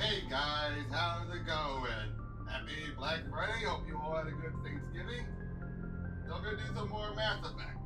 Hey guys, how's it going? Happy Black Friday. Hope you all had a good Thanksgiving. So I'm gonna do some more Mass Effect.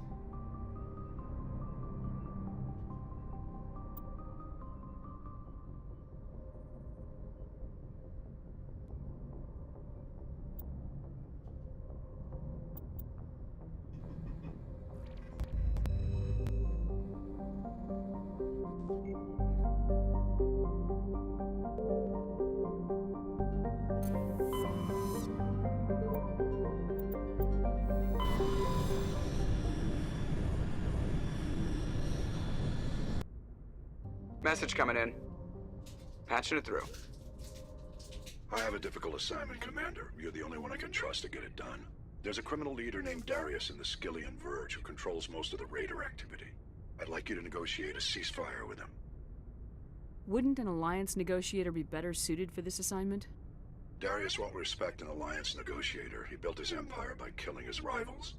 Message coming in. Patching it through. I have a difficult assignment, Commander. You're the only one I can trust to get it done. There's a criminal leader named Darius in the Skillian Verge who controls most of the Raider activity. I'd like you to negotiate a ceasefire with him. Wouldn't an Alliance negotiator be better suited for this assignment? Darius won't respect an Alliance negotiator. He built his empire by killing his rivals.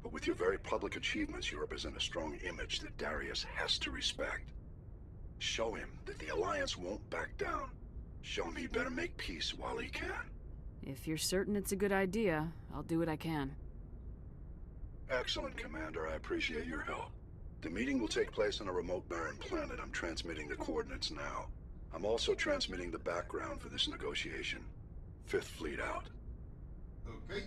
But with your very public achievements, you represent a strong image that Darius has to respect. Show him that the Alliance won't back down. Show him he better make peace while he can. If you're certain it's a good idea, I'll do what I can. Excellent, Commander. I appreciate your help. The meeting will take place on a remote barren planet. I'm transmitting the coordinates now. I'm also transmitting the background for this negotiation. Fifth Fleet out. Okay.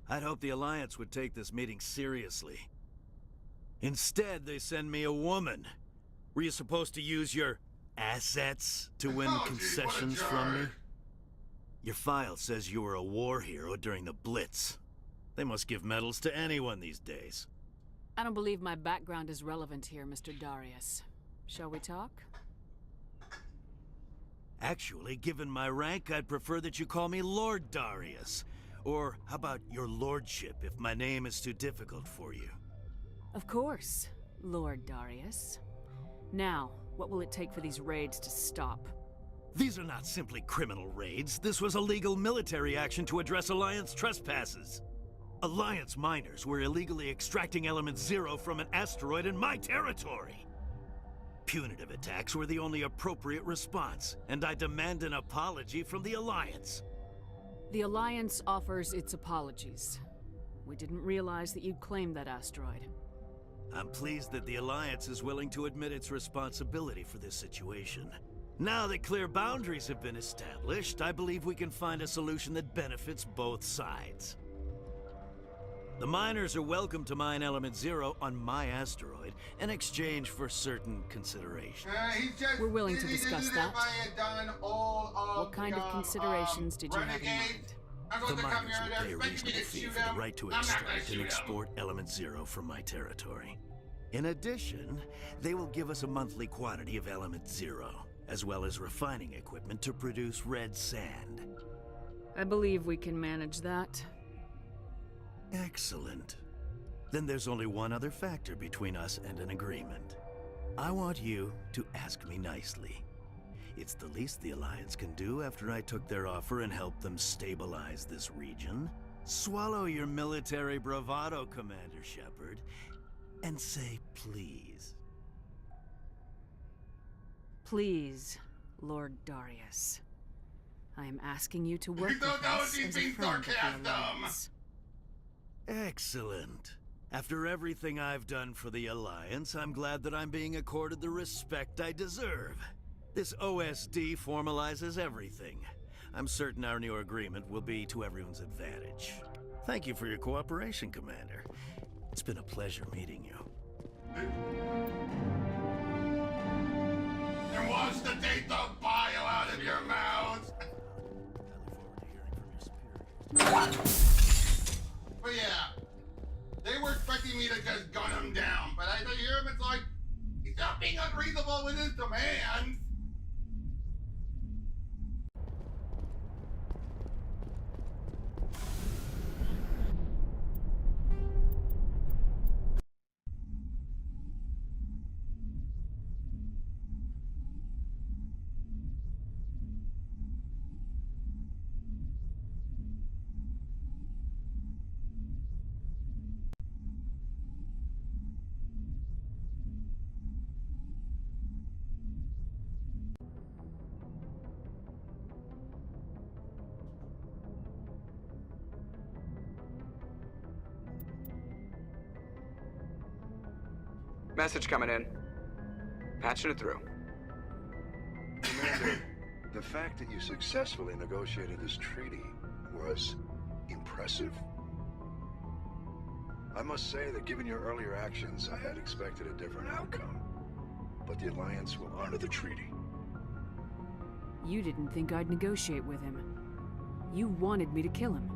I'd hoped the Alliance would take this meeting seriously. Instead, they send me a woman. Were you supposed to use your assets to win Oh, geez, what a concessions from me? jerk. Your file says you were a war hero during the Blitz. They must give medals to anyone these days. I don't believe my background is relevant here, Mr. Darius. Shall we talk? Actually, given my rank, I'd prefer that you call me Lord Darius. Or how about your lordship, if my name is too difficult for you? Of course, Lord Darius. Now, what will it take for these raids to stop? These are not simply criminal raids. This was a legal military action to address Alliance trespasses. Alliance miners were illegally extracting Element Zero from an asteroid in my territory. Punitive attacks were the only appropriate response, and I demand an apology from the Alliance. The Alliance offers its apologies. We didn't realize that you'd claimed that asteroid. I'm pleased that the Alliance is willing to admit its responsibility for this situation. Now that clear boundaries have been established, I believe we can find a solution that benefits both sides. The miners are welcome to mine Element Zero on my asteroid in exchange for certain considerations. We're willing to discuss that. What kind of considerations did you have in mind? The miners will pay a reasonable fee for the right to extract and export Element Zero from my territory. In addition, they will give us a monthly quantity of Element Zero, as well as refining equipment to produce red sand. I believe we can manage that. Excellent. Then there's only one other factor between us and an agreement. I want you to ask me nicely. It's the least the Alliance can do after I took their offer and helped them stabilize this region. Swallow your military bravado, Commander Shepard, and say please. Please, Lord Darius. I am asking you to work You don't with know us if he's as a being friend of the sarcastic. Alliance. Excellent. After everything I've done for the Alliance, I'm glad that I'm being accorded the respect I deserve. This OSD formalizes everything. I'm certain our new agreement will be to everyone's advantage. Thank you for your cooperation, Commander. It's been a pleasure meeting you. And watch the take the bile out of your mouth. I look forward to hearing from your superiors. But yeah, they were expecting me to just gun him down, but I hear him, it's like, he's not being unreasonable with his demands. Message coming in. Patching it through. Commander, the fact that you successfully negotiated this treaty was impressive. I must say that given your earlier actions, I had expected a different outcome. But the Alliance will honor the treaty. You didn't think I'd negotiate with him. You wanted me to kill him.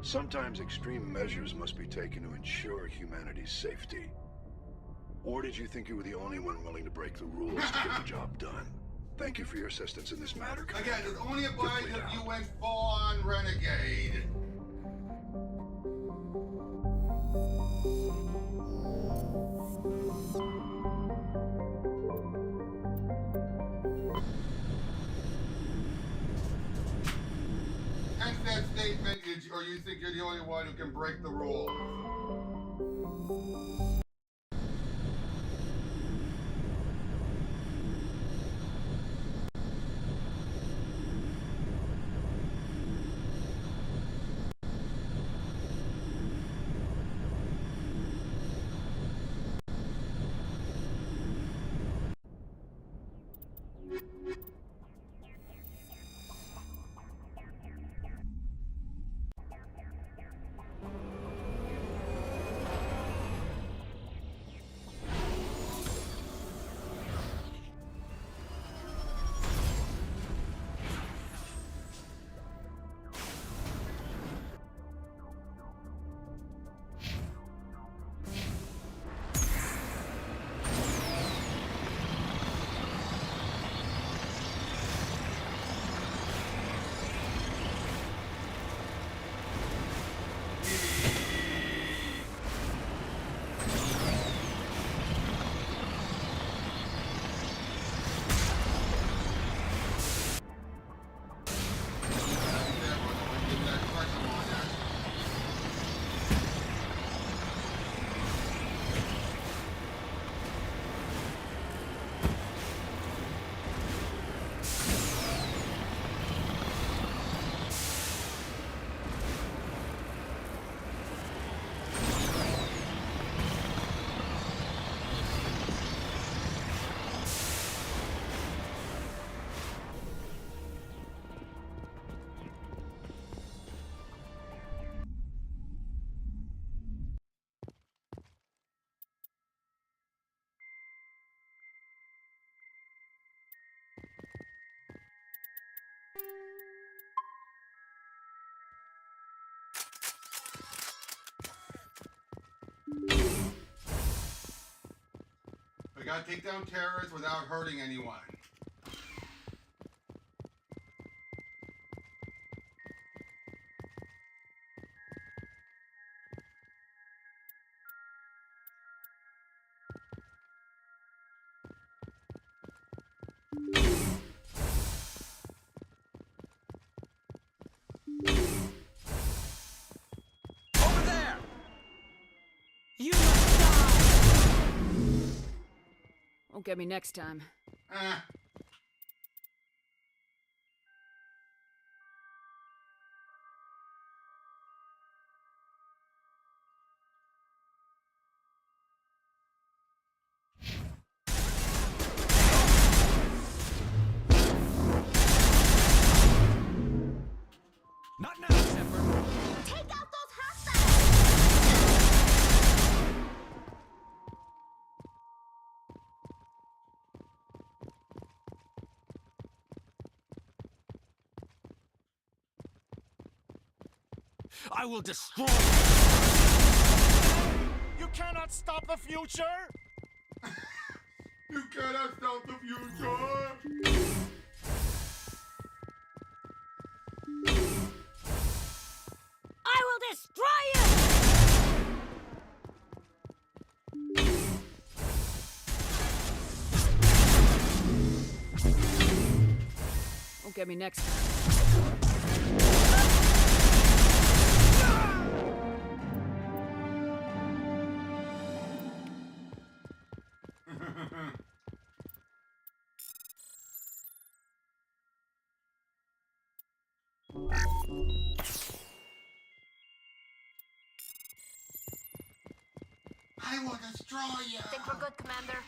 Sometimes extreme measures must be taken to ensure humanity's safety. Or did you think you were the only one willing to break the rules to get the job done? Thank you for your assistance in this matter, Commander. Again, it only applies Goodbye if you now. went full-on renegade. Hence that statement, or you think you're the only one who can break the rules. that press him on that. We gotta take down terrorists without hurting anyone. Over there! You must die! Won't get me next time. Eh. Not now, Zephyr. Take out those hostiles! I will destroy you. Cannot stop the future. You cannot stop the future! I will destroy you! Won't get me next time. I will destroy you! Think we're good, Commander?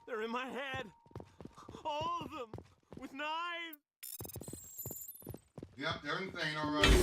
They're in my head. All of them. With knives. Yep, they're insane already.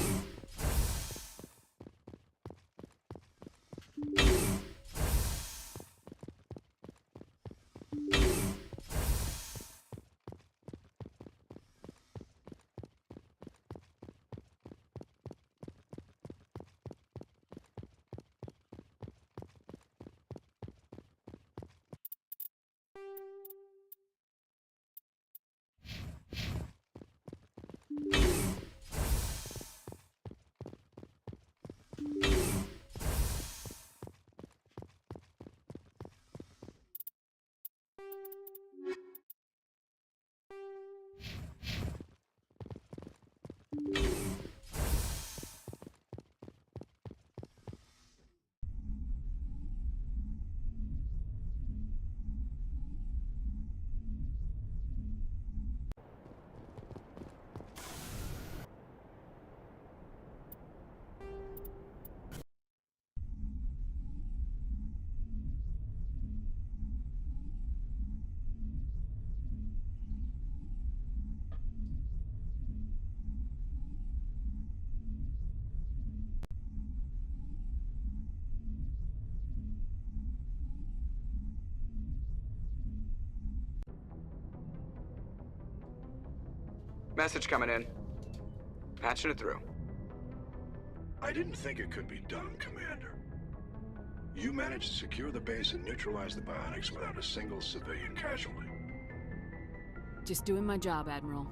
Message coming in. Patching it through. I didn't think it could be done, Commander. You managed to secure the base and neutralize the bionics without a single civilian casualty. Just doing my job, Admiral.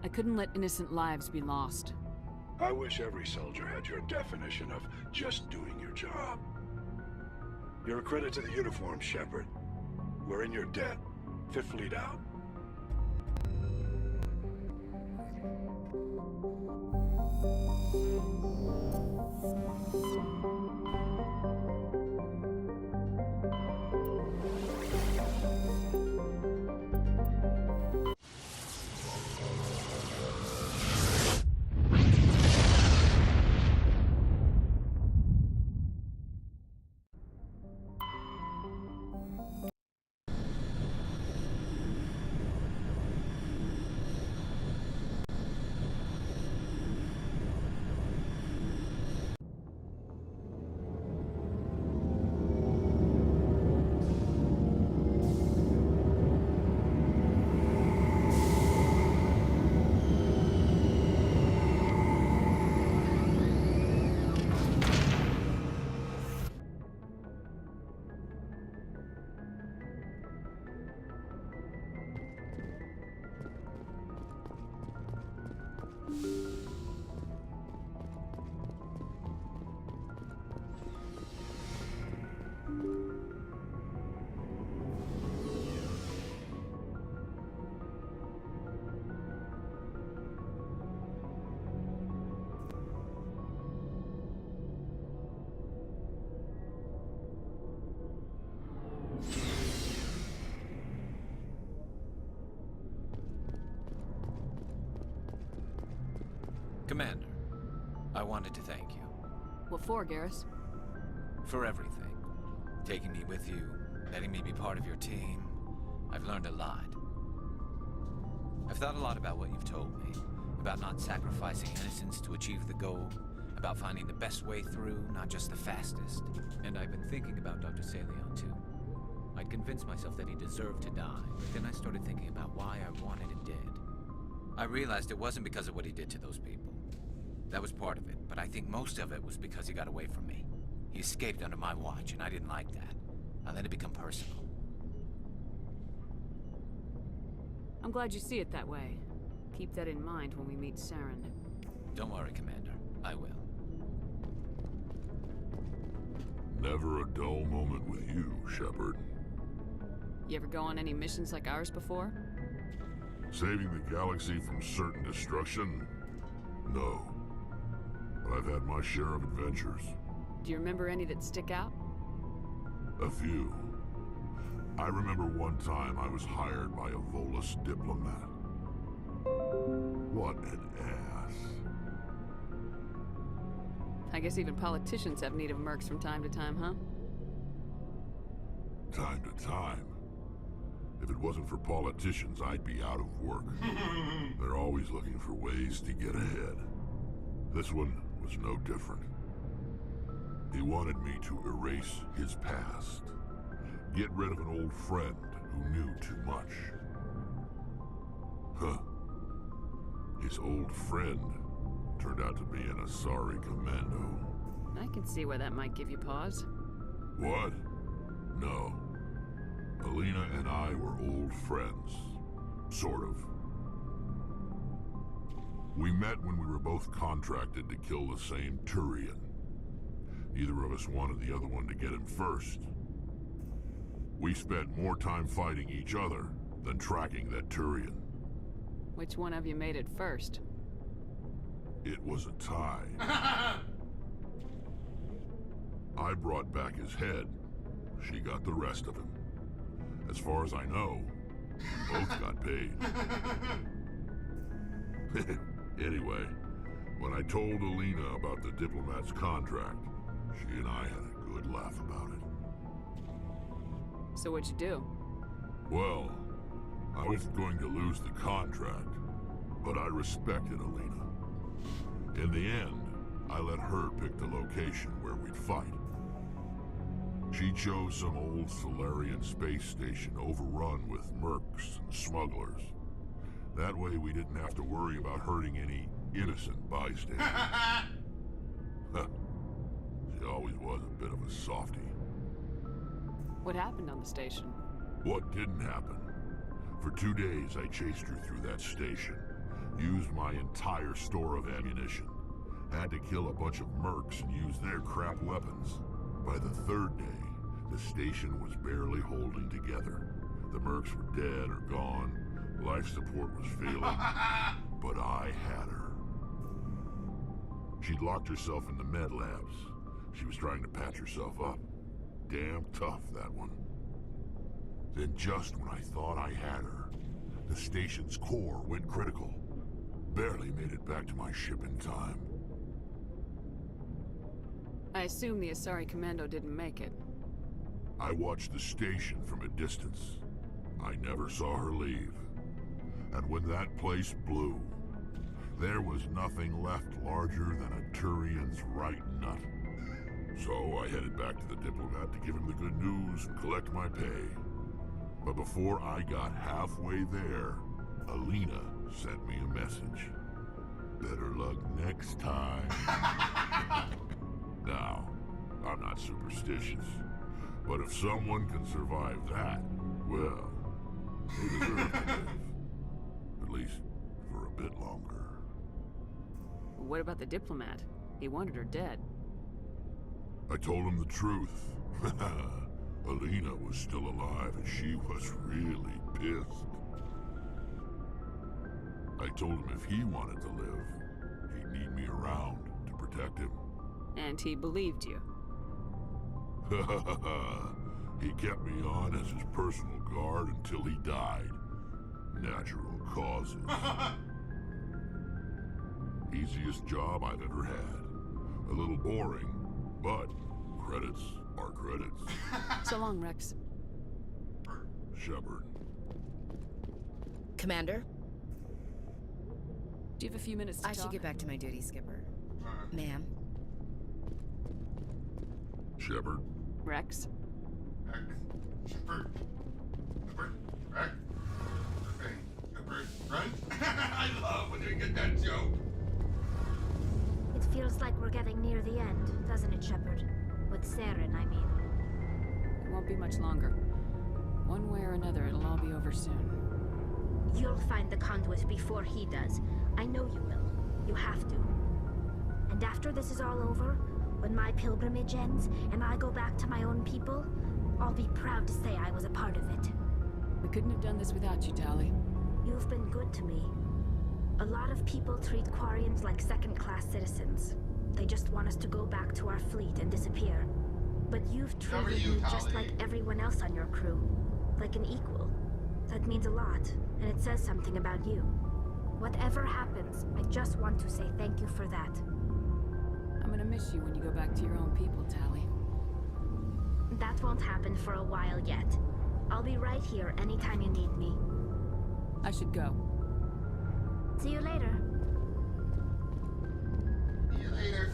I couldn't let innocent lives be lost. I wish every soldier had your definition of just doing your job. You're a credit to the uniform, Shepard. We're in your debt. Fifth Fleet out. Commander, I wanted to thank you. What for, Garrus? For everything. Taking me with you, letting me be part of your team. I've learned a lot. I've thought a lot about what you've told me. About not sacrificing innocence to achieve the goal. About finding the best way through, not just the fastest. And I've been thinking about Dr. Saleon, too. I'd convinced myself that he deserved to die, but then I started thinking about why I wanted him dead. I realized it wasn't because of what he did to those people. That was part of it, but I think most of it was because he got away from me. He escaped under my watch, and I didn't like that. I let it become personal. I'm glad you see it that way. Keep that in mind when we meet Saren. Don't worry, Commander. I will. Never a dull moment with you, Shepard. You ever go on any missions like ours before? Saving the galaxy from certain destruction? No. But I've had my share of adventures. Do you remember any that stick out? A few. I remember one time I was hired by a Volus diplomat. What an ass. I guess even politicians have need of mercs from time to time, huh? Time to time. If it wasn't for politicians, I'd be out of work. They're always looking for ways to get ahead. This one was no different. He wanted me to erase his past. Get rid of an old friend who knew too much. Huh. His old friend turned out to be an Asari commando. I can see why that might give you pause. What? No. Alina and I were old friends. Sort of. We met when we were both contracted to kill the same Turian. Neither of us wanted the other one to get him first. We spent more time fighting each other than tracking that Turian. Which one of you made it first? It was a tie. I brought back his head. She got the rest of him. As far as I know, both got paid. Anyway, when I told Alina about the diplomat's contract, she and I had a good laugh about it. So what'd you do? Well, I was going to lose the contract, but I respected Alina. In the end, I let her pick the location where we'd fight. She chose some old Solarian space station overrun with mercs and smugglers. That way we didn't have to worry about hurting any innocent bystanders. Huh. softy. What happened on the station? What didn't happen? For 2 days, I chased her through that station. Used my entire store of ammunition. Had to kill a bunch of mercs and use their crap weapons. By the 3rd day, the station was barely holding together. The mercs were dead or gone. Life support was failing. But I had her. She'd locked herself in the med labs. She was trying to patch herself up. Damn tough, that one. Then just when I thought I had her, the station's core went critical. Barely made it back to my ship in time. I assume the Asari Commando didn't make it. I watched the station from a distance. I never saw her leave. And when that place blew, there was nothing left larger than a Turian's right nut. So I headed back to the diplomat to give him the good news and collect my pay. But before I got halfway there, Alina sent me a message. Better luck next time. Now, I'm not superstitious, but if someone can survive that, well, they deserve to live. At least for a bit longer. What about the diplomat? He wanted her dead. I told him the truth. Alina was still alive and she was really pissed. I told him if he wanted to live, he'd need me around to protect him. And he believed you. He kept me on as his personal guard until he died. Natural causes. Easiest job I've ever had. A little boring, but credits are credits. So long, Rex. Shepard. Commander? Do you have a few minutes to I talk? should get back to my duty, Skipper. Ma'am? Shepard. Rex? Shepard. Rex. Shepard. Run. I love when you get that joke. It feels like we're getting near the end, doesn't it, Shepard? With Saren, I mean. It won't be much longer. One way or another, it'll all be over soon. You'll find the conduit before he does. I know you will. You have to. And after this is all over, when my pilgrimage ends and I go back to my own people, I'll be proud to say I was a part of it. We couldn't have done this without you, Tali. You've been good to me. A lot of people treat Quarians like second-class citizens. They just want us to go back to our fleet and disappear. But you've treated me just like everyone else on your crew. Like an equal. That means a lot, and it says something about you. Whatever happens, I just want to say thank you for that. I'm gonna miss you when you go back to your own people, Tali. That won't happen for a while yet. I'll be right here anytime you need me. I should go. See you later. See you later.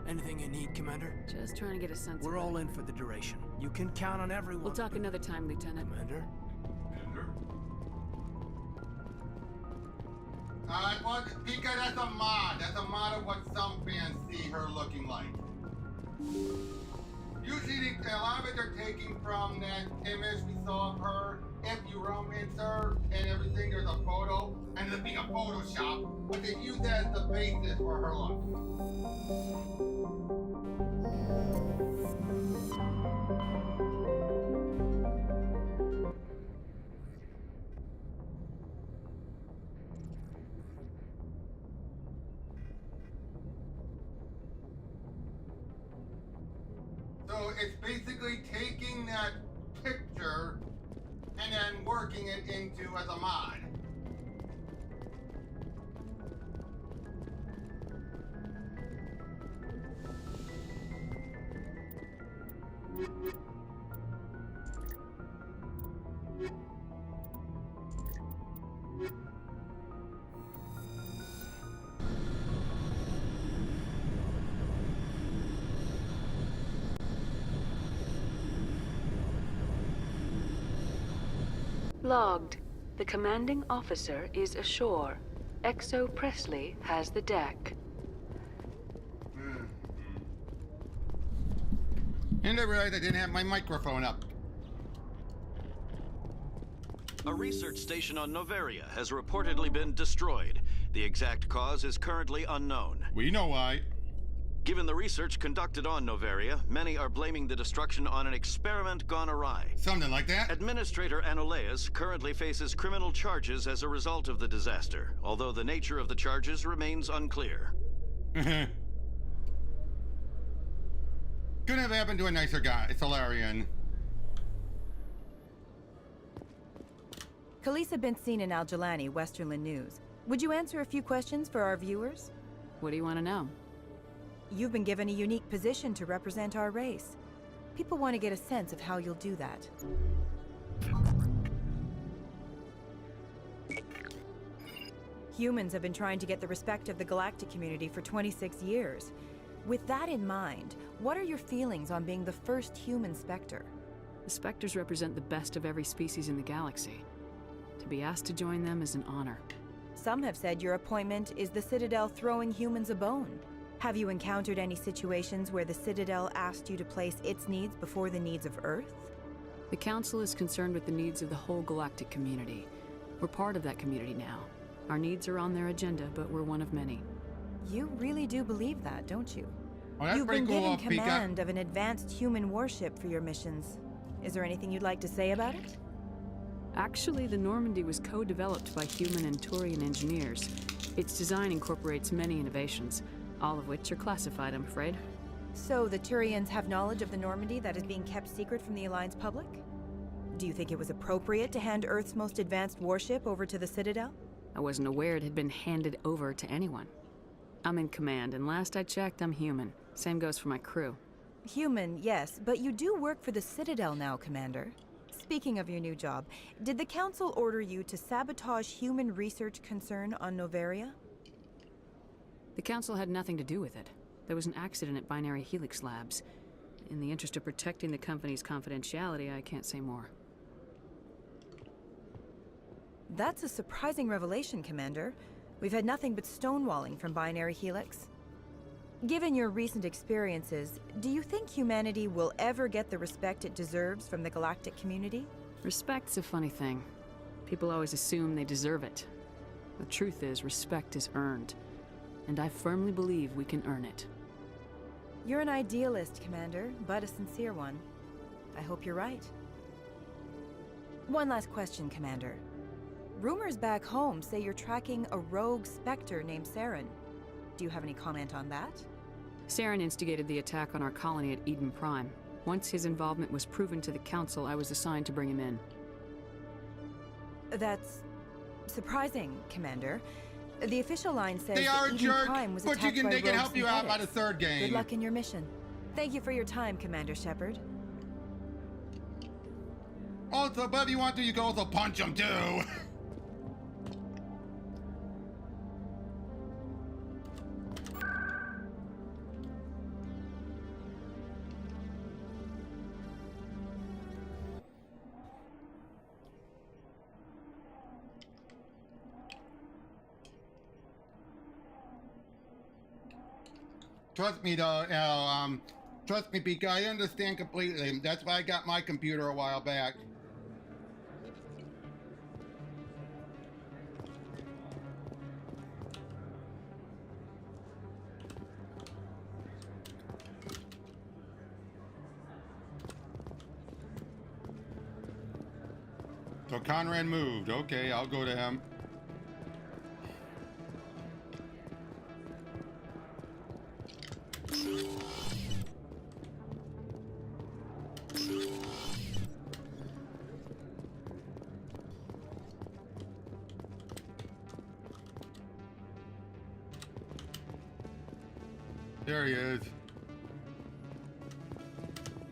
Anything you need, Commander? Just trying to get a sense We're of all it. in for the duration. You can count on everyone. We'll talk another time, Lieutenant. Commander? Well, Pika, that's a mod. That's a mod of what some fans see her looking like. Usually, a lot of it they're taking from that image we saw of her. If you romance her and everything, there's a photo, and it'll be a Photoshop, but they use that as the basis for her look. So it's basically taking that picture and then working it into as a mod. Logged. The commanding officer is ashore. Exo Presley has the deck. And I realized I didn't have my microphone up. A research station on Noveria has reportedly been destroyed. The exact cause is currently unknown. We know why. Given the research conducted on Noveria, many are blaming the destruction on an experiment gone awry. Something like that. Administrator Anoleus currently faces criminal charges as a result of the disaster, although the nature of the charges remains unclear. Couldn't have happened to a nicer guy, Solarian. Khaleesa been seen in Al-Jalani, Westerland News. Would you answer a few questions for our viewers? What do you want to know? You've been given a unique position to represent our race. People want to get a sense of how you'll do that. Humans have been trying to get the respect of the galactic community for 26 years. With that in mind, what are your feelings on being the first human Spectre? The Spectres represent the best of every species in the galaxy. To be asked to join them is an honor. Some have said your appointment is the Citadel throwing humans a bone. Have you encountered any situations where the Citadel asked you to place its needs before the needs of Earth? The Council is concerned with the needs of the whole galactic community. We're part of that community now. Our needs are on their agenda, but we're one of many. You really do believe that, don't you? Well, that's You've pretty been cool, given command of an advanced human warship for your missions. Is there anything you'd like to say about it? Actually, the Normandy was co-developed by human and Turian engineers. Its design incorporates many innovations, all of which are classified, I'm afraid. So the Turians have knowledge of the Normandy that is being kept secret from the Alliance public? Do you think it was appropriate to hand Earth's most advanced warship over to the Citadel? I wasn't aware it had been handed over to anyone. I'm in command, and last I checked, I'm human. Same goes for my crew. Human, yes, but you do work for the Citadel now, Commander. Speaking of your new job, did the Council order you to sabotage human research concern on Noveria? The Council had nothing to do with it. There was an accident at Binary Helix Labs. In the interest of protecting the company's confidentiality, I can't say more. That's a surprising revelation, Commander. We've had nothing but stonewalling from Binary Helix. Given your recent experiences, do you think humanity will ever get the respect it deserves from the galactic community? Respect's a funny thing. People always assume they deserve it. The truth is, respect is earned. And I firmly believe we can earn it. You're an idealist, Commander, but a sincere one. I hope you're right. One last question, Commander. Rumors back home say you're tracking a rogue Spectre named Saren. Do you have any comment on that? Saren instigated the attack on our colony at Eden Prime. Once his involvement was proven to the Council, I was assigned to bring him in. That's surprising, Commander. The official line says They are a Eden jerk, Prime was but attacked by they can rogue help you out by the synthetics. third game. Good luck in your mission. Thank you for your time, Commander Shepard. Also, but if you want to, you can also punch him too. Trust me, though, trust me, Pika, I understand completely. That's why I got my computer a while back. So Conrad moved. Okay, I'll go to him. There he is.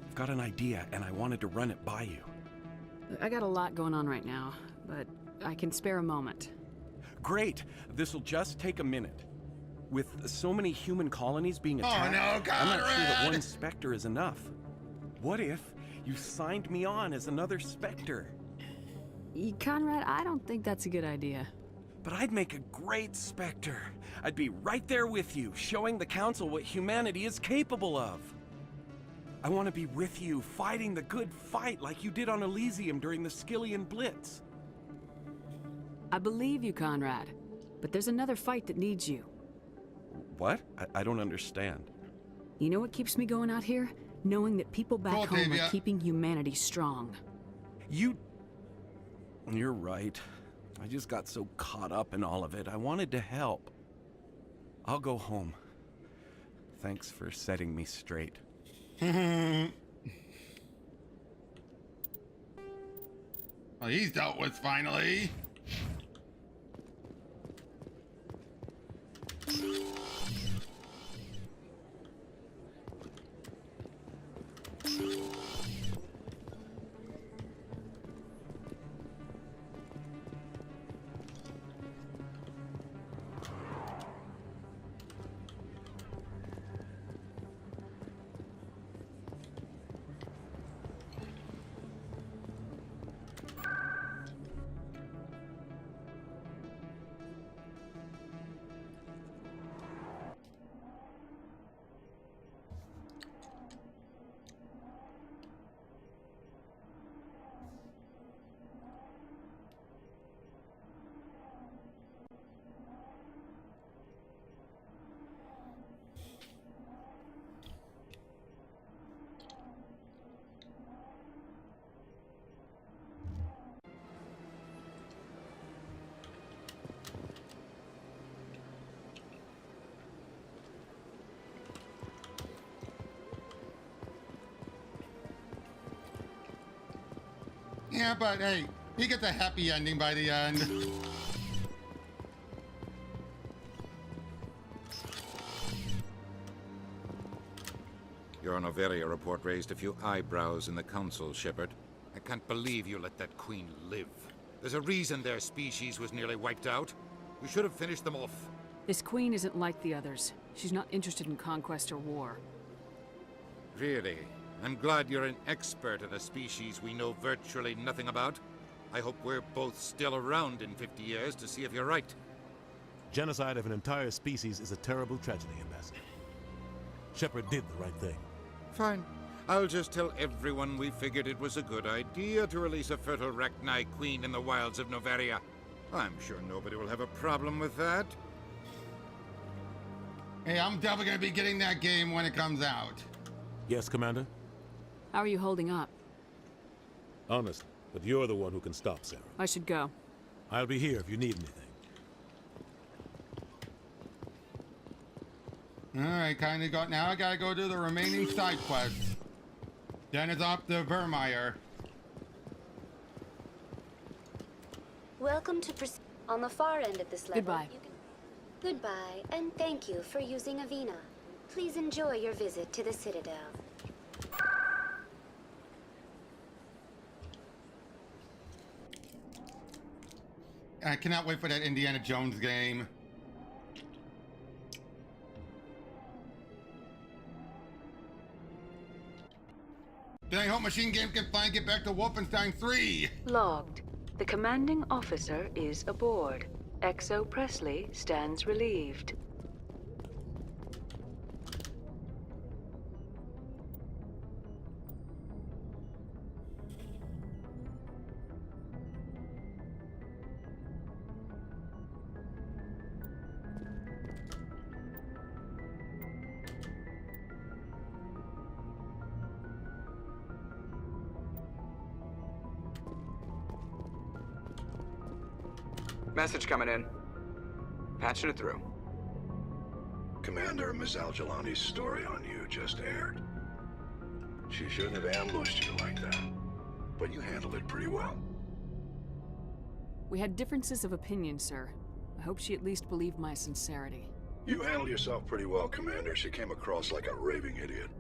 I've got an idea, and I wanted to run it by you. I got a lot going on right now, but I can spare a moment. Great! This'll just take a minute. With so many human colonies being attacked, no, I'm not sure that Conrad! one Spectre is enough. What if you signed me on as another Spectre? Conrad, I don't think that's a good idea. But I'd make a great Spectre. I'd be right there with you, showing the Council what humanity is capable of. I want to be with you, fighting the good fight like you did on Elysium during the Skillian Blitz. I believe you, Conrad. But there's another fight that needs you. What? I don't understand. You know what keeps me going out here? Knowing that people back home are keeping humanity strong. You're right. I just got so caught up in all of it. I wanted to help. I'll go home. Thanks for setting me straight. Well, he's dealt with finally. Yeah, but hey, he gets a happy ending by the end. Your Noveria report raised a few eyebrows in the Council, Shepard. I can't believe you let that queen live. There's a reason their species was nearly wiped out. You should have finished them off. This queen isn't like the others. She's not interested in conquest or war. Really? I'm glad you're an expert in a species we know virtually nothing about. I hope we're both still around in 50 years to see if you're right. Genocide of an entire species is a terrible tragedy, Ambassador. Shepard did the right thing. Fine. I'll just tell everyone we figured it was a good idea to release a fertile Rachni queen in the wilds of Noveria. I'm sure nobody will have a problem with that. Hey, I'm definitely gonna be getting that game when it comes out. Yes, Commander? How are you holding up? Honestly, but you're the one who can stop Sarah. I should go. I'll be here if you need anything. Alright, kinda got now I gotta go do the remaining side quests. Then it's up to Vermeer. Welcome to on the far end of this level. Goodbye. Goodbye, and thank you for using Avina. Please enjoy your visit to the Citadel. I cannot wait for that Indiana Jones game. Then I hope Machine Game can finally get back to Wolfenstein 3. Logged. The commanding officer is aboard. Exo Presley stands relieved. Message coming in. Patching it through. Commander, Ms. Al-Jalani's story on you just aired. She shouldn't have ambushed you like that, but you handled it pretty well. We had differences of opinion, sir. I hope she at least believed my sincerity. You handled yourself pretty well, Commander. She came across like a raving idiot.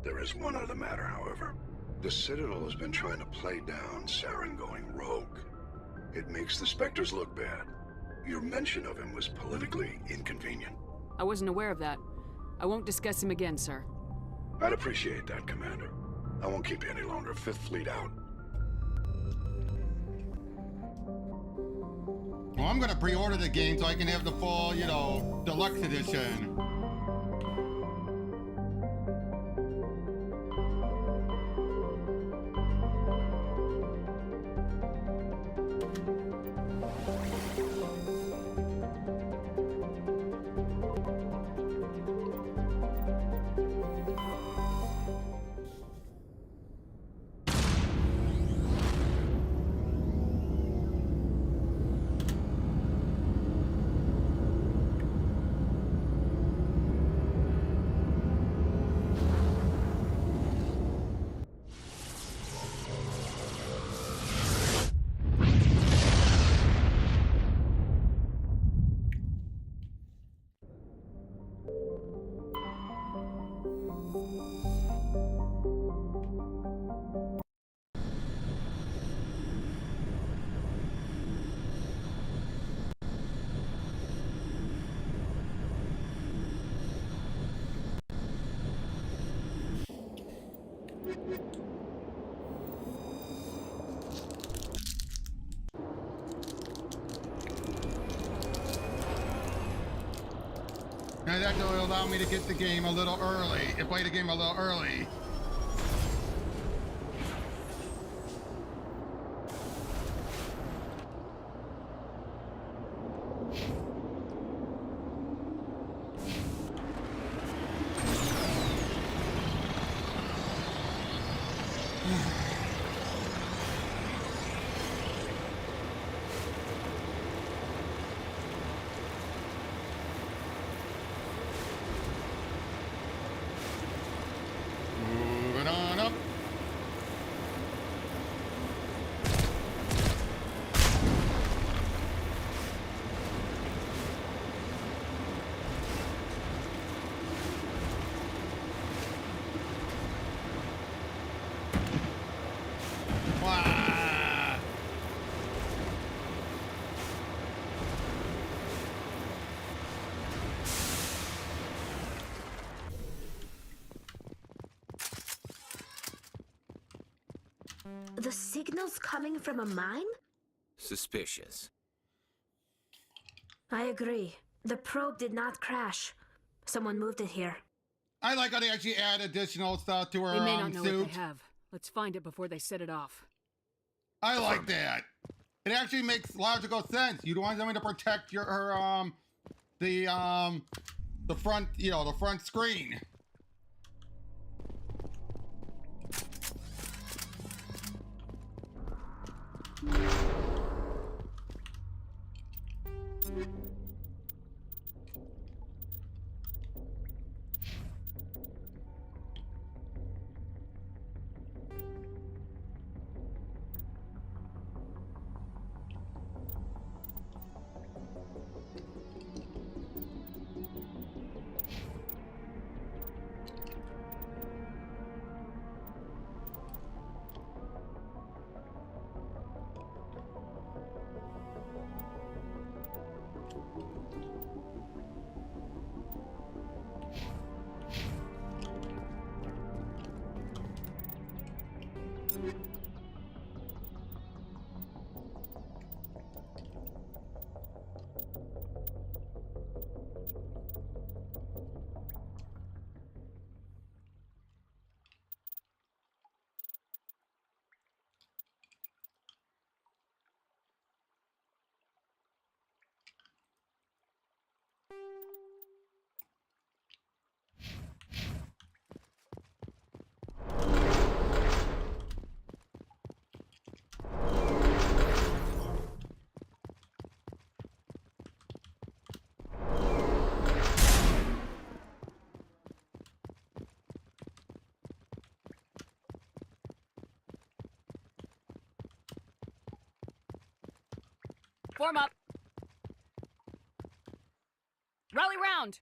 There is one other matter, however. The Citadel has been trying to play down Saren going rogue. It makes the Spectres look bad. Your mention of him was politically inconvenient. I wasn't aware of that. I won't discuss him again, sir. I'd appreciate that, Commander. I won't keep you any longer. Fifth Fleet out. I'm gonna pre-order the game so I can have the full, you know, deluxe edition. Now that will allow me to get the game a little early, and play the game a little early. Moving on up. Wah! The signal's coming from a mine? Suspicious. I agree. The probe did not crash. Someone moved it here. I like how they actually add additional stuff to her They may not know suit. what they have. Let's find it before they set it off. I like that. It actually makes logical sense. You don't want them to protect your the front, you know, the front screen. Form up. Rally round.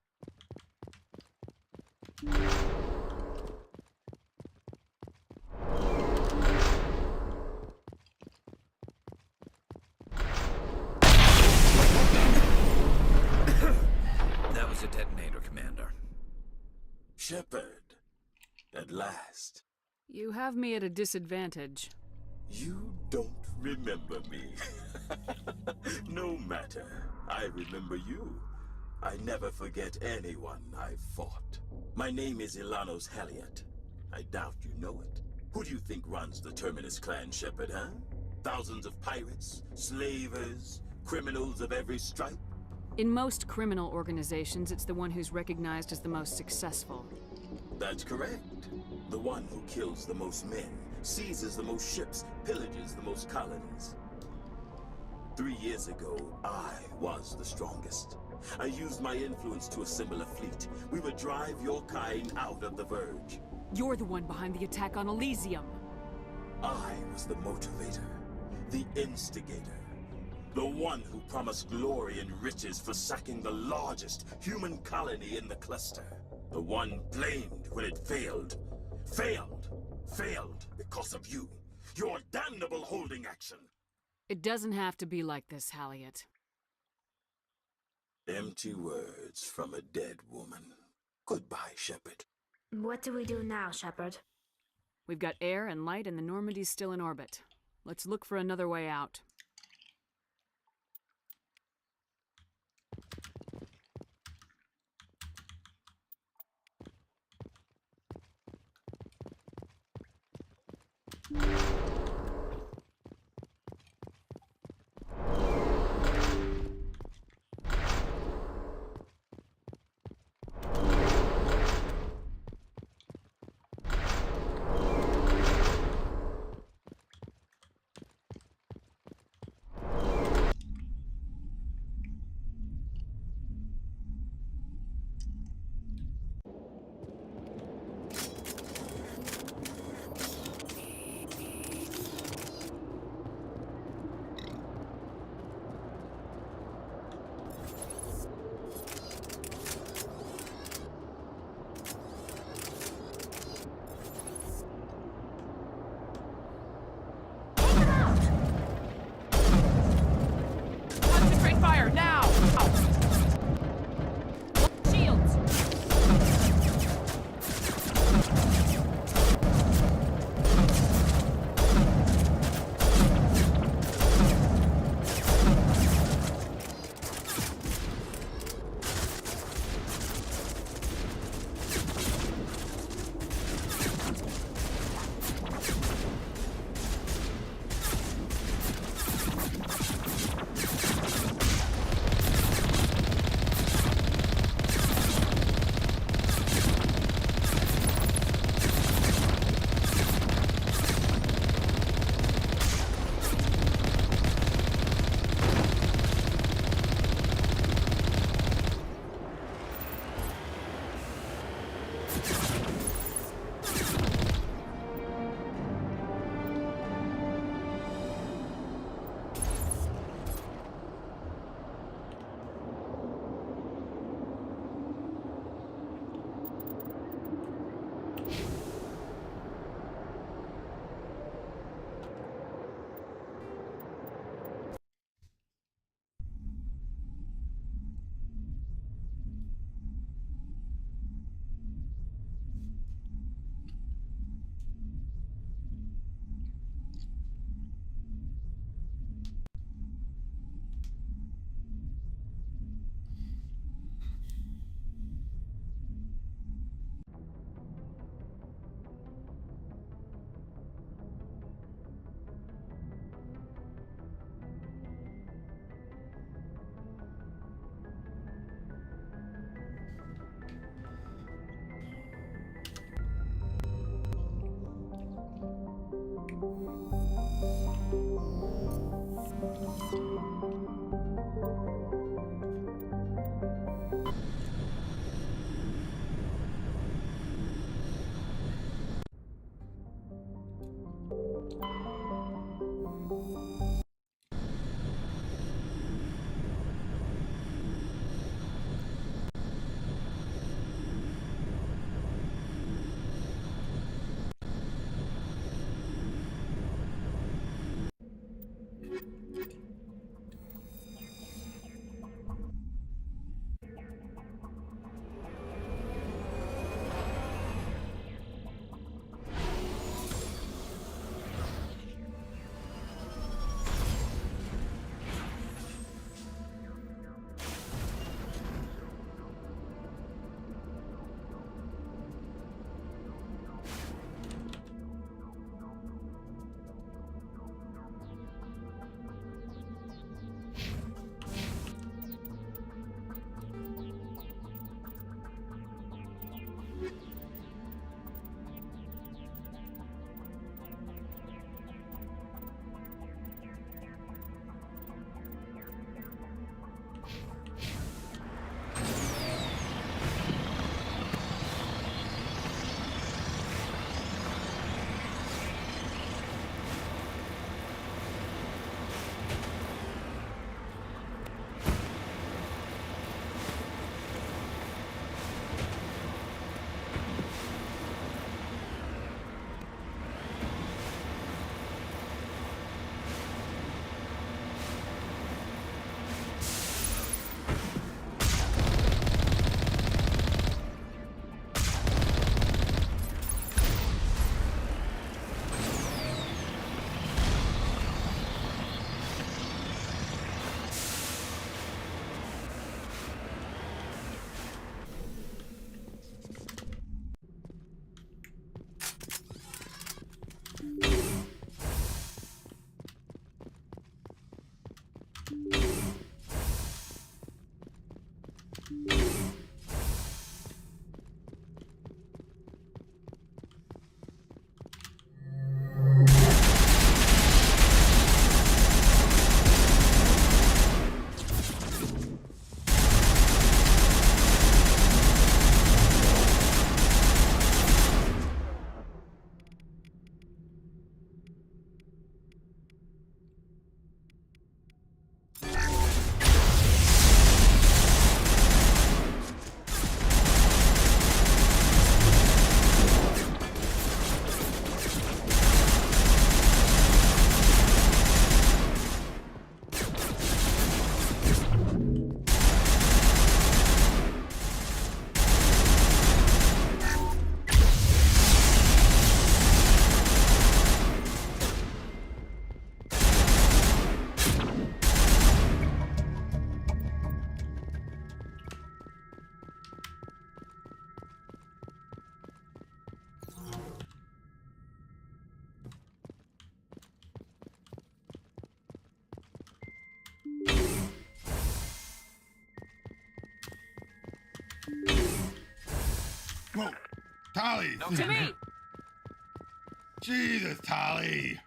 That was a detonator, Commander. Shepard, at last. You have me at a disadvantage. You don't remember me. No matter. I remember you. I never forget anyone I've fought. My name is Ilanos Halliot. I doubt you know it. Who do you think runs the Terminus clan, Shepard, huh? Thousands of pirates, slavers, criminals of every stripe? In most criminal organizations, it's the one who's recognized as the most successful. That's correct. The one who kills the most men, seizes the most ships, pillages the most colonies. 3 years ago, I was the strongest. I used my influence to assemble a fleet. We would drive your kind out of the Verge. You're the one behind the attack on Elysium. I was the motivator, the instigator, the one who promised glory and riches for sacking the largest human colony in the cluster. The one blamed when it failed. Failed because of you. Your damnable holding action. It doesn't have to be like this, Halliot. Empty words from a dead woman. Goodbye, Shepard. What do we do now, Shepard? We've got air and light, and the Normandy's still in orbit. Let's look for another way out. Whoa, Tali! No, to me! Jesus, Tali!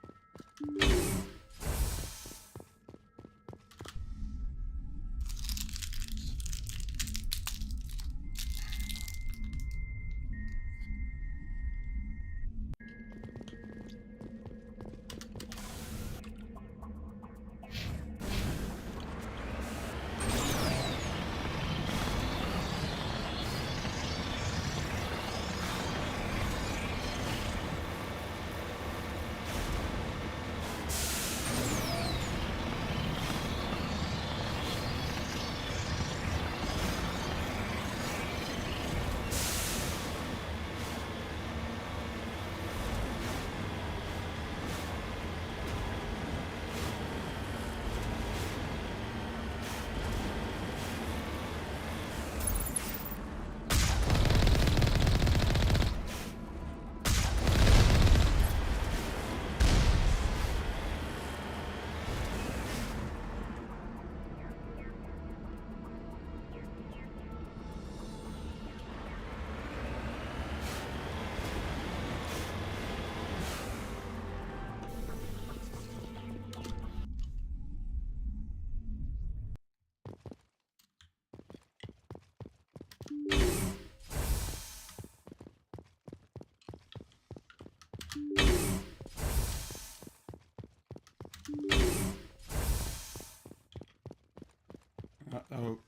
Uh-oh.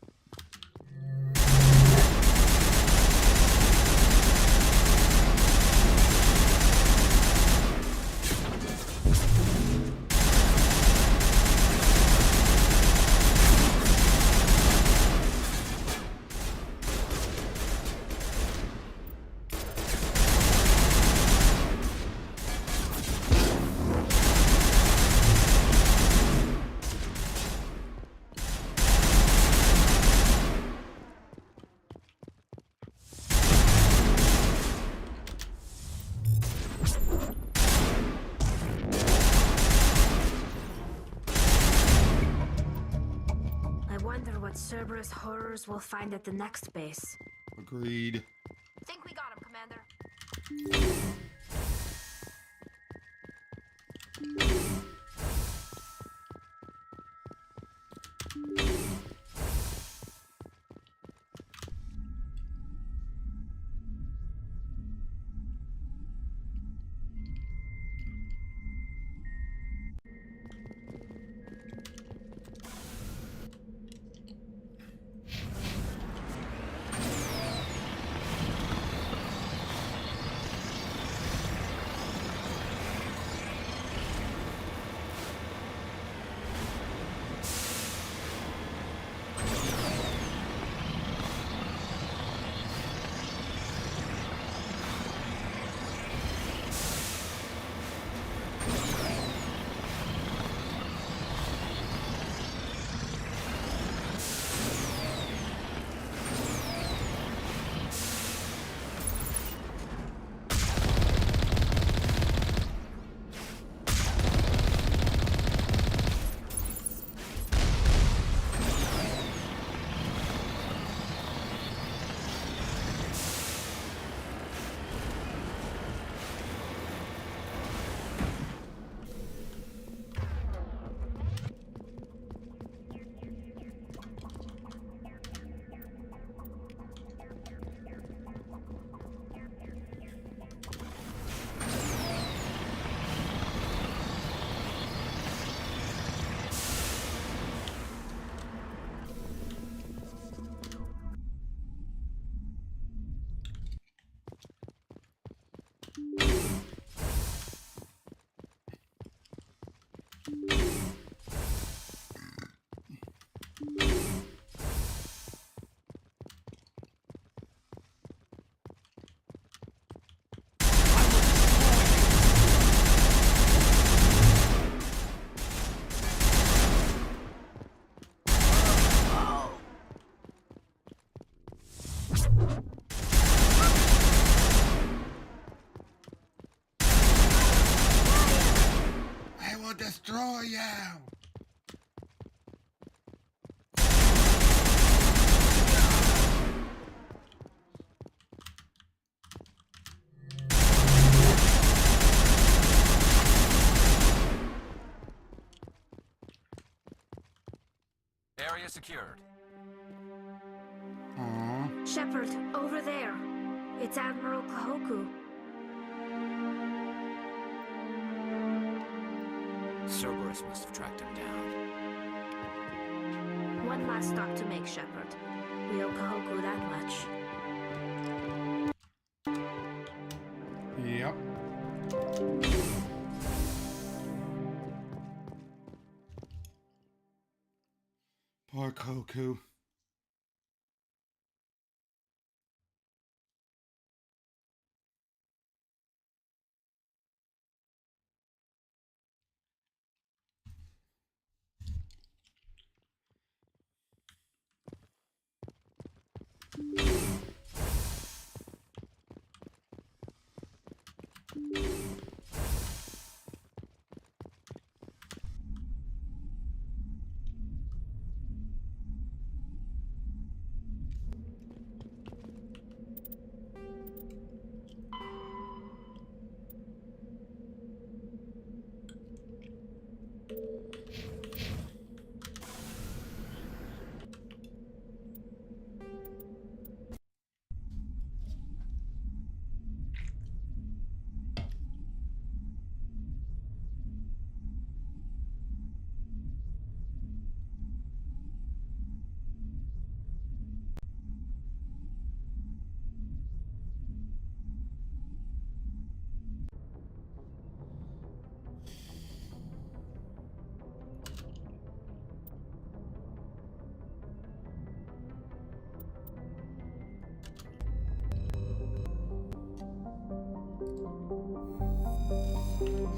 Cerberus horrors we'll find at the next base. Agreed. Think we got him, Commander. I will destroy you! Area secured. Aww. Shepard, over there. It's Admiral Kahoku. Cerberus must have tracked him down. One last stop to make, Shepard. We owe Kahoku that much. Yep. Poor Koku.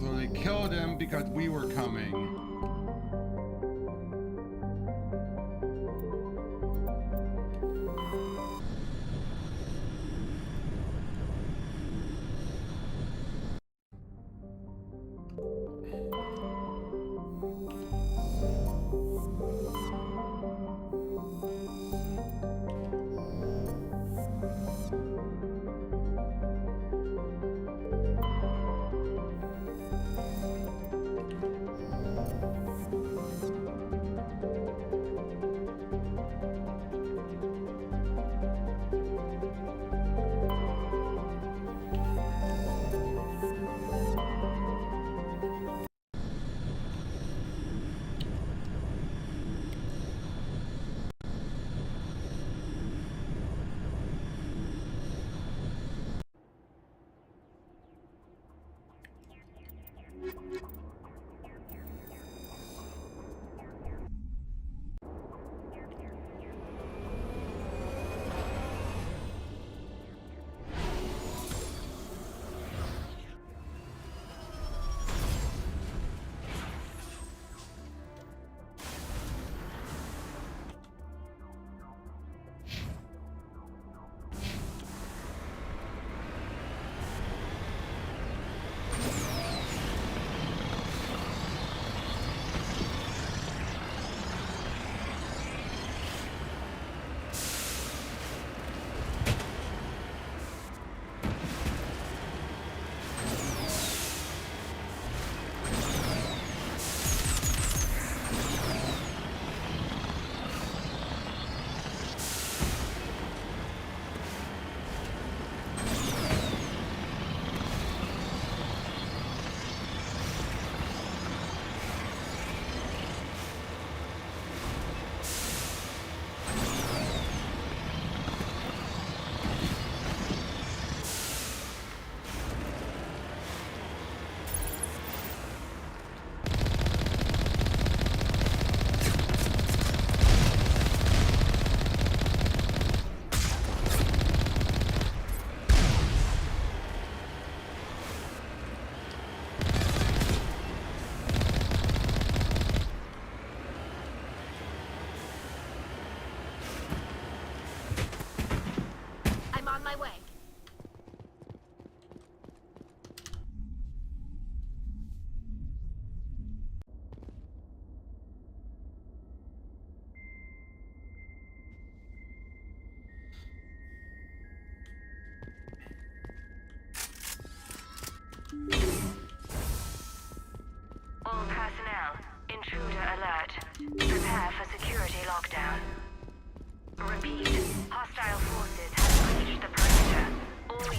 So they killed him because we were coming.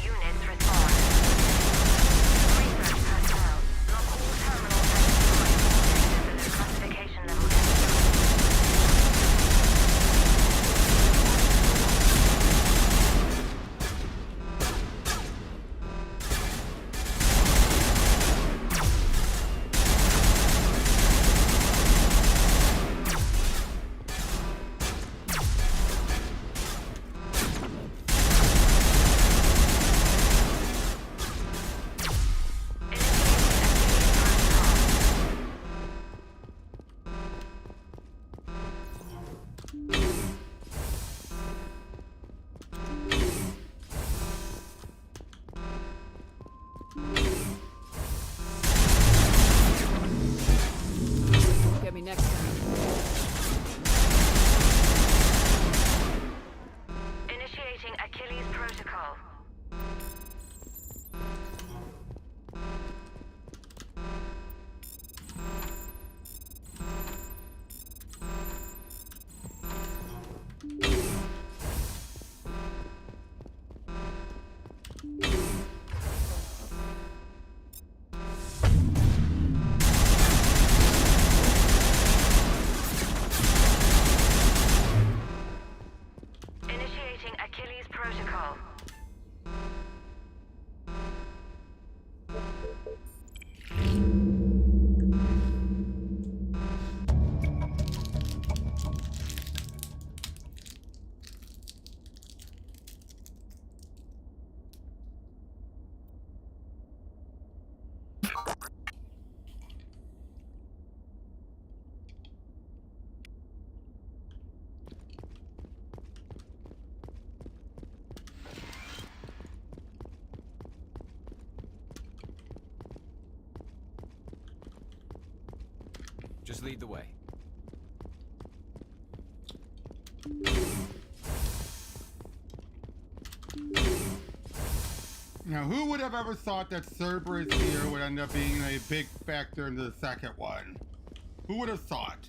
units respond. Research personnel, lock all terminals and destroy all systems at classification level 2. Get me next time. Initiating Achilles Protocol. Initiating Achilles Protocol. Just lead the way. Now, who would have ever thought that Cerberus here would end up being a big factor in the second one? Who would have thought?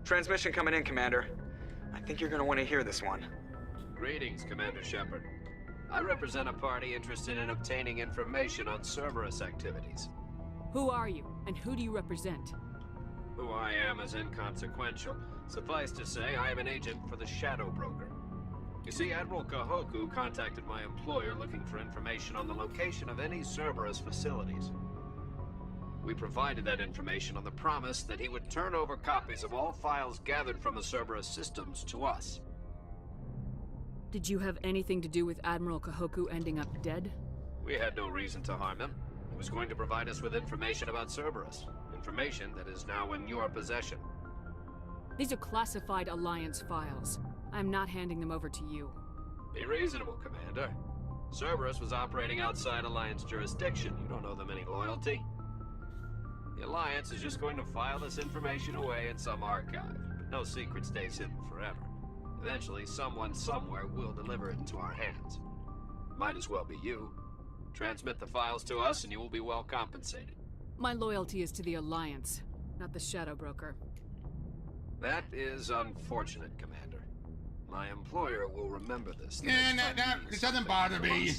Transmission coming in, Commander. I think you're gonna want to hear this one. Greetings, Commander Shepard. I represent a party interested in obtaining information on Cerberus activities. Who are you, and who do you represent? Who I am is inconsequential. Suffice to say, I am an agent for the Shadow Broker. You see, Admiral Kahoku contacted my employer looking for information on the location of any Cerberus facilities. We provided that information on the promise that he would turn over copies of all files gathered from the Cerberus systems to us. Did you have anything to do with Admiral Kahoku ending up dead? We had no reason to harm him. He was going to provide us with information about Cerberus. Information that is now in your possession. These are classified Alliance files. I'm not handing them over to you. Be reasonable, Commander. Cerberus was operating outside Alliance jurisdiction. You don't owe them any loyalty. The Alliance is just going to file this information away in some archive. No secret stays hidden forever. Eventually, someone somewhere will deliver it into our hands. Might as well be you. Transmit the files to us and you will be well compensated. My loyalty is to the Alliance, not the Shadow Broker. That is unfortunate, Commander. My employer will remember this. It doesn't bother me.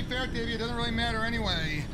fair, Davey, it doesn't really matter anyway.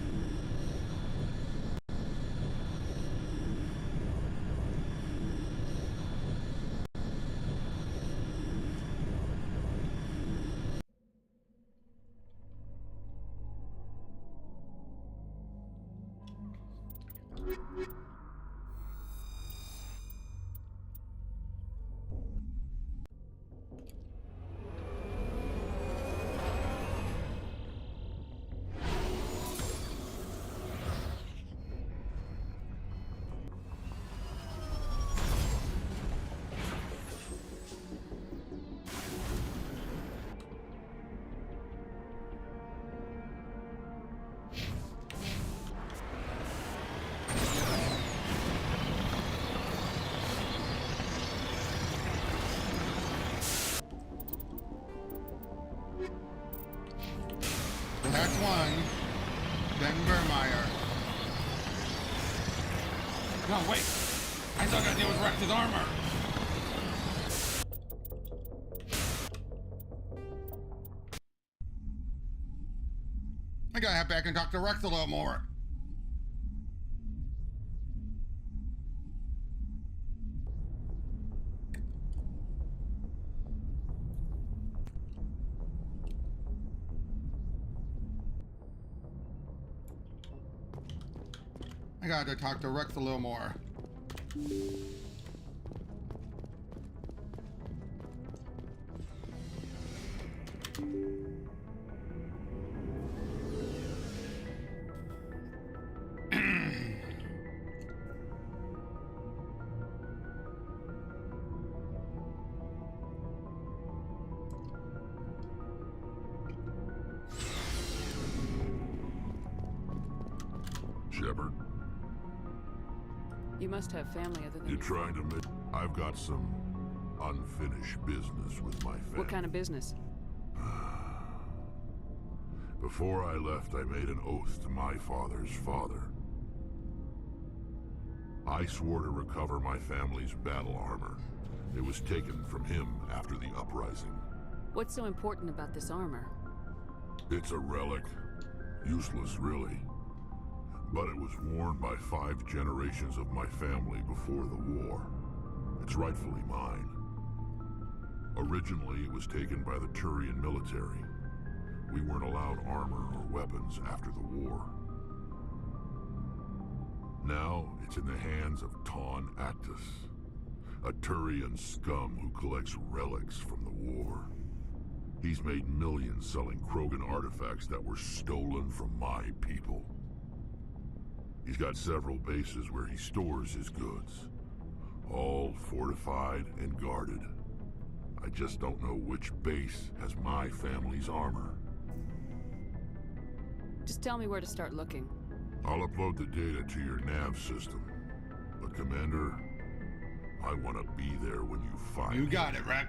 That's one. Ben Vermeyer. No, wait. I still gotta deal with Rex's armor. I gotta head back and talk to Rex a little more. I gotta talk to Rex a little more. Shepard, You must have family other than you're trying to make... I've got some unfinished business with my family. What kind of business? Before I left, I made an oath to my father's father. I swore to recover my family's battle armor. It was taken from him after the uprising. What's so important about this armor? It's a relic. Useless, really. But it was worn by 5 generations of my family before the war. It's rightfully mine. Originally, it was taken by the Turian military. We weren't allowed armor or weapons after the war. Now, it's in the hands of Ton Actus, a Turian scum who collects relics from the war. He's made millions selling Krogan artifacts that were stolen from my people. He's got several bases where he stores his goods, all fortified and guarded. I just don't know which base has my family's armor. Just tell me where to start looking. I'll upload the data to your nav system. But Commander, I want to be there when you find You got it, Rex.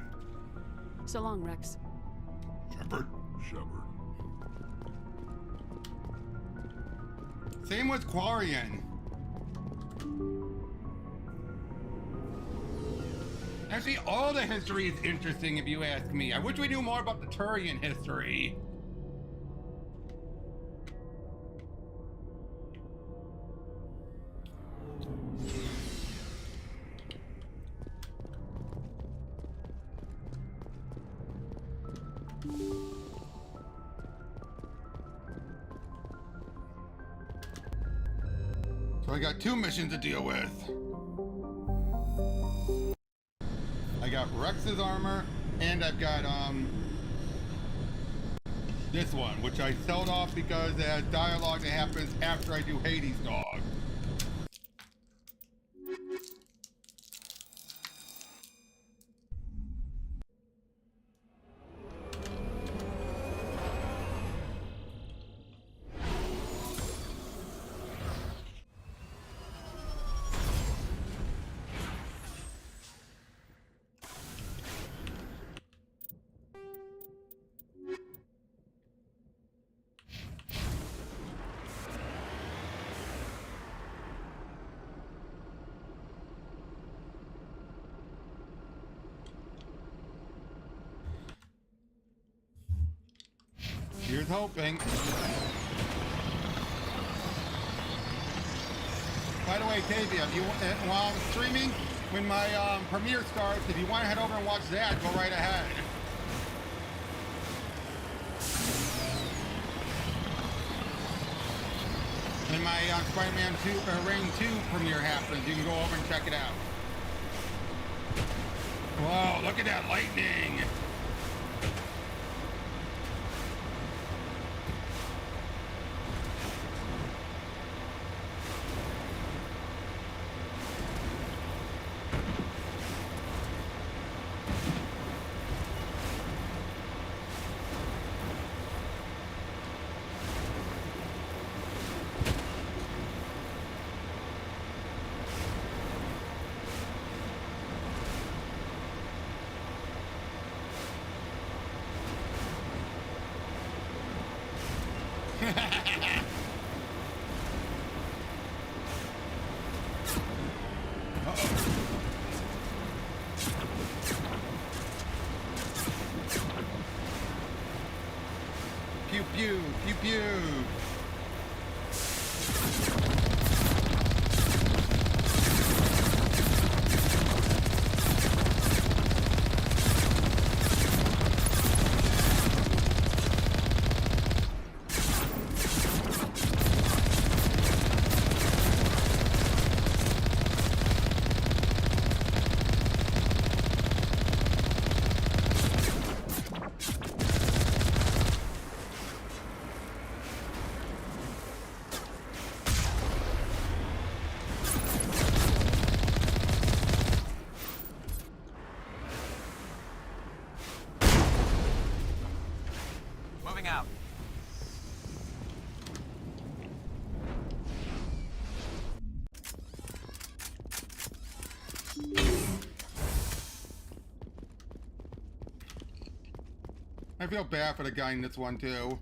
So long, Rex. Shepard. Shepard. Same with Quarian. Actually, all the history is interesting if you ask me. I wish we knew more about the Turian history. So I got 2 missions to deal with. I got Rex's armor, and I've got this one, which I sold off because it has dialogue that happens after I do Hades' dog. hoping. By the way, Tavia, if you, while I'm streaming, when my premiere starts, if you want to head over and watch that, go right ahead. When my Spider-Man 2, Reign 2 premiere happens, you can go over and check it out. Whoa, look at that lightning! Pew pew, pew pew. Moving out. I feel bad for the guy in this one too.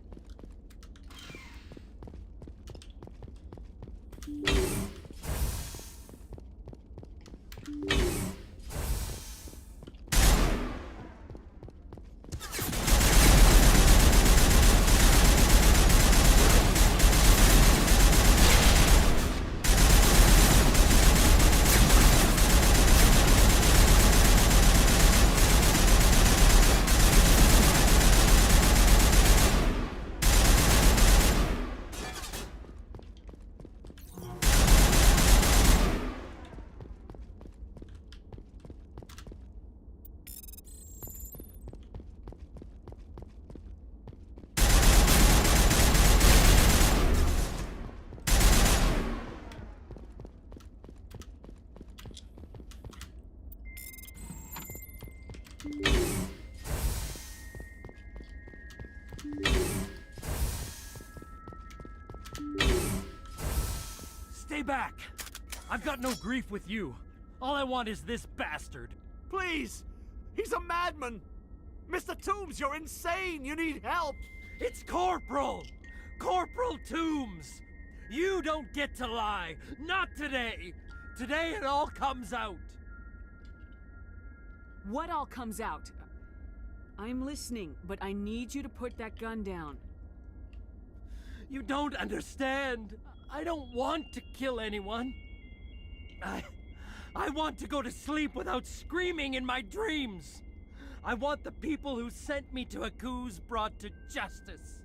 Stay back! I've got no grief with you. All I want is this bastard. Please! He's a madman! Mr. Toombs, you're insane! You need help! It's Corporal! Corporal Toombs! You don't get to lie! Not today! Today it all comes out! What all comes out? I'm listening, but I need you to put that gun down. You don't understand! I don't want to kill anyone. I want to go to sleep without screaming in my dreams. I want the people who sent me to Akuz brought to justice.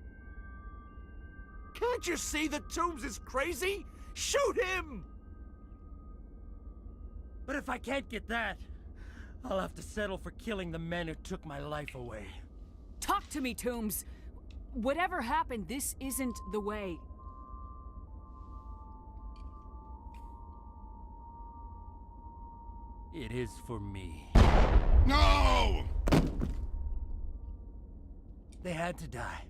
Can't you see that Toombs is crazy? Shoot him! But if I can't get that, I'll have to settle for killing the men who took my life away. Talk to me, Toombs. Whatever happened, this isn't the way. It is for me. No! They had to die.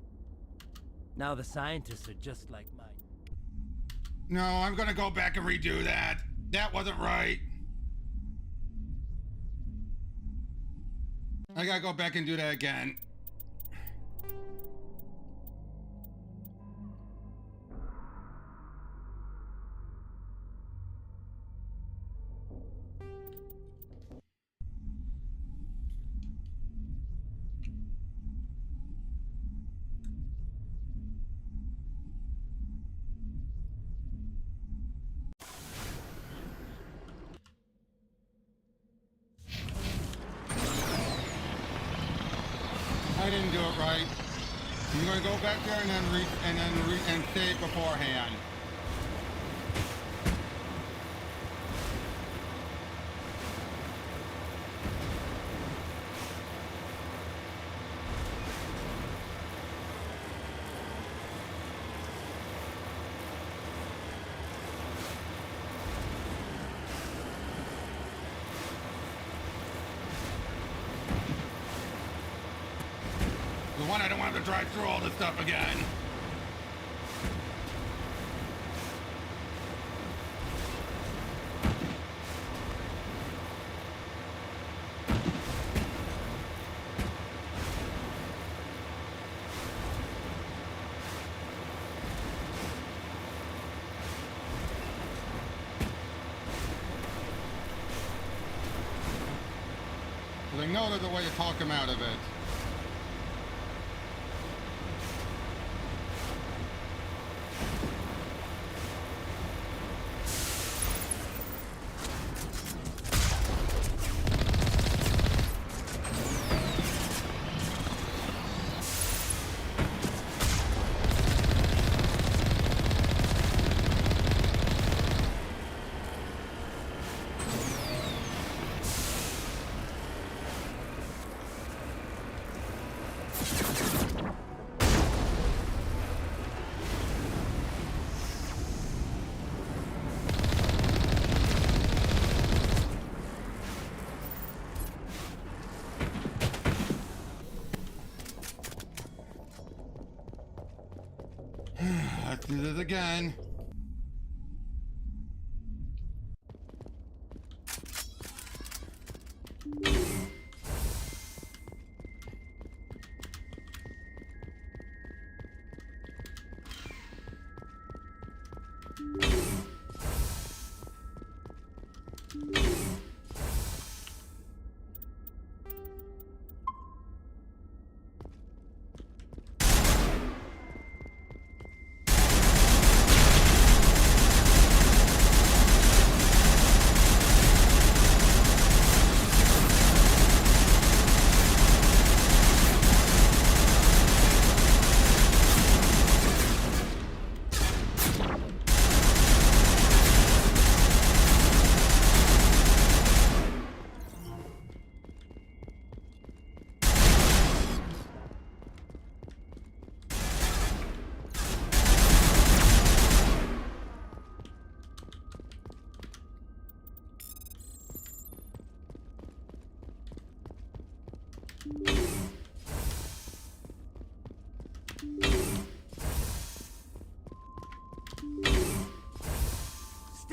Now the scientists are just like mine. No, I'm gonna go back and redo that. That wasn't right. I gotta go back and do that again. I didn't do it right. I'm gonna go back there and then save beforehand. The one I don't want to drive through all this stuff again. They know there's a way to talk him out of it. Let's do this again.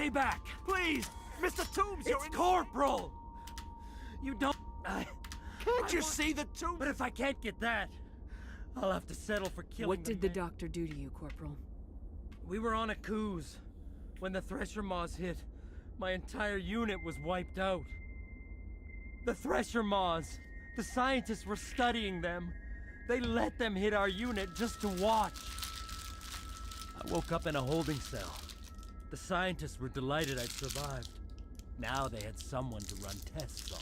Stay back, please! Mr. Toombs, it's Corporal! You don't... Can't you see the Toombs? But if I can't get that, I'll have to settle for killing What did the doctor do to you, Corporal? We were on a cruise. When the Thresher Maws hit, my entire unit was wiped out. The Thresher Maws, the scientists were studying them. They let them hit our unit just to watch. I woke up in a holding cell. The scientists were delighted I'd survived. Now they had someone to run tests on.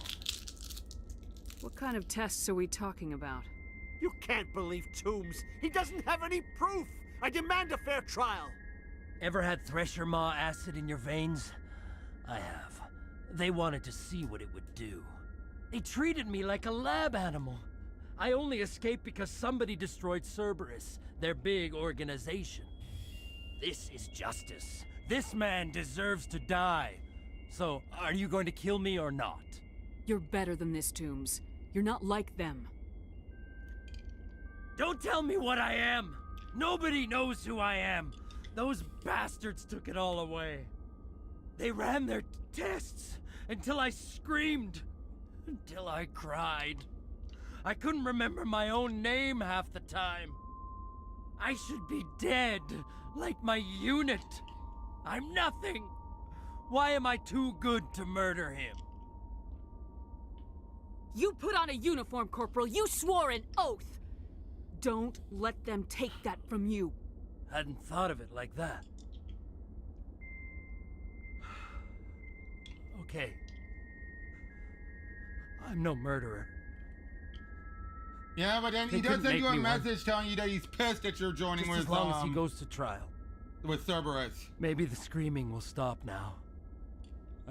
What kind of tests are we talking about? You can't believe Toombs. He doesn't have any proof. I demand a fair trial. Ever had Thresher Maw acid in your veins? I have. They wanted to see what it would do. They treated me like a lab animal. I only escaped because somebody destroyed Cerberus, their big organization. This is justice. This man deserves to die. So, are you going to kill me or not? You're better than this, Toombs. You're not like them. Don't tell me what I am! Nobody knows who I am! Those bastards took it all away. They ran their tests until I screamed, until I cried. I couldn't remember my own name half the time. I should be dead, like my unit. I'm nothing. Why am I too good to murder him? You put on a uniform, Corporal. You swore an oath. Don't let them take that from you. Hadn't thought of it like that. Okay. I'm no murderer. Yeah, but then he does send you a message telling you that he's pissed that you're joining Just with, as long as he goes to trial. With Cerberus. Maybe the screaming will stop now.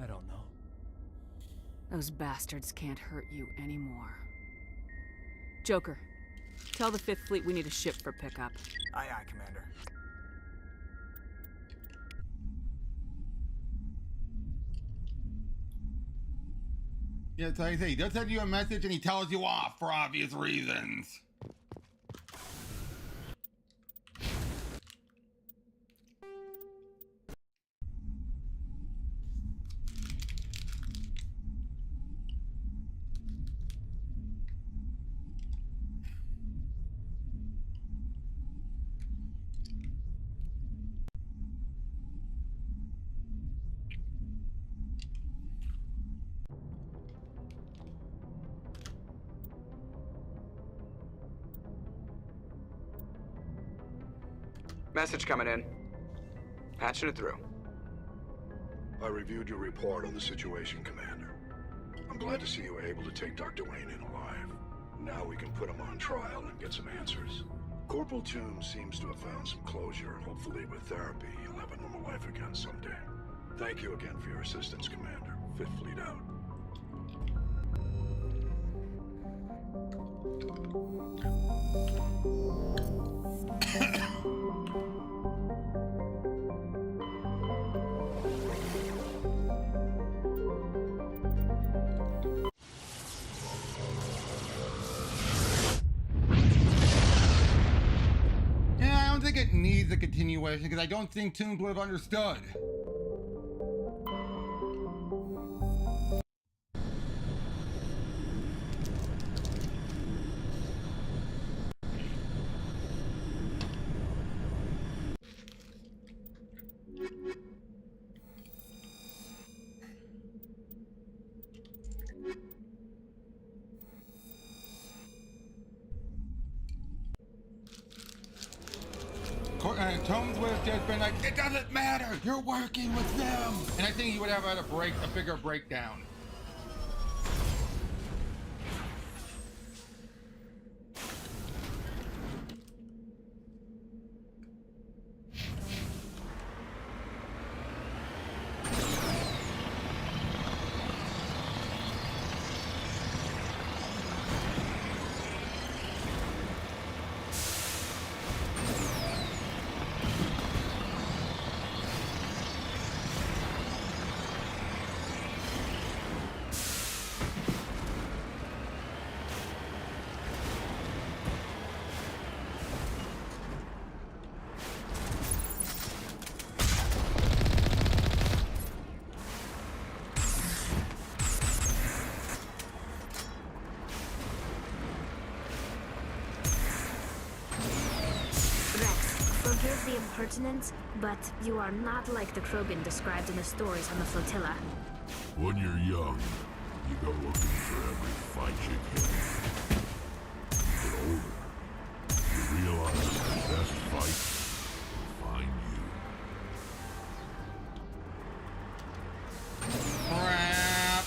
I don't know. Those bastards can't hurt you anymore. Joker, tell the 5th Fleet we need a ship for pickup. Aye, aye, Commander. Yeah, so like I say, he does send you a message and he tells you off for obvious reasons. Message coming in. Patching it through. I reviewed your report on the situation, Commander. I'm glad to see you were able to take Dr. Wayne in alive. Now we can put him on trial and get some answers. Corporal Toombs seems to have found some closure, and hopefully with therapy, he'll have a normal life again someday. Thank you again for your assistance, Commander. 5th Fleet out. Yeah, I don't think it needs a continuation because I don't think Toombs would have understood. Toombs would have just been like, it doesn't matter, you're working with them. And I think he would have had a bigger breakdown. Forgive the impertinence, but you are not like the Krogan described in the stories on the flotilla. When you're young, you go looking for every fight you can. Get older, you realize the best fight will find you. Crap.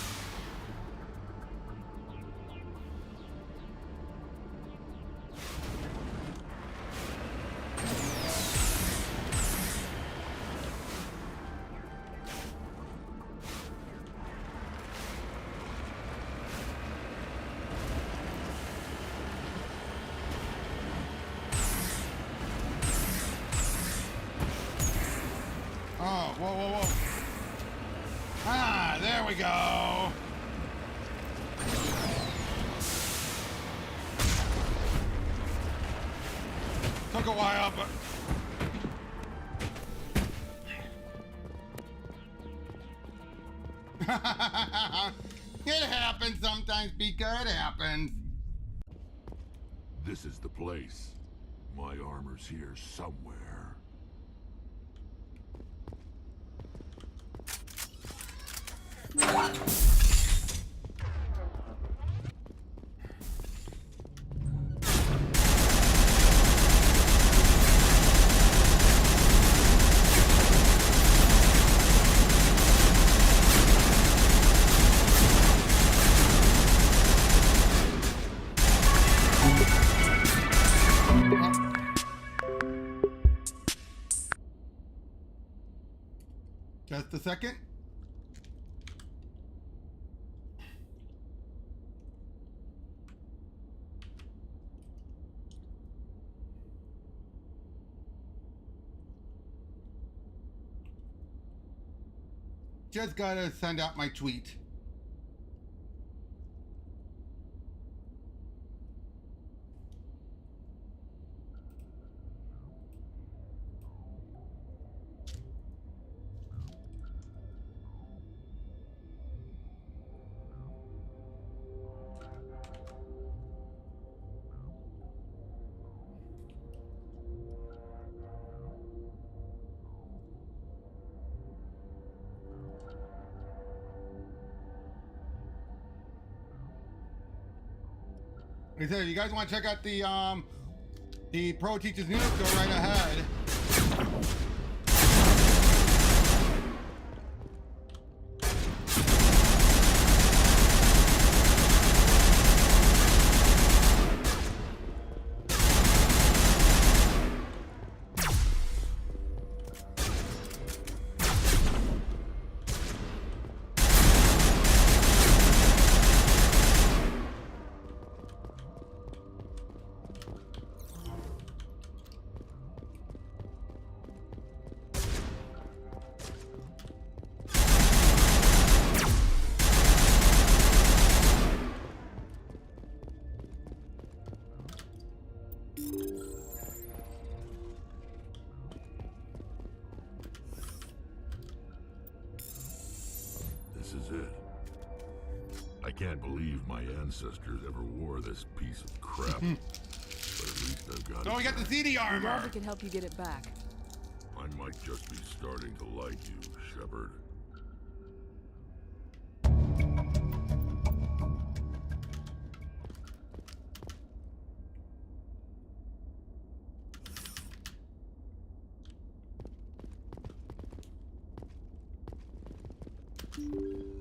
Oh, whoa, whoa, whoa. Ah, there we go. Took a while, but... It happens sometimes, Pika, it happens. This is the place. My armor's here somewhere. Just a second. Just gotta send out my tweet. Like I said, if you guys want to check out the Pro Teachers News, go right ahead. This is it. I can't believe my ancestors ever wore this piece of crap. But at least I've got So we got the CD I'm glad armor. we could help you get it back. I might just be starting to like you, Shepard.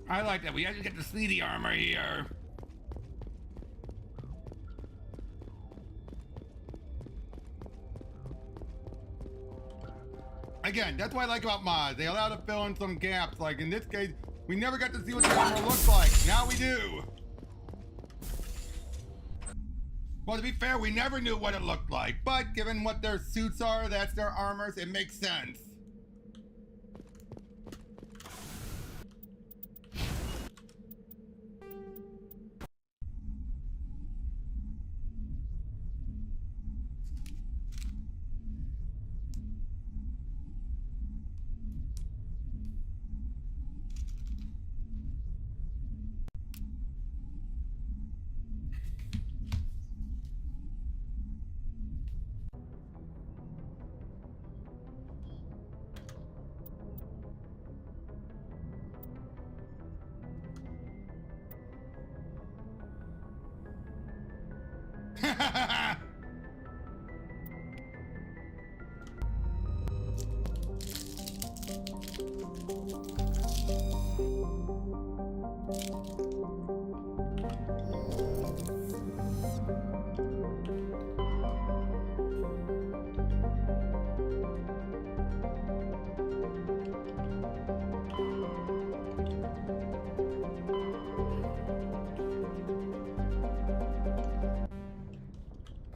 I like that. We have to get the CD armor here. Again, that's what I like about mods. They allow to fill in some gaps. Like in this case, we never got to see what the armor looks like. Now we do. Well, to be fair, we never knew what it looked like. But given what their suits are, that's their armors, it makes sense.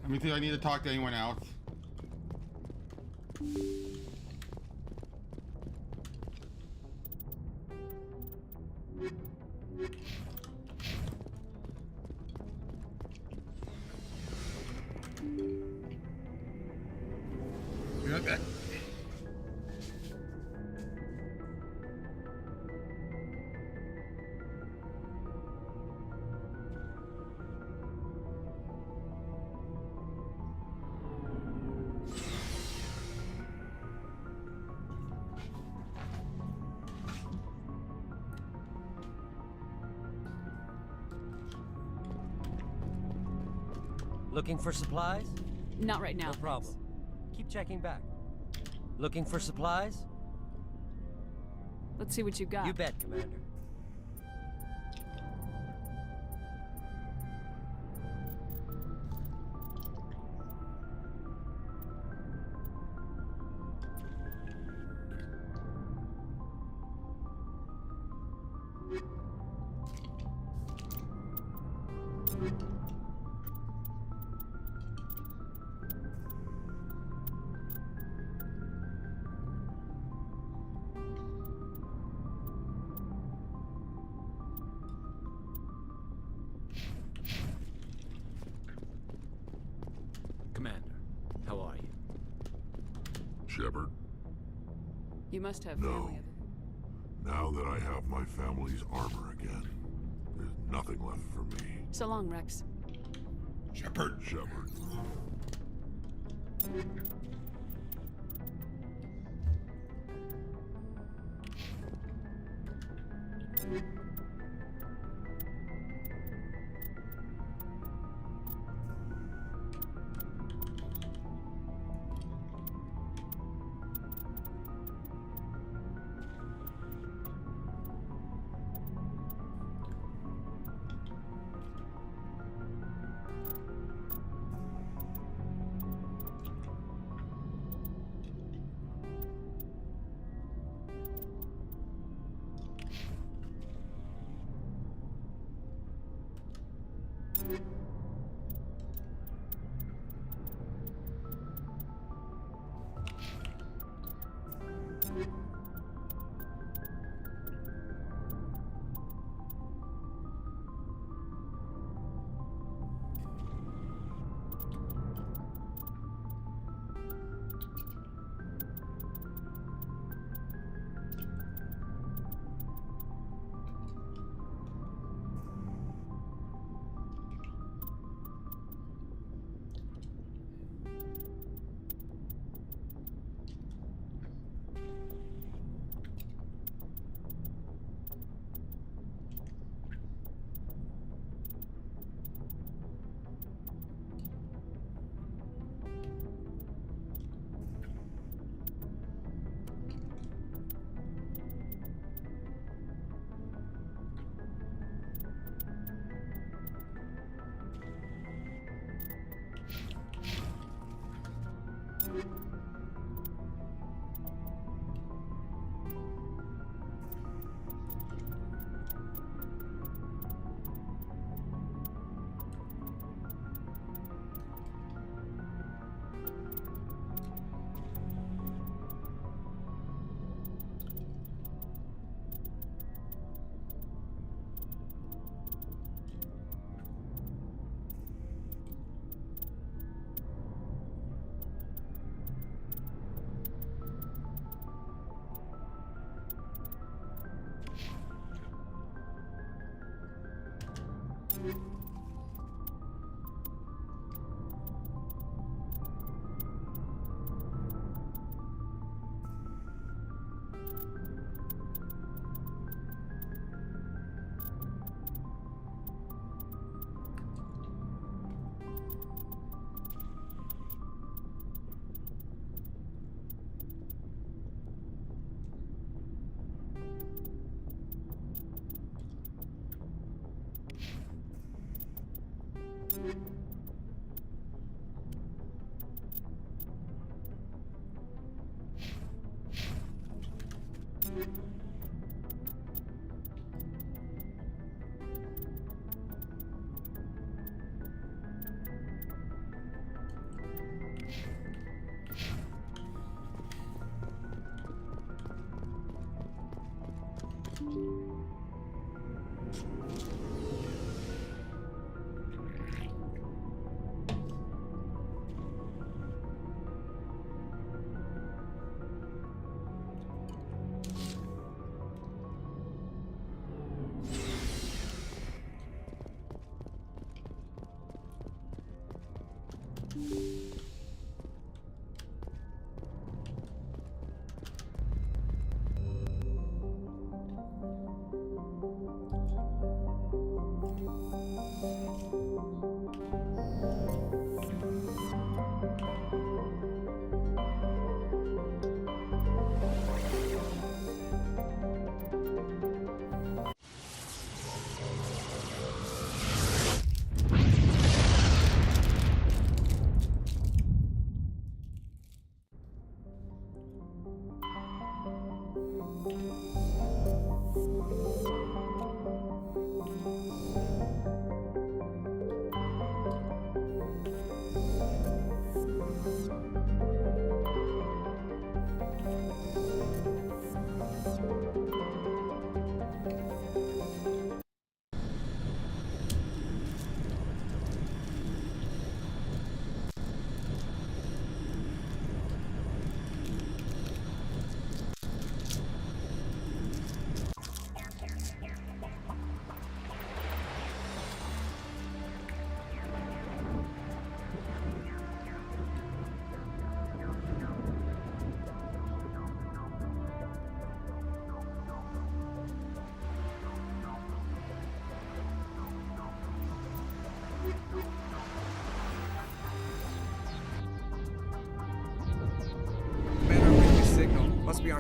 Let me see if I need to talk to anyone else. Okay. Looking for supplies? Not right now. No problem. Keep checking back. Looking for supplies? Let's see what you got. You bet, Commander. Shepard? You must have No. family. Now that I have my family's armor again, there's nothing left for me. So long, Rex. Shepard. Shepard.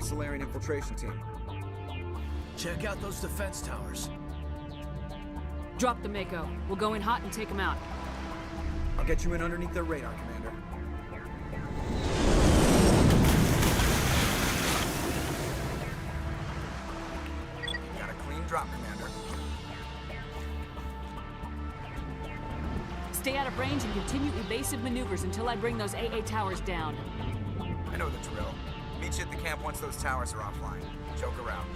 Solarian infiltration team. Check out those defense towers. Drop the Mako. We'll go in hot and take them out. I'll get you in underneath their radar, Commander. Got a clean drop, Commander. Stay out of range and continue evasive maneuvers until I bring those AA towers down. I know the drill. Meet you at the camp once those towers are offline. Joke around.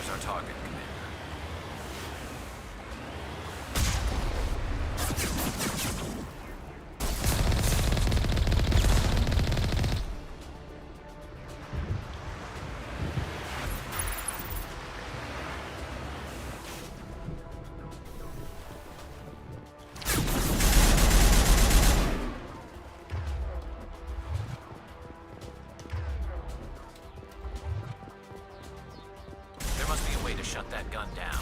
There's our target, Commander. There must be a way to shut that gun down.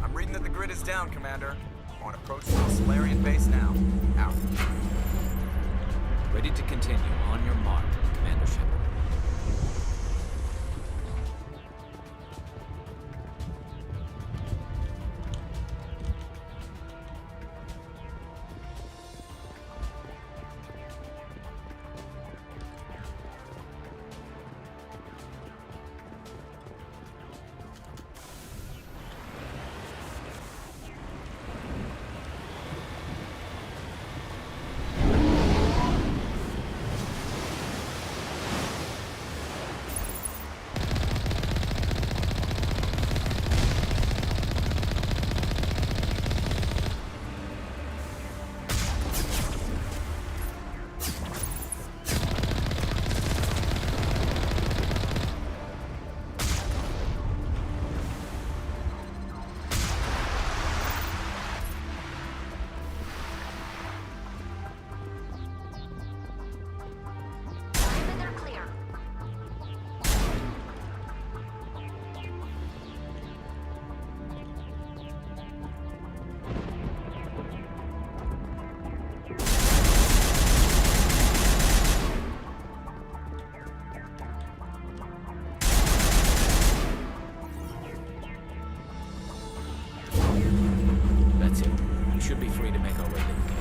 I'm reading that the grid is down, Commander. On approach to the Solarian base now. Out. Ready to continue. On your mark, Commander Shepard. They're clear. That's it. We should be free to make our way to the gate.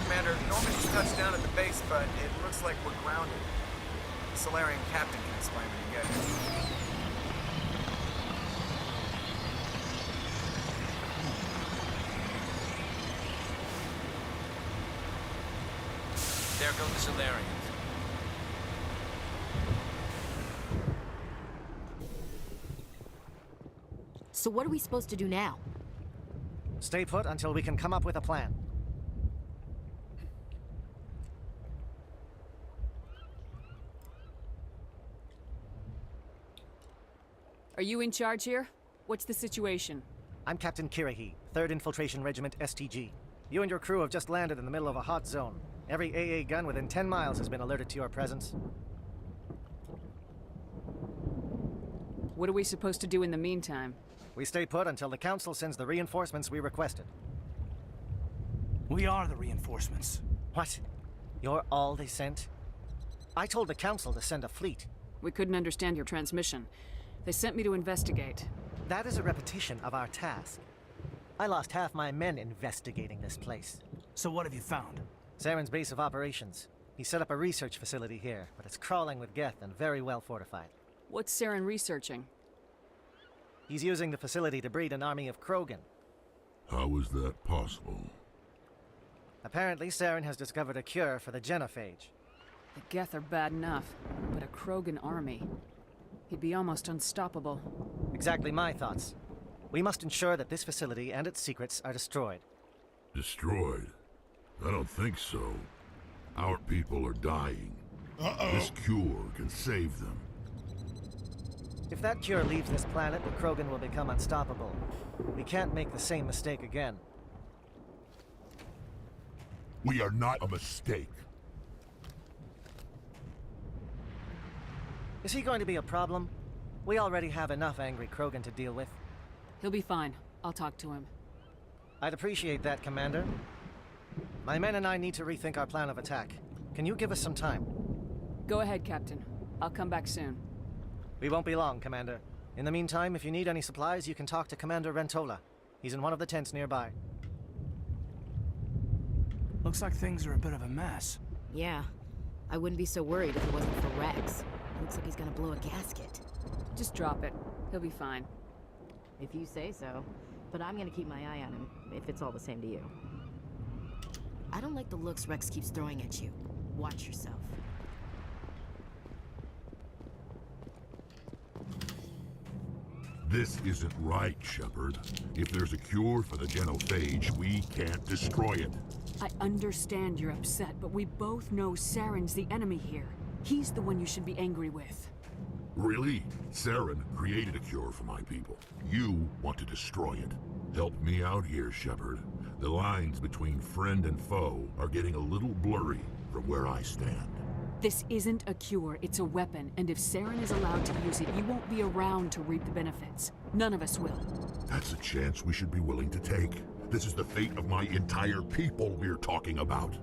Commander, Normandy's touched down at the base, but it looks like we're grounded. The Solarian captain can explain when you get here. There go the Solarians. So what are we supposed to do now? Stay put until we can come up with a plan. Are you in charge here? What's the situation? I'm Captain Kirahi, 3rd Infiltration Regiment STG. You and your crew have just landed in the middle of a hot zone. Every AA gun within 10 miles has been alerted to your presence. What are we supposed to do in the meantime? We stay put until the Council sends the reinforcements we requested. We are the reinforcements. What? You're all they sent? I told the Council to send a fleet. We couldn't understand your transmission. They sent me to investigate. That is a repetition of our task. I lost half my men investigating this place. So what have you found? Saren's base of operations. He set up a research facility here, but it's crawling with Geth and very well fortified. What's Saren researching? He's using the facility to breed an army of Krogan. How is that possible? Apparently, Saren has discovered a cure for the genophage. The Geth are bad enough, but a Krogan army. He'd be almost unstoppable. Exactly my thoughts. We must ensure that this facility and its secrets are destroyed. Destroyed? I don't think so. Our people are dying. This cure can save them. If that cure leaves this planet, the Krogan will become unstoppable. We can't make the same mistake again. We are not a mistake. Is he going to be a problem? We already have enough angry Krogan to deal with. He'll be fine. I'll talk to him. I'd appreciate that, Commander. My men and I need to rethink our plan of attack. Can you give us some time? Go ahead, Captain. I'll come back soon. We won't be long, Commander. In the meantime, if you need any supplies, you can talk to Commander Rentola. He's in one of the tents nearby. Looks like things are a bit of a mess. Yeah. I wouldn't be so worried if it wasn't for Rex. Looks like he's gonna blow a gasket. Just drop it. He'll be fine. If you say so. But I'm gonna keep my eye on him, if it's all the same to you. I don't like the looks Rex keeps throwing at you. Watch yourself. This isn't right, Shepard. If there's a cure for the genophage, we can't destroy it. I understand you're upset, but we both know Saren's the enemy here. He's the one you should be angry with. Really? Saren created a cure for my people. You want to destroy it. Help me out here, Shepard. The lines between friend and foe are getting a little blurry from where I stand. This isn't a cure, it's a weapon, and if Saren is allowed to use it, you won't be around to reap the benefits. None of us will. That's a chance we should be willing to take. This is the fate of my entire people we're talking about.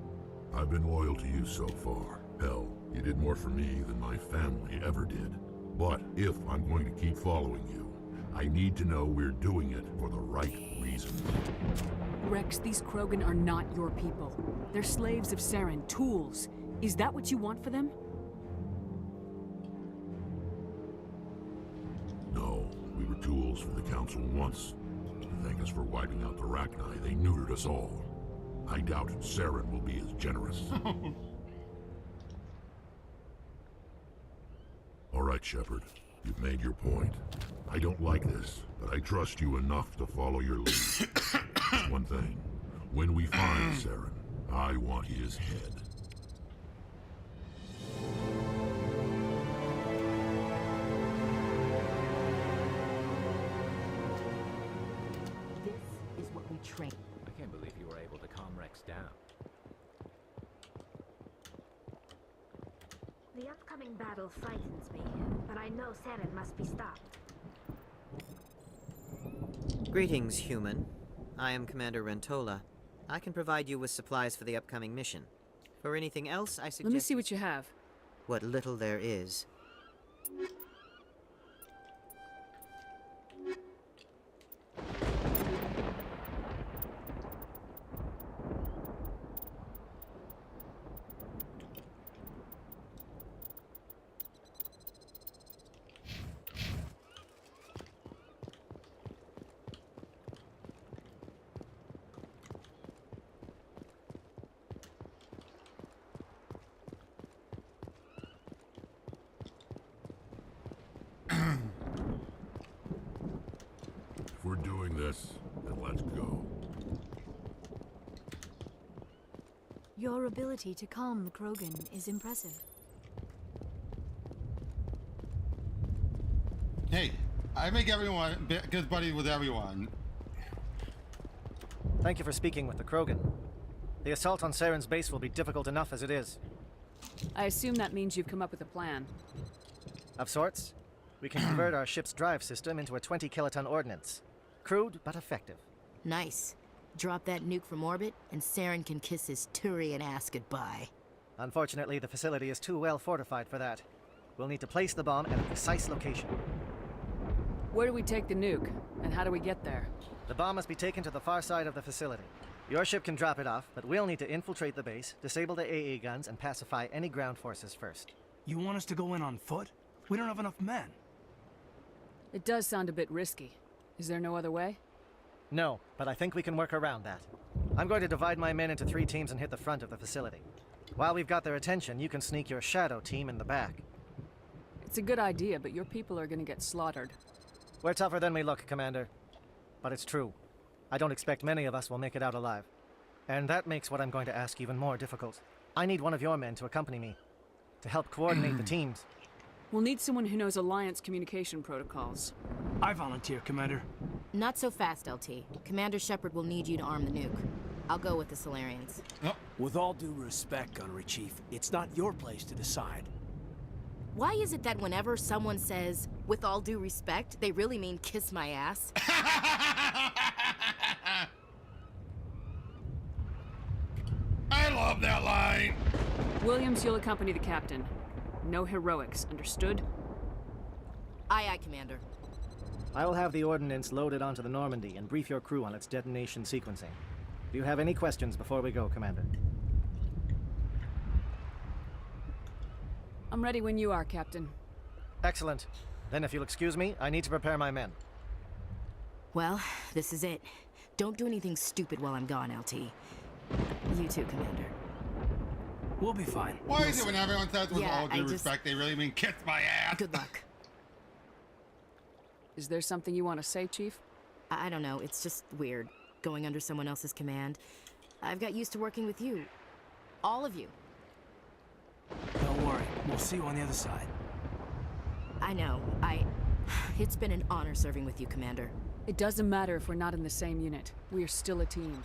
I've been loyal to you so far. Hell, you did more for me than my family ever did. But if I'm going to keep following you, I need to know we're doing it for the right reasons. Rex, these Krogan are not your people. They're slaves of Saren, tools. Is that what you want for them? No, we were tools for the Council once. Thank us for wiping out the Rachni. They neutered us all. I doubt Saren will be as generous. All right, Shepard. You've made your point. I don't like this, but I trust you enough to follow your lead. Just one thing. When we find Saren, I want his head. This is what we train. I can't believe you were able to calm Rex down. The upcoming battle frightens me, but I know Saren must be stopped. Greetings, human. I am Commander Rentola. I can provide you with supplies for the upcoming mission. For anything else, I suggest... Let me see what you have. What little there is. If we're doing this, then let's go. Your ability to calm the Krogan is impressive. Hey, I make everyone good buddy with everyone. Thank you for speaking with the Krogan. The assault on Saren's base will be difficult enough as it is. I assume that means you've come up with a plan. Of sorts. We can convert our ship's drive system into a 20-kiloton ordnance. Crude, but effective. Nice. Drop that nuke from orbit, and Saren can kiss his Turian ass goodbye. Unfortunately, the facility is too well fortified for that. We'll need to place the bomb at a precise location. Where do we take the nuke, and how do we get there? The bomb must be taken to the far side of the facility. Your ship can drop it off, but we'll need to infiltrate the base, disable the AA guns, and pacify any ground forces first. You want us to go in on foot? We don't have enough men. It does sound a bit risky. Is there no other way? No, but I think we can work around that. I'm going to divide my men into 3 teams and hit the front of the facility. While we've got their attention, you can sneak your shadow team in the back. It's a good idea, but your people are gonna get slaughtered. We're tougher than we look, Commander. But it's true. I don't expect many of us will make it out alive. And that makes what I'm going to ask even more difficult. I need one of your men to accompany me, to help coordinate the teams. We'll need someone who knows Alliance communication protocols. I volunteer, Commander. Not so fast, LT. Commander Shepard will need you to arm the nuke. I'll go with the Solarians. With all due respect, Gunnery Chief, it's not your place to decide. Why is it that whenever someone says, with all due respect, they really mean kiss my ass? I love that line! Williams, you'll accompany the captain. No heroics, understood? Aye, aye, Commander. I will have the ordnance loaded onto the Normandy and brief your crew on its detonation sequencing. Do you have any questions before we go, Commander? I'm ready when you are, Captain. Excellent. Then if you'll excuse me, I need to prepare my men. Well, this is it. Don't do anything stupid while I'm gone, LT. You too, Commander. We'll be fine. Why is it when everyone says with all due respect, they really mean kiss my ass? Good luck. Is there something you want to say, Chief? I don't know. It's just weird, going under someone else's command. I've got used to working with you. All of you. Don't worry. We'll see you on the other side. I know. It's been an honor serving with you, Commander. It doesn't matter if we're not in the same unit. We are still a team.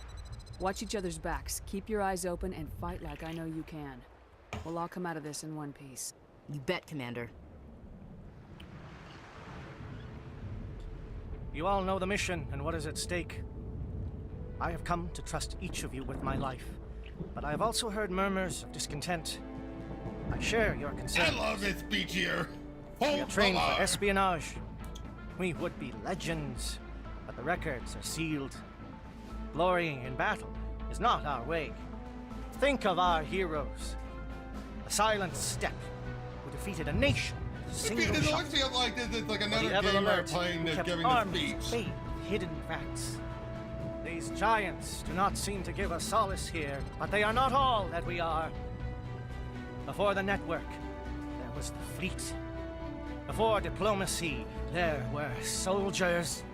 Watch each other's backs, keep your eyes open, and fight like I know you can. We'll all come out of this in one piece. You bet, Commander. You all know the mission and what is at stake. I have come to trust each of you with my life, but I have also heard murmurs of discontent. I share your concerns. I love this speech here. We are trained for espionage. We would be legends, but the records are sealed. Glorying in battle is not our way. Think of our heroes. The silent step who defeated a nation with a single It shot. always feels like this is like another The ever game we're alert playing that's kept giving a armies speech. bathed in hidden facts. These giants do not seem to give us solace here, but they are not all that we are. Before the network, there was the fleet. Before diplomacy, there were soldiers.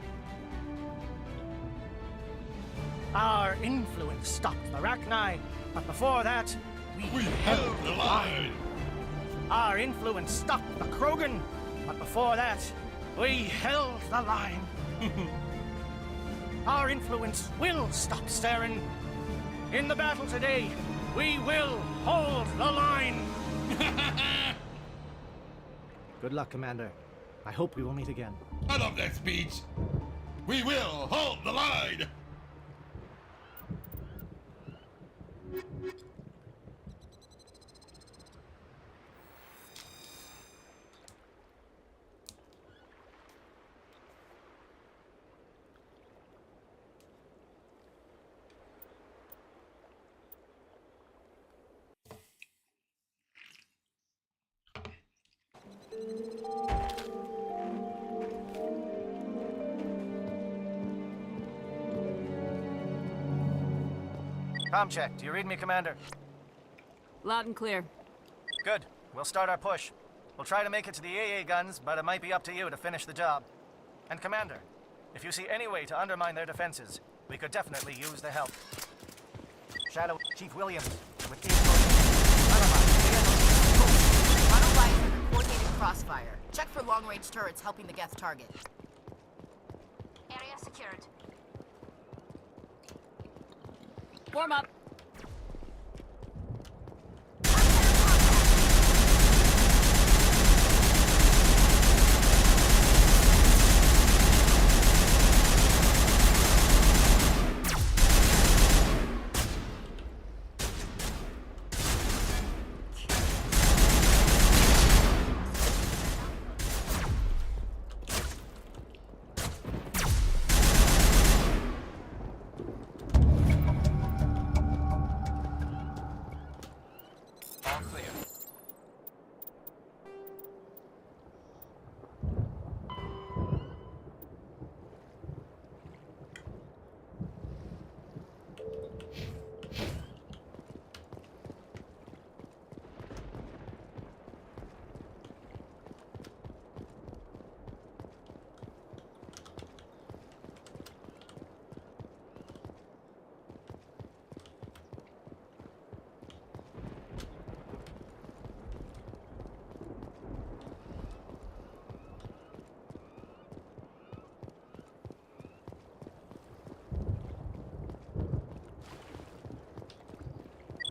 Our influence stopped the Rachni, but before that, we held the line. Our influence stopped the Krogan, but before that, we held the line. Our influence will stop Saren. In the battle today, we will hold the line. Good luck, Commander. I hope we will meet again. I love that speech. We will hold the line. Com check. Do you read me, Commander? Loud and clear. Good. We'll start our push. We'll try to make it to the AA guns, but it might be up to you to finish the job. And Commander, if you see any way to undermine their defenses, we could definitely use the help. Shadow, Chief Williams, with the Autolight under coordinated crossfire. Check for long-range turrets helping the Geth target. Area secured. Warm up.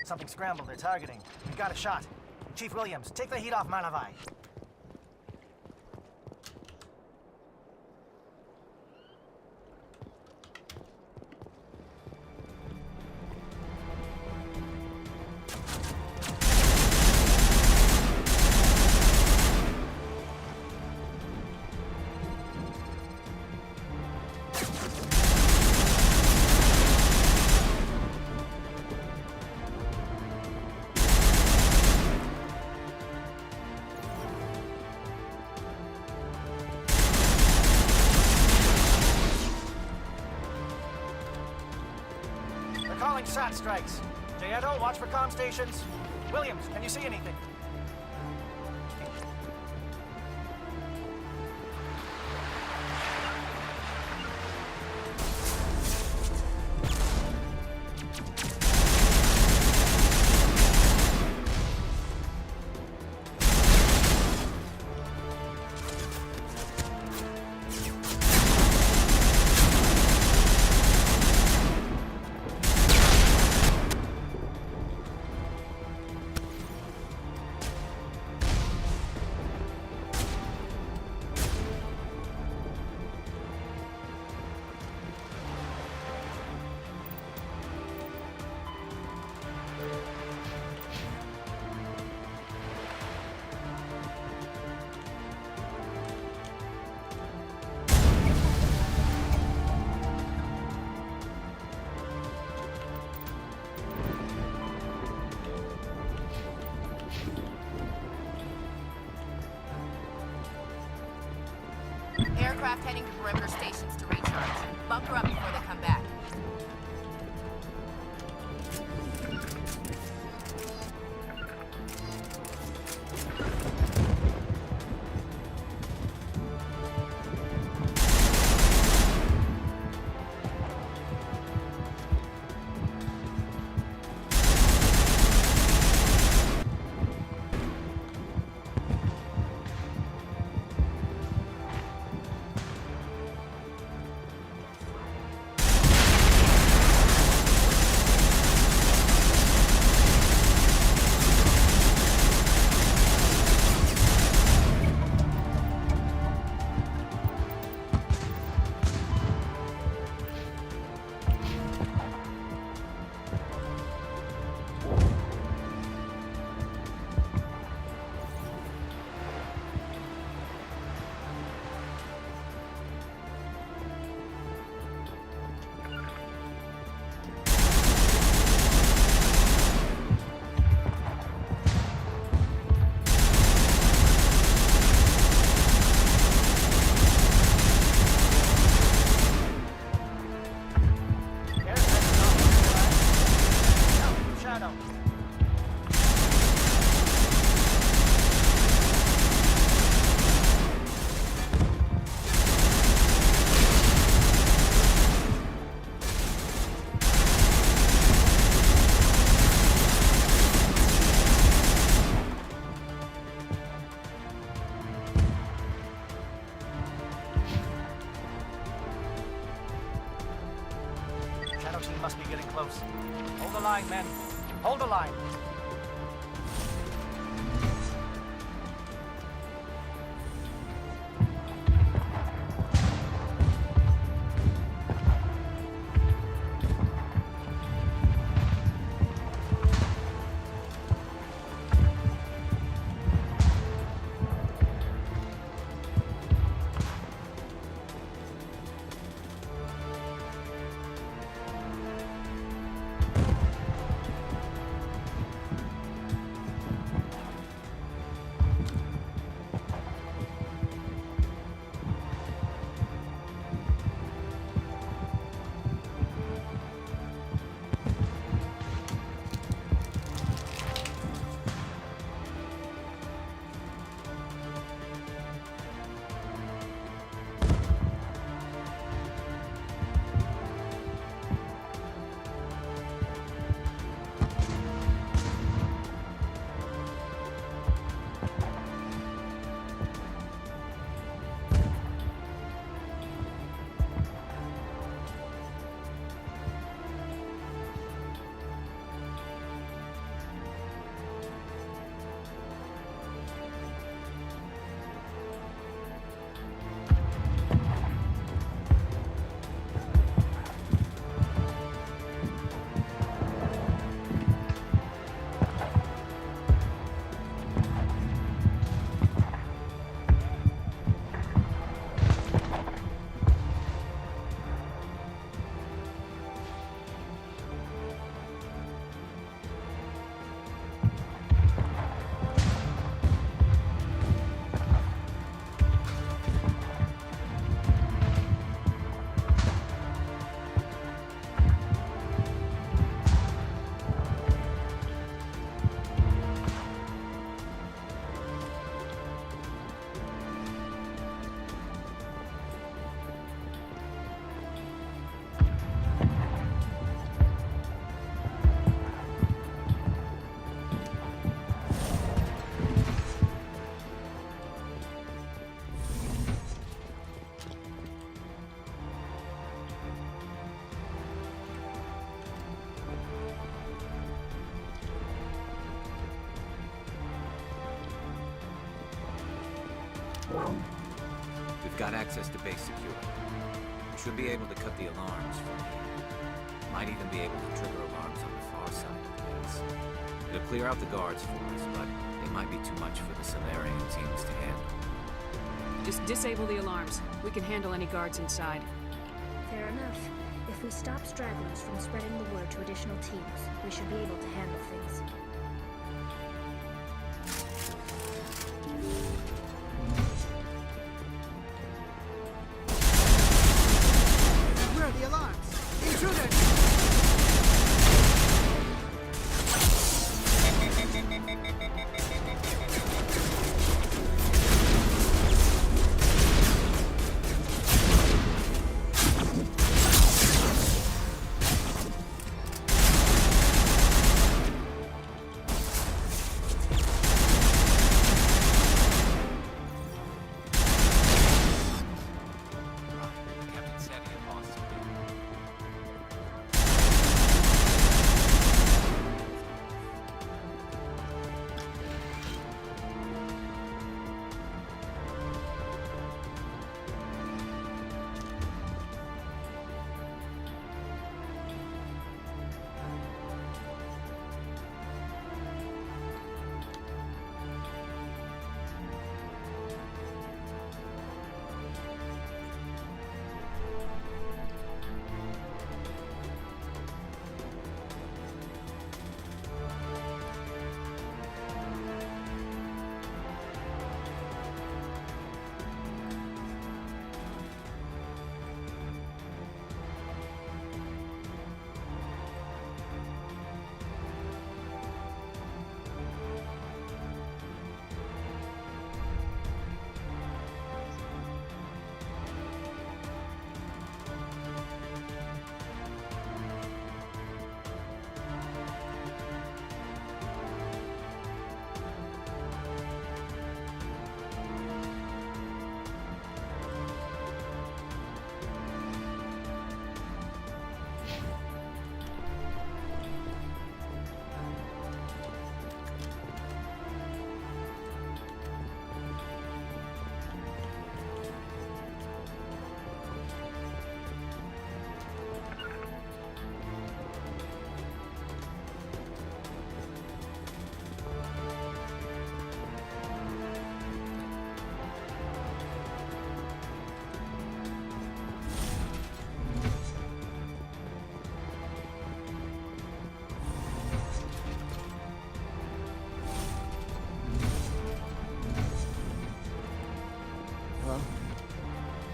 Something scrambled they're targeting. We got a shot. Chief Williams, take the heat off Malavai. Calling SAT strikes. Jaedo, watch for comm stations. Williams, can you see anything? Aircraft heading to perimeter stations to recharge. Bunker up before they come back. Team must be getting close. Hold the line, men. Hold the line. We've got access to base security. We should be able to cut the alarms from here. Might even be able to trigger alarms on the far side of the base. It'll clear out the guards for us, but they might be too much for the Solarian teams to handle. Just disable the alarms. We can handle any guards inside. Fair enough. If we stop stragglers from spreading the word to additional teams, we should be able to handle things. Where are the alarms? Intruders!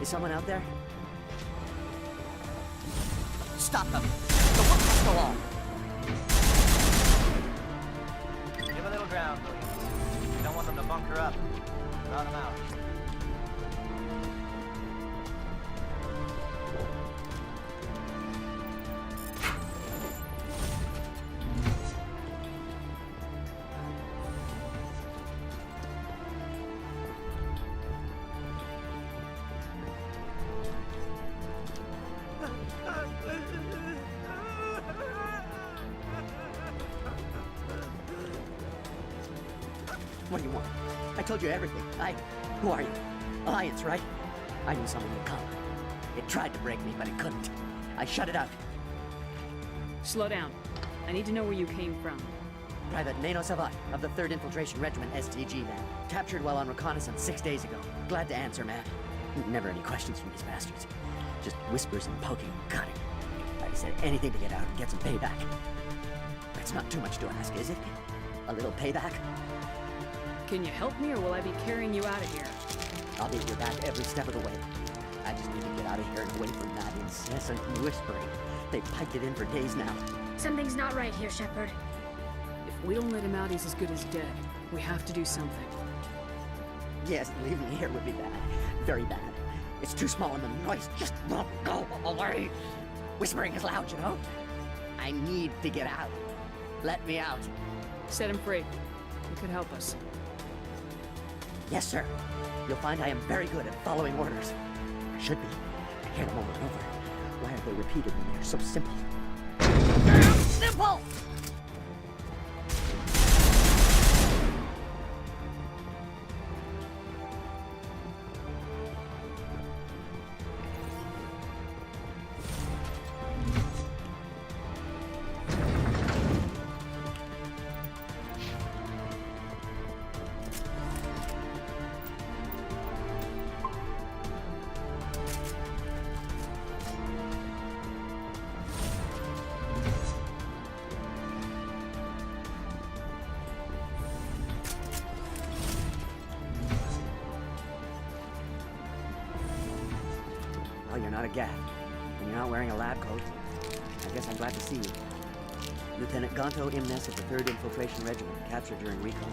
Is someone out there? Stop them! The work must go on! Give a little ground, please. You don't want them to bunker up. Draw them out. What do you want? I told you everything. Who are you? Alliance, right? I knew someone would come. It tried to break me, but it couldn't. I shut it out. Slow down. I need to know where you came from. Private Nano Savat of the 3rd Infiltration Regiment STG, man. Captured while on reconnaissance 6 days ago. Glad to answer, man. Never any questions from these bastards. Just whispers and poking and cutting. I said anything to get out and get some payback. That's not too much to ask, is it? A little payback? Can you help me, or will I be carrying you out of here? I'll be your back every step of the way. I just need to get out of here and away from that incessant whispering. They've piped it in for days now. Something's not right here, Shepard. If we don't let him out, he's as good as dead. We have to do something. Yes, leaving me here would be bad. Very bad. It's too small and the noise just won't go away. Whispering is loud, you know? I need to get out. Let me out. Set him free. You could help us. Yes, sir. You'll find I am very good at following orders. I should be. I hear them over and over. Why are they repeated when they're so simple? Simple! not a Gav, and you're not wearing a lab coat. I guess I'm glad to see you. Lieutenant Gonto Imnes of the 3rd Infiltration Regiment, captured during recon.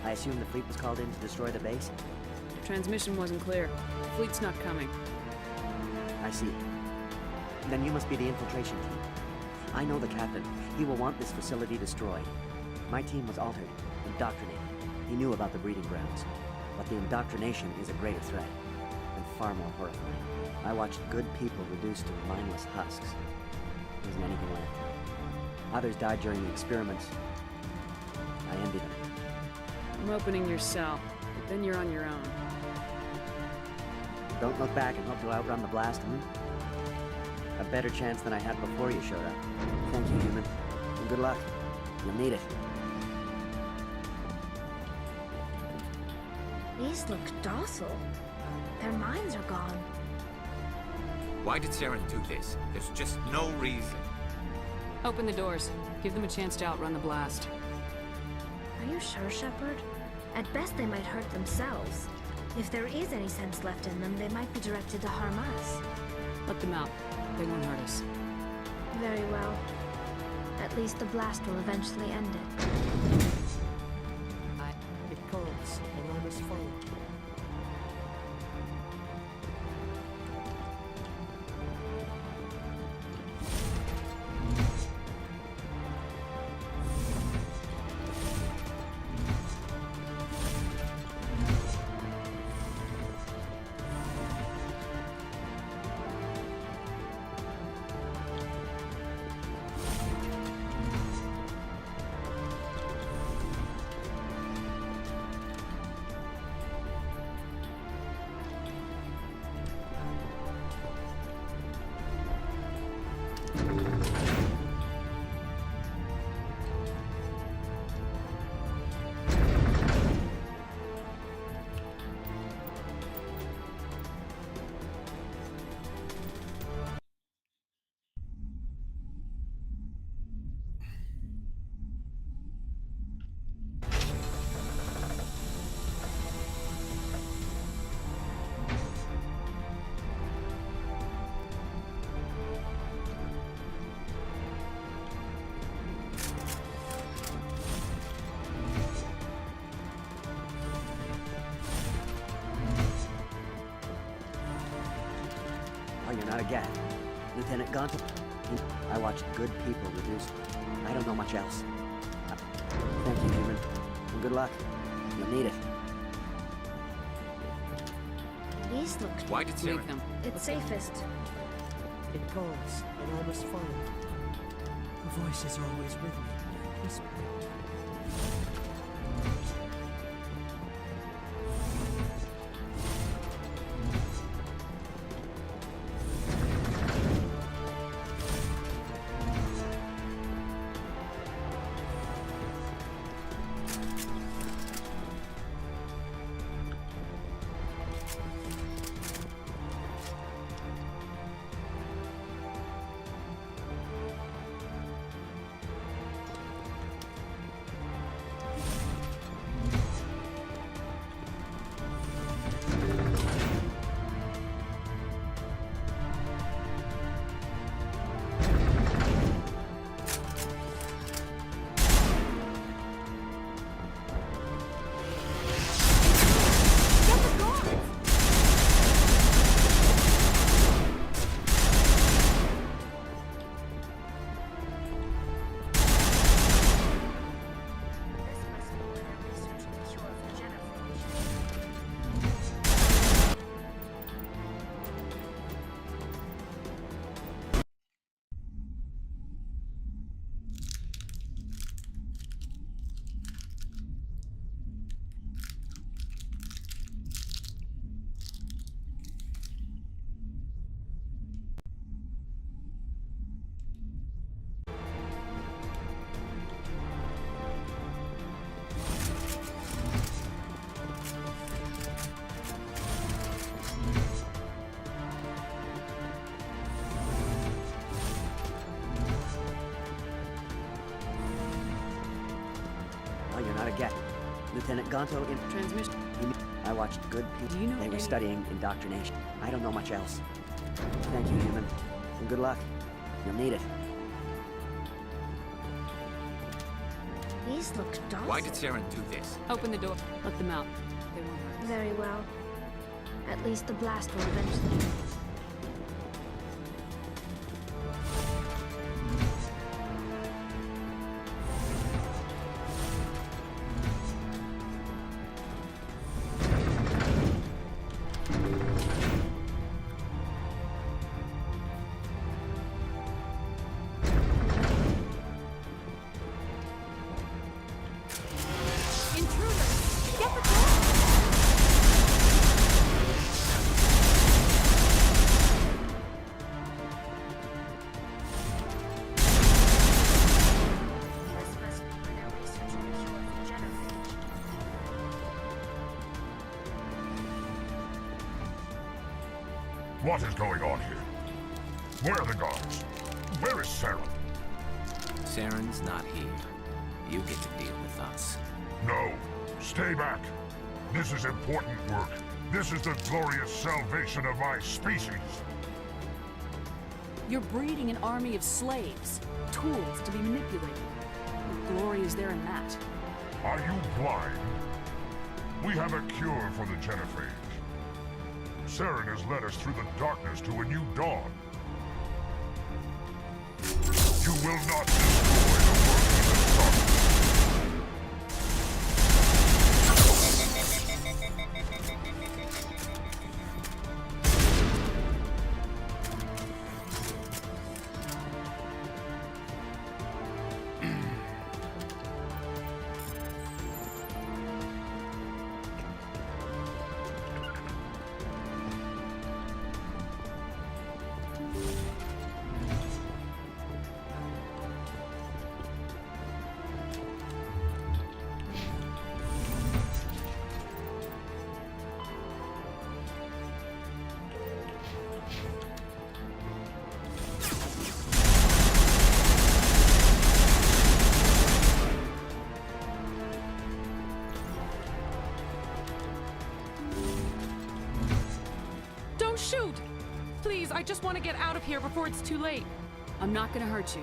I assume the fleet was called in to destroy the base? The transmission wasn't clear. The fleet's not coming. I see. Then you must be the infiltration team. I know the captain. He will want this facility destroyed. My team was altered, indoctrinated. He knew about the breeding grounds. But the indoctrination is a greater threat, and far more horrifying. I watched good people reduced to mindless husks. There isn't anything left. Others died during the experiments. I envy them. I'm opening your cell, but then you're on your own. Don't look back and hope to outrun the blast, A better chance than I had before you showed up. Thank you, human. And good luck. You'll need it. These look docile. Their minds are gone. Why did Saren do this? There's just no reason. Open the doors. Give them a chance to outrun the blast. Are you sure, Shepard? At best, they might hurt themselves. If there is any sense left in them, they might be directed to harm us. Let them out. They won't hurt us. Very well. At least the blast will eventually end it. It calls, and I must follow. You're not a Gav. Lieutenant Gonto. I watched good people reduced. I don't know much else. Thank you, human. And good luck. You'll need it. These look... Why did Saren... Make them. It's safest. It calls, and I must follow. The voice is always with me, whispering. Lieutenant Gonto in transmission. I watched good people. Do you know they were studying indoctrination. I don't know much else. Thank you, human. And good luck. You'll need it. These look docile. Why did Saren do this? Open the door. Let them out. They won't hurt us. Very well. At least the blast will avenge them. What is going on here? Where are the guards? Where is Saren? Saren's not here. You get to deal with us. No. Stay back. This is important work. This is the glorious salvation of my species. You're breeding an army of slaves. Tools to be manipulated. What glory is there in that? Are you blind? We have a cure for the genophage. Saren has led us through the darkness to a new dawn. You will not destroy the workings of darkness. Shoot! Please, I just want to get out of here before it's too late. I'm not gonna hurt you.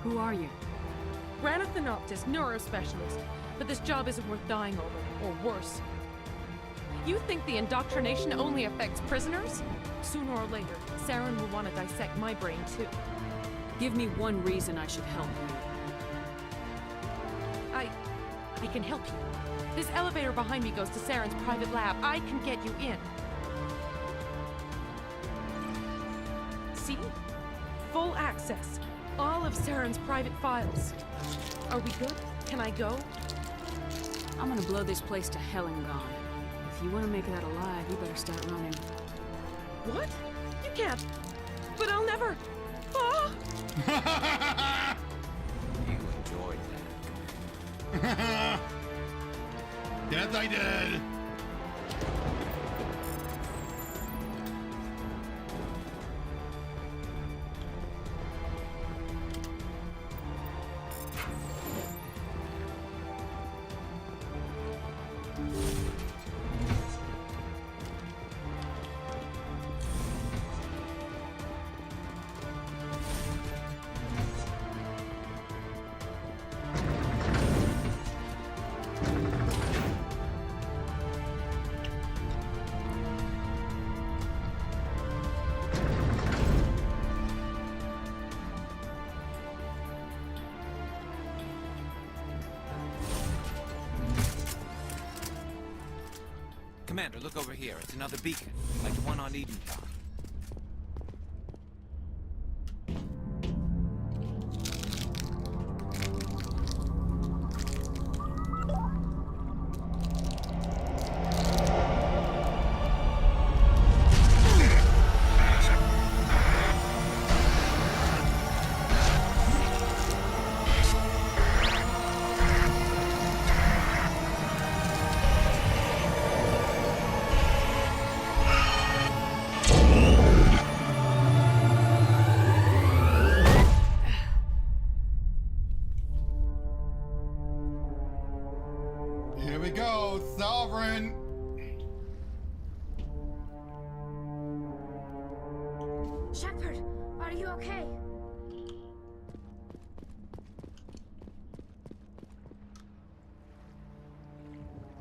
Who are you? Ranathanoptis, neurospecialist. But this job isn't worth dying over, or worse. You think the indoctrination only affects prisoners? Sooner or later, Saren will want to dissect my brain too. Give me one reason I should help you. I can help you. This elevator behind me goes to Saren's private lab. I can get you in. See? Full access. All of Saren's private files. Are we good? Can I go? I'm gonna blow this place to hell and gone. If you want to make it out alive, you better start running. What? You can't. But I'll never. Ah! You enjoyed that. Death I did. Commander, look over here. It's another beacon, like the one on Eden Top.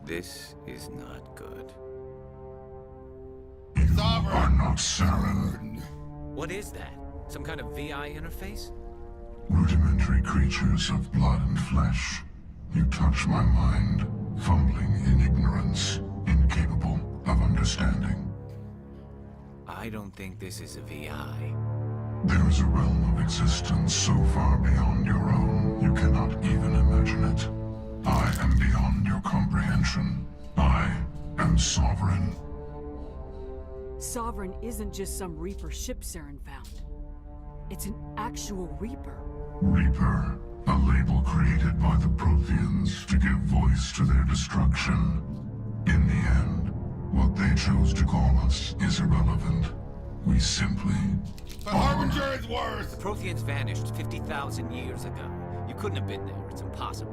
This is not good. You are not Saren. What is that? Some kind of VI interface? Rudimentary creatures of blood and flesh. You touch my mind, fumbling in ignorance, incapable of understanding. I don't think this is a VI. There is a realm of existence so far beyond your own, you cannot even imagine it. I am beyond your comprehension. I am Sovereign. Sovereign isn't just some Reaper ship Saren found. It's an actual Reaper. Reaper, a label created by the Protheans to give voice to their destruction. In the end, what they chose to call us is irrelevant. We simply... The Harbinger is worse! The Protheans vanished 50,000 years ago. You couldn't have been there. It's impossible.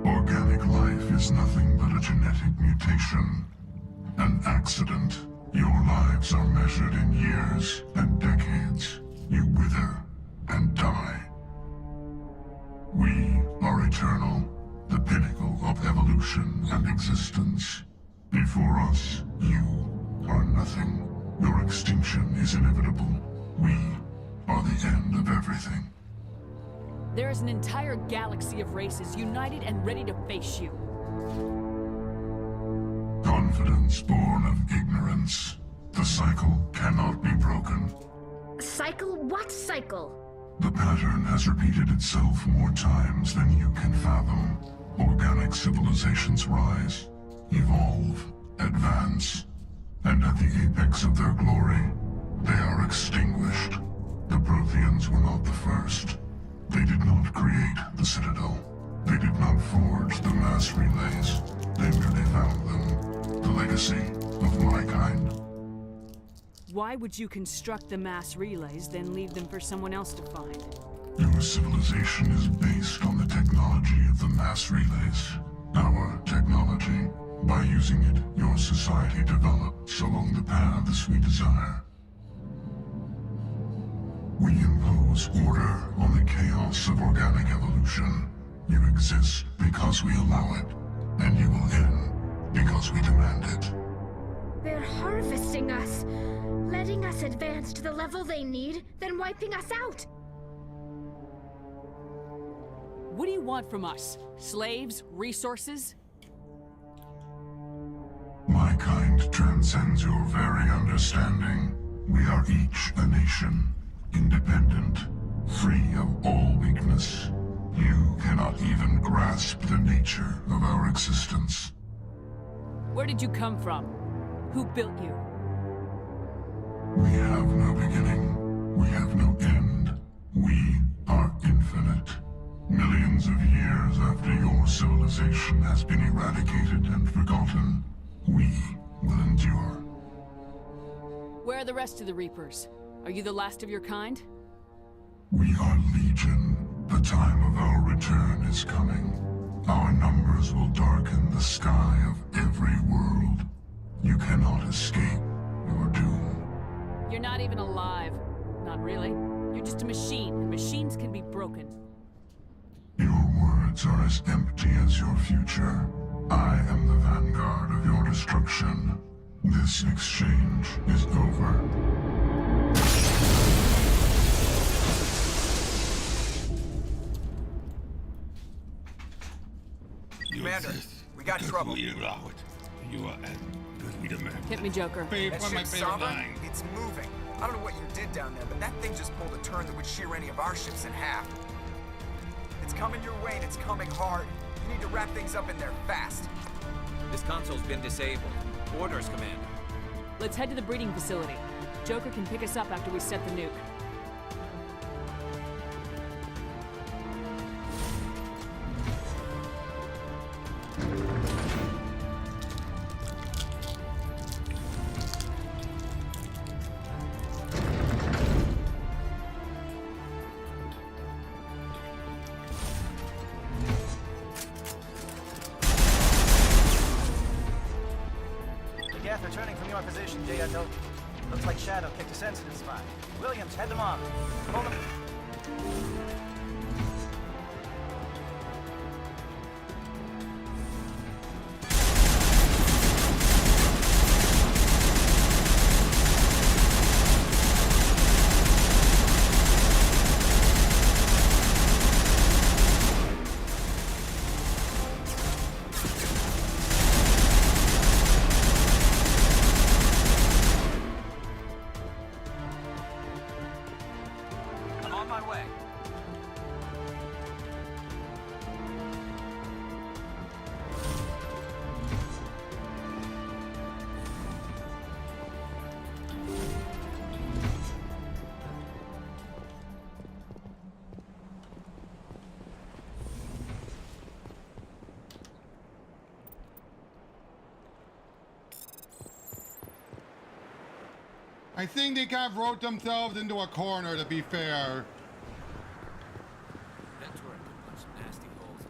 Organic life is nothing but a genetic mutation. An accident. Your lives are measured in years and decades. You wither and die. We are eternal, the pinnacle of evolution and existence. Before us, you are nothing. Your extinction is inevitable. We are the end of everything. There is an entire galaxy of races united and ready to face you. Confidence born of ignorance. The cycle cannot be broken. Cycle? What cycle? The pattern has repeated itself more times than you can fathom. Organic civilizations rise, evolve, advance, and at the apex of their glory, they are extinguished. The Protheans were not the first. They did not create the Citadel. They did not forge the mass relays. They merely found them. The legacy of my kind. Why would you construct the mass relays, then leave them for someone else to find? Your civilization is based on the technology of the mass relays. Our technology. By using it, your society develops along the paths we desire. We impose order on the chaos of organic evolution. You exist because we allow it, and you will end because we demand it. They're harvesting us, letting us advance to the level they need, then wiping us out. What do you want from us? Slaves? Resources? My kind transcends your very understanding. We are each a nation, independent, free of all weakness. You cannot even grasp the nature of our existence. Where did you come from? Who built you? We have no beginning. We have no end. We are infinite. Millions of years after your civilization has been eradicated and forgotten, we will endure. Where are the rest of the Reapers? Are you the last of your kind? We are Legion. The time of our return is coming. Our numbers will darken the sky of every world. You cannot escape your doom. You're not even alive. Not really. You're just a machine, and machines can be broken. Your words are as empty as your future. I am the vanguard of your destruction. This exchange is over. Commander, we got trouble. We allow it. You are because we demand. Hit me, Joker. That ship Sovereign, it's moving. I don't know what you did down there, but that thing just pulled a turn that would shear any of our ships in half. It's coming your way and it's coming hard. You need to wrap things up in there fast. This console's been disabled. Orders, Commander. Let's head to the breeding facility. Joker can pick us up after we set the nuke. Geth returning from your position, J.O. Looks like Shadow kicked a sensitive spot. Williams, head them off. Hold them. way. I think they kind of wrote themselves into a corner, to be fair. That's where I put a bunch of nasty holes.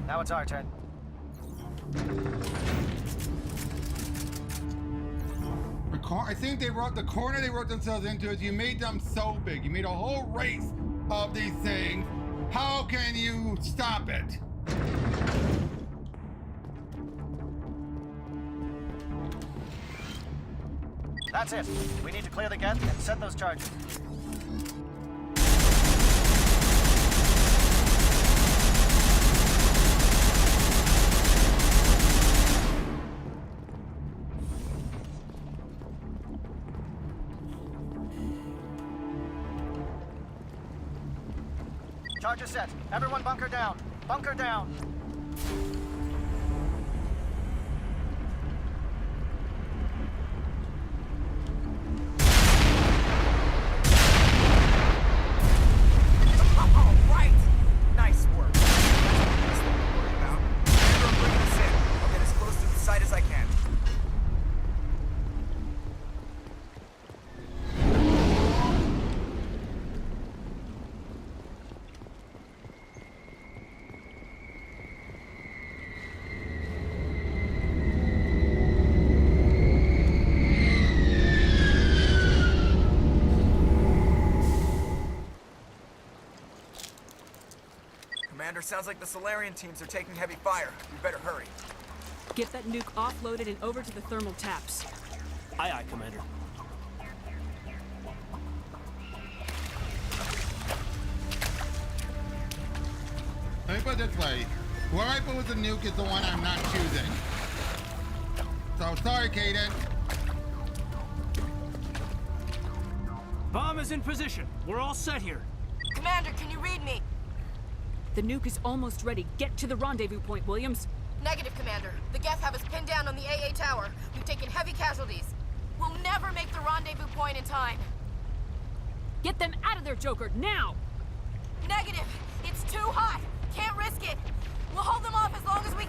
Now it's our turn. I think they wrote the corner they wrote themselves into is you made them so big. You made a whole race of these things. How can you stop it? That's it. We need to clear the gate and set those charges. Charges set. Everyone bunker down. Bunker down. Commander, sounds like the Solarian teams are taking heavy fire. We better hurry. Get that nuke offloaded and over to the thermal taps. Aye, aye, Commander. Let me put it this way. Where I put with the nuke is the one I'm not choosing. So sorry, Kaden. Bomb is in position. We're all set here. Commander, can you read me? The nuke is almost ready. Get to the rendezvous point, Williams. Negative, Commander. The Geth have us pinned down on the AA tower. We've taken heavy casualties. We'll never make the rendezvous point in time. Get them out of there, Joker, now! Negative! It's too hot! Can't risk it! We'll hold them off as long as we...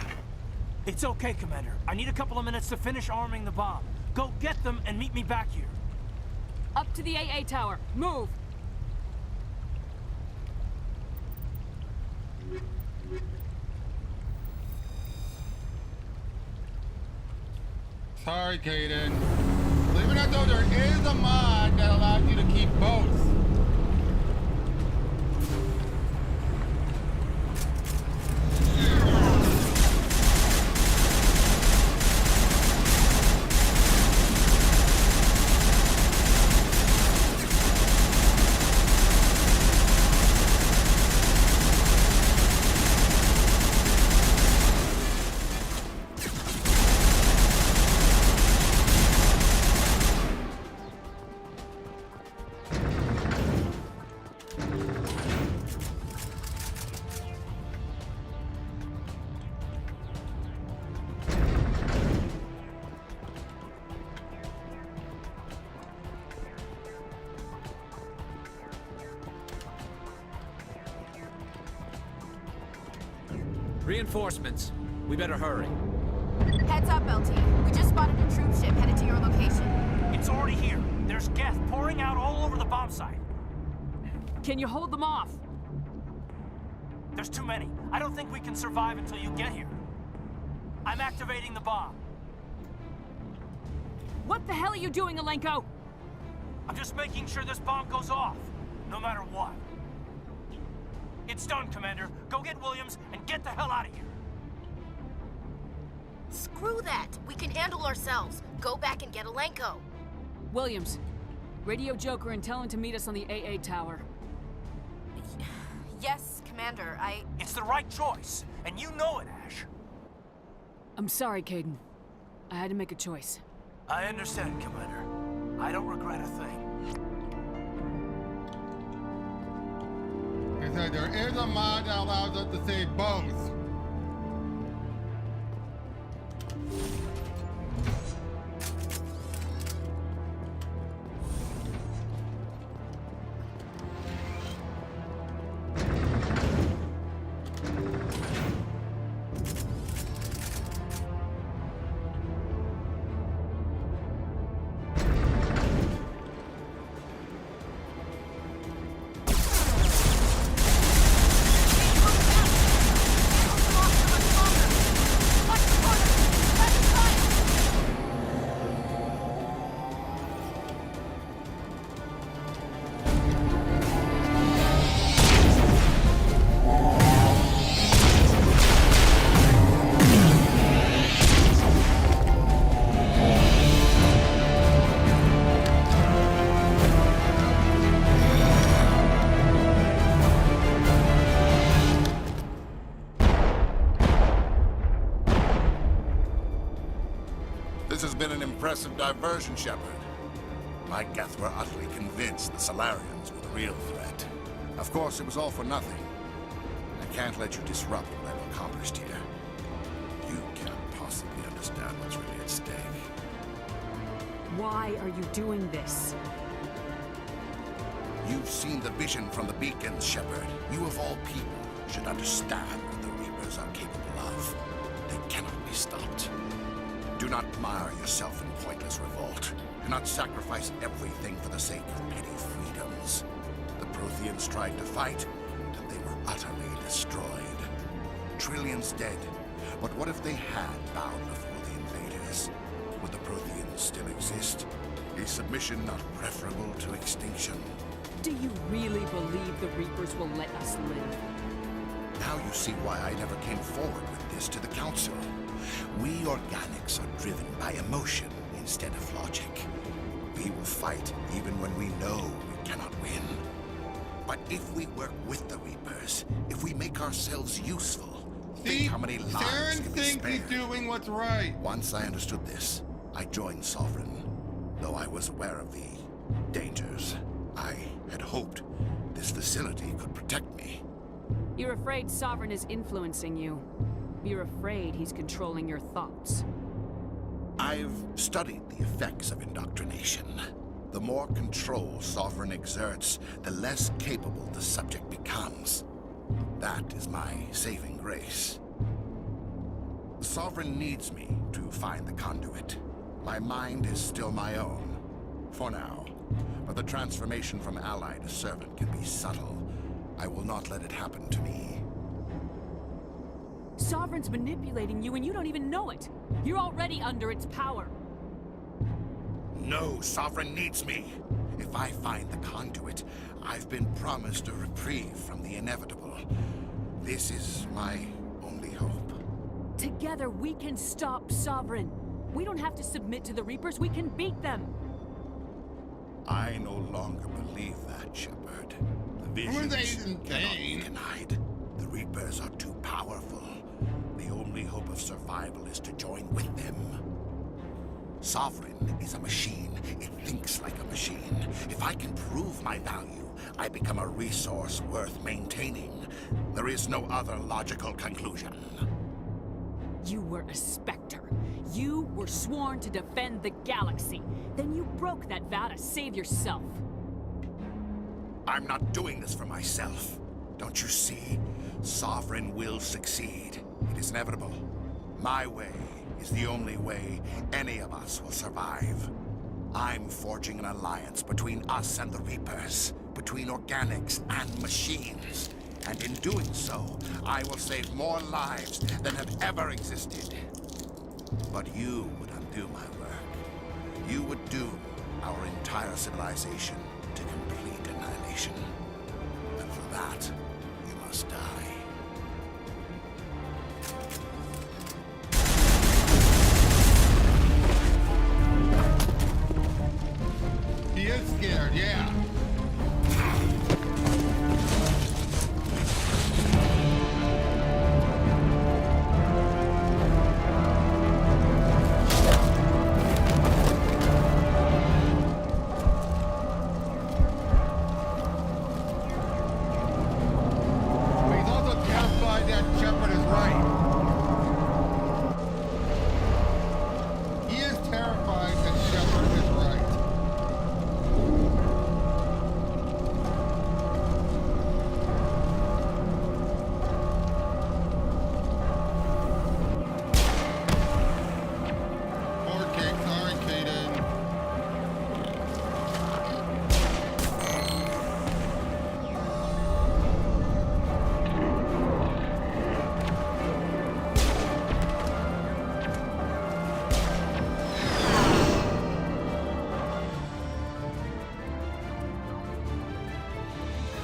It's okay, Commander. I need a couple of minutes to finish arming the bomb. Go get them and meet me back here. Up to the AA tower. Move! Sorry, Kaden. Believe it or not, though, there is a mod that allows you to keep both. Reinforcements. We better hurry. Heads up, LT. We just spotted a troop ship headed to your location. It's already here. There's gas pouring out all over the bomb site. Can you hold them off? There's too many. I don't think we can survive until you get here. I'm activating the bomb. What the hell are you doing, Alenko? I'm just making sure this bomb goes off, no matter what. It's done, Commander. Go get Williams and get the hell out of here. Screw that. We can handle ourselves. Go back and get Alenko. Williams, radio Joker and tell him to meet us on the AA tower. Yes, Commander, It's the right choice, and you know it, Ash. I'm sorry, Caden. I had to make a choice. I understand, Commander. I don't regret a thing. I said there is a mod that allows us to say both. This has been an impressive diversion, Shepard. My Geth were utterly convinced the Solarians were the real threat. Of course, it was all for nothing. I can't let you disrupt what I've accomplished here. You can't possibly understand what's really at stake. Why are you doing this? You've seen the vision from the beacons, Shepard. You of all people should understand what the Reapers are capable of. They cannot be stopped. Do not mire yourself in pointless revolt. Do not sacrifice everything for the sake of petty freedoms. The Protheans tried to fight, and they were utterly destroyed. Trillions dead. But what if they had bowed before the invaders? Would the Protheans still exist? Is submission not preferable to extinction? Do you really believe the Reapers will let us live? Now you see why I never came forward with this to the Council. We organics are driven by emotion instead of logic. We will fight even when we know we cannot win. But if we work with the Reapers, if we make ourselves useful, think how many lives Saren can be thinks he's spared. doing what's right. Once I understood this, I joined Sovereign. Though I was aware of the dangers, I had hoped this facility could protect me. You're afraid Sovereign is influencing you. You're afraid he's controlling your thoughts. I've studied the effects of indoctrination. The more control Sovereign exerts, the less capable the subject becomes. That is my saving grace. Sovereign needs me to find the conduit. My mind is still my own, for now. But the transformation from ally to servant can be subtle. I will not let it happen to me. Sovereign's manipulating you and you don't even know it. You're already under its power. No, Sovereign needs me. If I find the conduit, I've been promised a reprieve from the inevitable. This is my only hope. Together we can stop Sovereign. We don't have to submit to the Reapers, we can beat them. I no longer believe that, Shepard. The visions cannot be denied. The Reapers are too powerful. The only hope of survival is to join with them. Sovereign is a machine. It thinks like a machine. If I can prove my value, I become a resource worth maintaining. There is no other logical conclusion. You were a Spectre. You were sworn to defend the galaxy. Then you broke that vow to save yourself. I'm not doing this for myself. Don't you see? Sovereign will succeed. It is inevitable. My way is the only way any of us will survive. I'm forging an alliance between us and the Reapers, between organics and machines. And in doing so, I will save more lives than have ever existed. But you would undo my work. You would doom our entire civilization to complete annihilation. And for that, you must die. He is scared, yeah.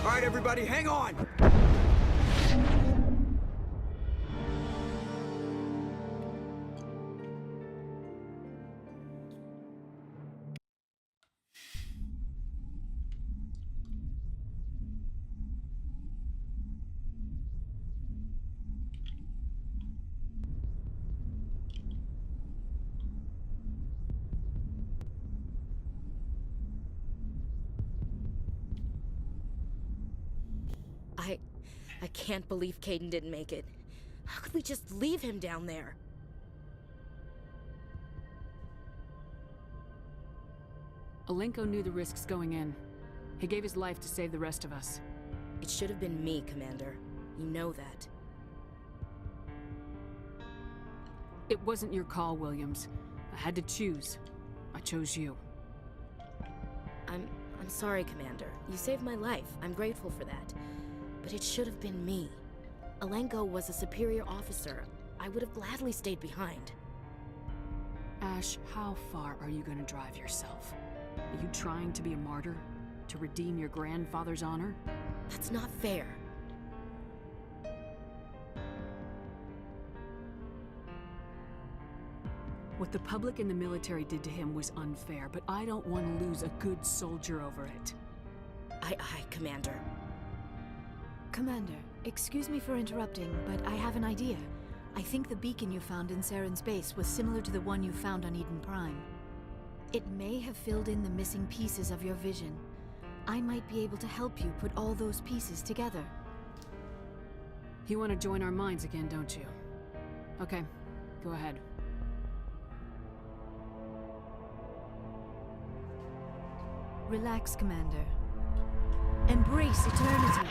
All right, everybody, hang on! I can't believe Caden didn't make it. How could we just leave him down there? Alenko knew the risks going in. He gave his life to save the rest of us. It should have been me, Commander. You know that. It wasn't your call, Williams. I had to choose. I chose you. I'm sorry, Commander. You saved my life. I'm grateful for that. But it should have been me. Alenko was a superior officer. I would have gladly stayed behind. Ash, how far are you going to drive yourself? Are you trying to be a martyr? To redeem your grandfather's honor? That's not fair. What the public and the military did to him was unfair, but I don't want to lose a good soldier over it. Aye, Commander. Commander, excuse me for interrupting, but I have an idea. I think the beacon you found in Saren's base was similar to the one you found on Eden Prime. It may have filled in the missing pieces of your vision. I might be able to help you put all those pieces together. You want to join our minds again, don't you? Okay, go ahead. Relax, Commander. Embrace eternity.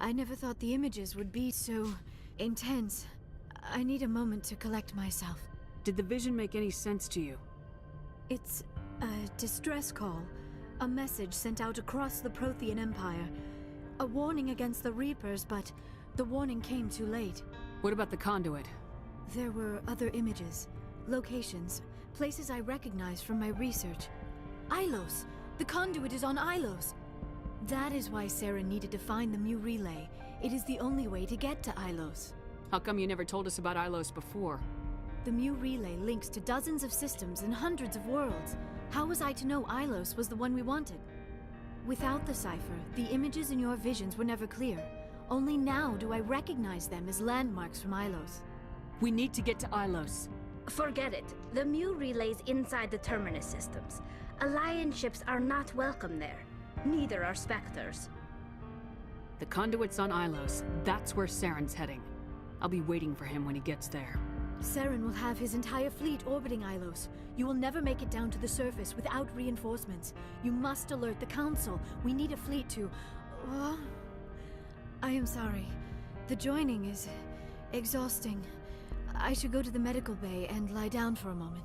I never thought the images would be so intense. I need a moment to collect myself. Did the vision make any sense to you? It's a distress call. A message sent out across the Prothean Empire. A warning against the Reapers, but the warning came too late. What about the conduit? There were other images, locations, places I recognized from my research. Ilos! The conduit is on Ilos! That is why Sarah needed to find the Mu relay. It is the only way to get to Ilos. How come you never told us about Ilos before? The Mu relay links to dozens of systems and hundreds of worlds. How was I to know Ilos was the one we wanted? Without the cipher, the images in your visions were never clear. Only now do I recognize them as landmarks from Ilos. We need to get to Ilos. Forget it. The Mu relay's inside the Terminus systems. Alliance ships are not welcome there. Neither are Spectres. The conduit's on Ilos. That's where Saren's heading. I'll be waiting for him when he gets there. Saren will have his entire fleet orbiting Ilos. You will never make it down to the surface without reinforcements. You must alert the Council. We need a fleet to... I am sorry. The joining is... exhausting. I should go to the medical bay and lie down for a moment.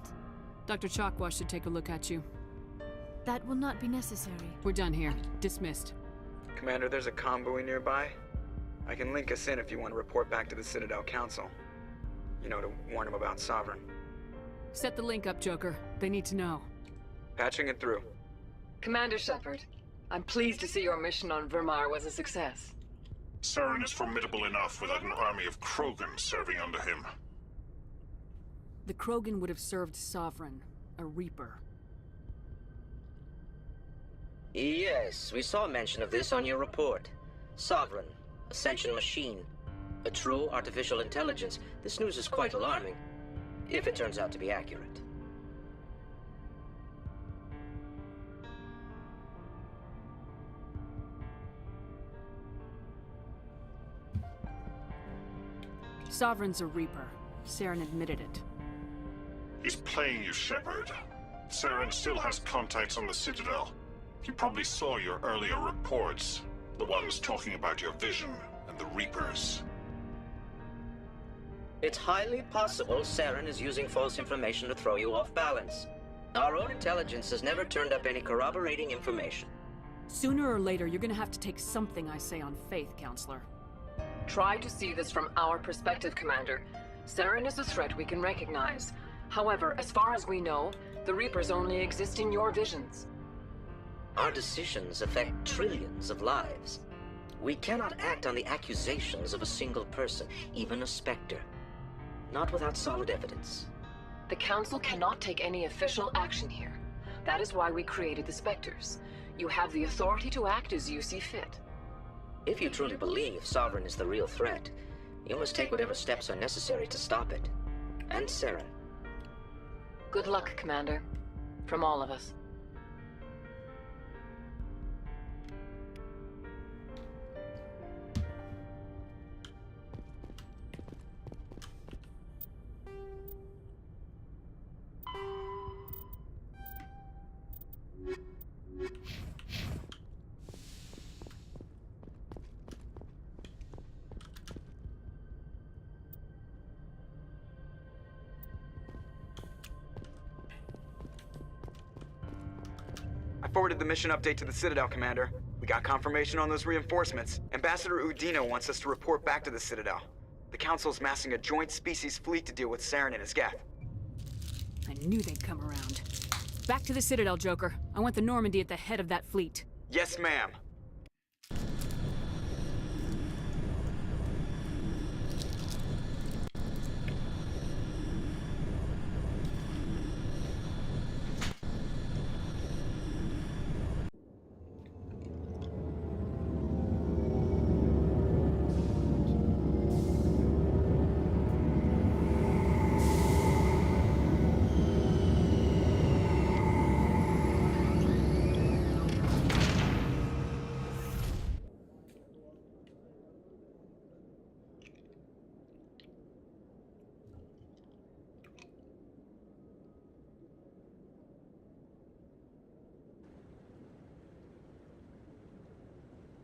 Dr. Chakwa should take a look at you. That will not be necessary. We're done here. Dismissed. Commander, there's a convoy nearby. I can link us in if you want to report back to the Citadel Council. You know, to warn them about Sovereign. Set the link up, Joker. They need to know. Patching it through. Commander Shepard, I'm pleased to see your mission on Vermar was a success. Saren is formidable enough without an army of Krogan serving under him. The Krogan would have served Sovereign, a Reaper. Yes, we saw mention of this on your report. Sovereign, Ascension machine, a true artificial intelligence. This news is quite alarming, if it turns out to be accurate. Sovereign's a Reaper. Saren admitted it. He's playing you, Shepard. Saren still has contacts on the Citadel. He probably saw your earlier reports. The ones talking about your vision and the Reapers. It's highly possible Saren is using false information to throw you off balance. Our own intelligence has never turned up any corroborating information. Sooner or later, you're gonna have to take something I say on faith, Counselor. Try to see this from our perspective, Commander. Saren is a threat we can recognize. However, as far as we know, the Reapers only exist in your visions. Our decisions affect trillions of lives. We cannot act on the accusations of a single person, even a Spectre. Not without solid evidence. The Council cannot take any official action here. That is why we created the Spectres. You have the authority to act as you see fit. If you truly believe Sovereign is the real threat, you must take whatever steps are necessary to stop it. And Saren. Good luck, Commander. From all of us. I forwarded the mission update to the Citadel, Commander. We got confirmation on those reinforcements. Ambassador Udino wants us to report back to the Citadel. The Council's massing a joint species fleet to deal with Saren and his Geth. I knew they'd come around. Back to the Citadel, Joker. I want the Normandy at the head of that fleet. Yes, ma'am.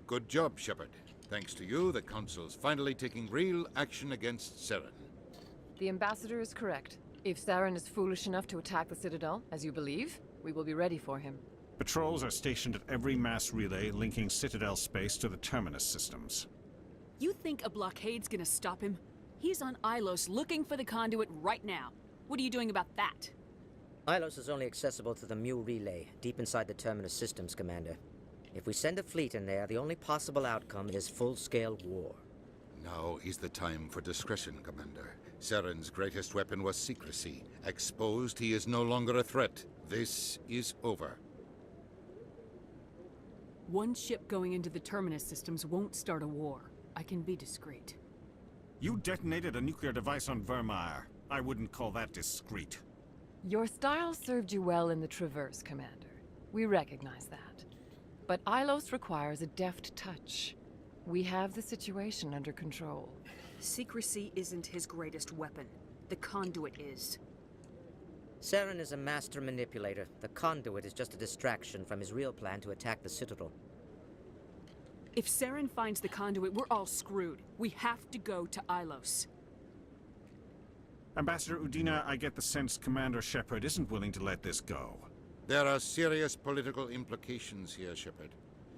Good job, Shepard. Thanks to you, the Council's finally taking real action against Saren. The Ambassador is correct. If Saren is foolish enough to attack the Citadel, as you believe, we will be ready for him. Patrols are stationed at every mass relay linking Citadel space to the Terminus systems. You think a blockade's gonna stop him? He's on Ilos looking for the conduit right now. What are you doing about that? Ilos is only accessible to the Mu relay, deep inside the Terminus systems, Commander. If we send a fleet in there, the only possible outcome is full-scale war. Now is the time for discretion, Commander. Saren's greatest weapon was secrecy. Exposed, he is no longer a threat. This is over. One ship going into the Terminus systems won't start a war. I can be discreet. You detonated a nuclear device on Vermeer. I wouldn't call that discreet. Your style served you well in the Traverse, Commander. We recognize that. But Ilos requires a deft touch. We have the situation under control. Secrecy isn't his greatest weapon. The conduit is. Saren is a master manipulator. The conduit is just a distraction from his real plan to attack the Citadel. If Saren finds the conduit, we're all screwed. We have to go to Ilos. Ambassador Udina, I get the sense Commander Shepard isn't willing to let this go. There are serious political implications here, Shepard.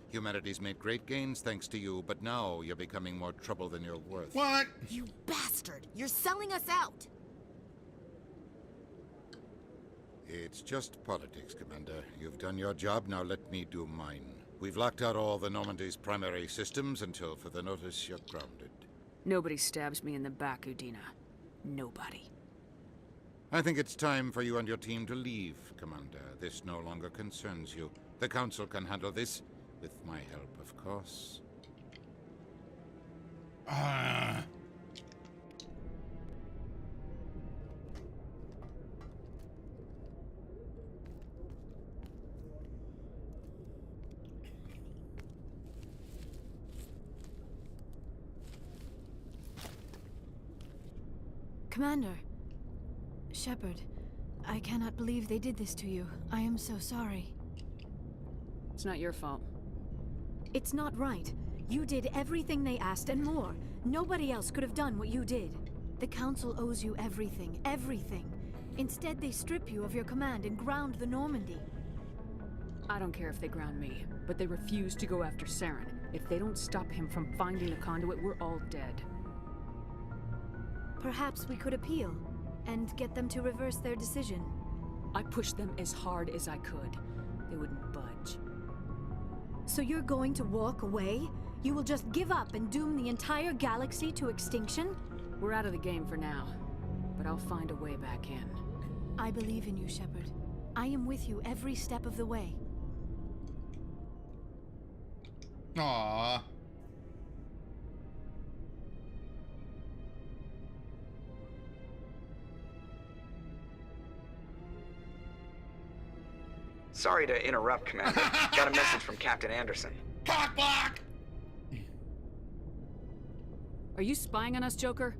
Humanity's made great gains thanks to you, but now you're becoming more trouble than you're worth. What? You bastard! You're selling us out! It's just politics, Commander. You've done your job, now let me do mine. We've locked out all the Normandy's primary systems until further notice you're grounded. Nobody stabs me in the back, Udina. Nobody. I think it's time for you and your team to leave, Commander. This no longer concerns you. The Council can handle this, with my help, of course. Commander. Shepard, I cannot believe they did this to you. I am so sorry. It's not your fault. It's not right. You did everything they asked and more. Nobody else could have done what you did. The Council owes you everything, everything. Instead, they strip you of your command and ground the Normandy. I don't care if they ground me, but they refuse to go after Saren. If they don't stop him from finding the conduit, we're all dead. Perhaps we could appeal, and get them to reverse their decision. I pushed them as hard as I could. They wouldn't budge. So you're going to walk away? You will just give up and doom the entire galaxy to extinction? We're out of the game for now, but I'll find a way back in. I believe in you, Shepard. I am with you every step of the way. Aww. Sorry to interrupt, Commander. Got a message from Captain Anderson. Cock block! Are you spying on us, Joker?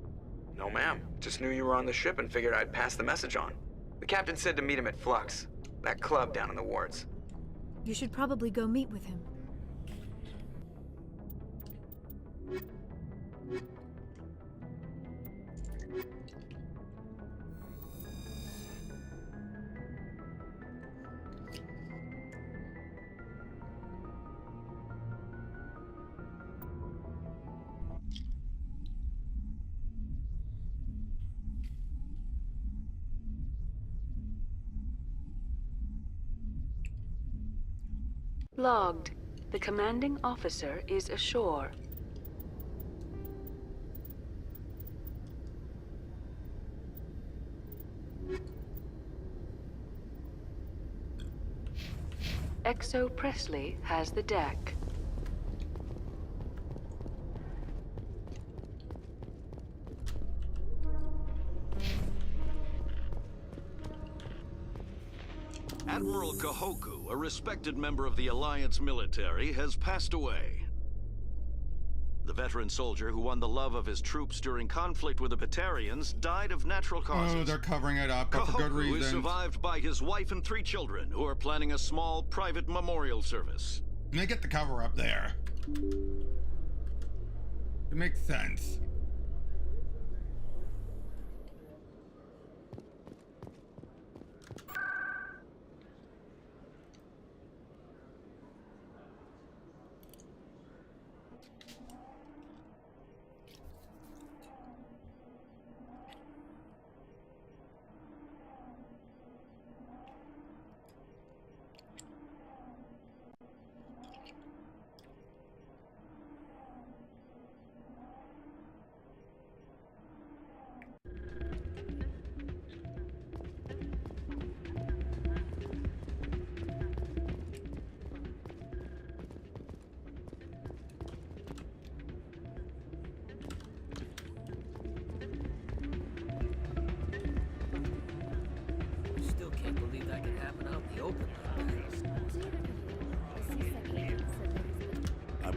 No, ma'am. Just knew you were on the ship and figured I'd pass the message on. The captain said to meet him at Flux, that club down in the wards. You should probably go meet with him. Logged. The commanding officer is ashore. Exo Presley has the deck. Admiral Kahoku, a respected member of the Alliance military, has passed away. The veteran soldier who won the love of his troops during conflict with the Batarians died of natural causes. Oh, they're covering it up, but for good Kahoku is reason. survived by his wife and 3 children, who are planning a small private memorial service. And they get the cover up there. It makes sense.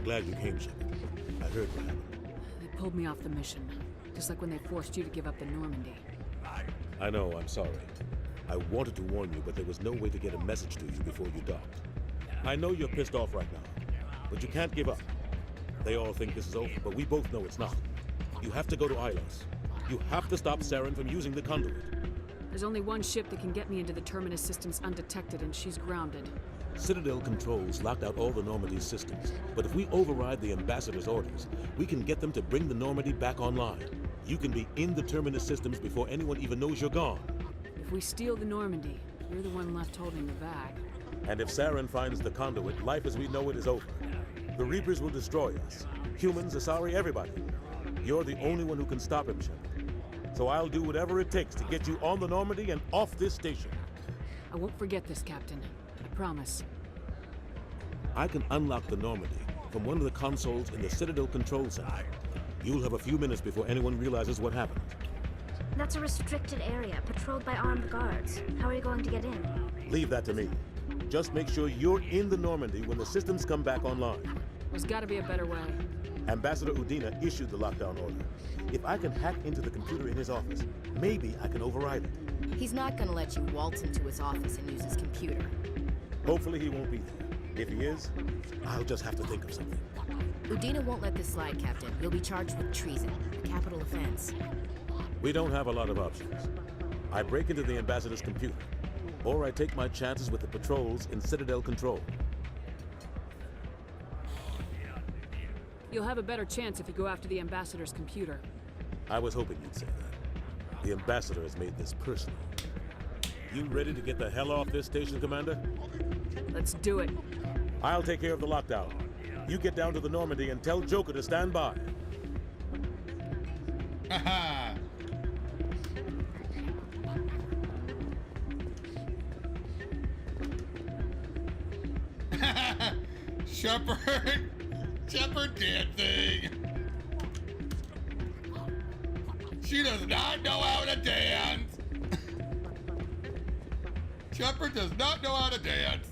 glad you came, Shepard. I heard what happened. They pulled me off the mission, just like when they forced you to give up the Normandy. I know, I'm sorry. I wanted to warn you, but there was no way to get a message to you before you docked. I know you're pissed off right now, but you can't give up. They all think this is over, but we both know it's not. You have to go to Ilos. You have to stop Saren from using the conduit. There's only one ship that can get me into the Terminus systems undetected, and she's grounded. Citadel controls locked out all the Normandy's systems, but if we override the Ambassador's orders, we can get them to bring the Normandy back online. You can be in the Terminus systems before anyone even knows you're gone. If we steal the Normandy, you're the one left holding the bag. And if Saren finds the conduit, life as we know it is over. The Reapers will destroy us. Humans, Asari, everybody. You're the only one who can stop him, Shepard. So I'll do whatever it takes to get you on the Normandy and off this station. I won't forget this, Captain. I promise. I can unlock the Normandy from one of the consoles in the Citadel Control Center. You'll have a few minutes before anyone realizes what happened. That's a restricted area, patrolled by armed guards. How are you going to get in? Leave that to me. Just make sure you're in the Normandy when the systems come back online. There's gotta be a better way. Ambassador Udina issued the lockdown order. If I can hack into the computer in his office, maybe I can override it. He's not gonna let you waltz into his office and use his computer. Hopefully he won't be there. If he is, I'll just have to think of something. Udina won't let this slide, Captain. You'll be charged with treason, a capital offense. We don't have a lot of options. I break into the Ambassador's computer, or I take my chances with the patrols in Citadel Control. You'll have a better chance if you go after the Ambassador's computer. I was hoping you'd say that. The Ambassador has made this personal. You ready to get the hell off this station, Commander? Let's do it. I'll take care of the lockdown. You get down to the Normandy and tell Joker to stand by. Haha! Shepard! Shepard dancing! She does not know how to dance! Shepard does not know how to dance!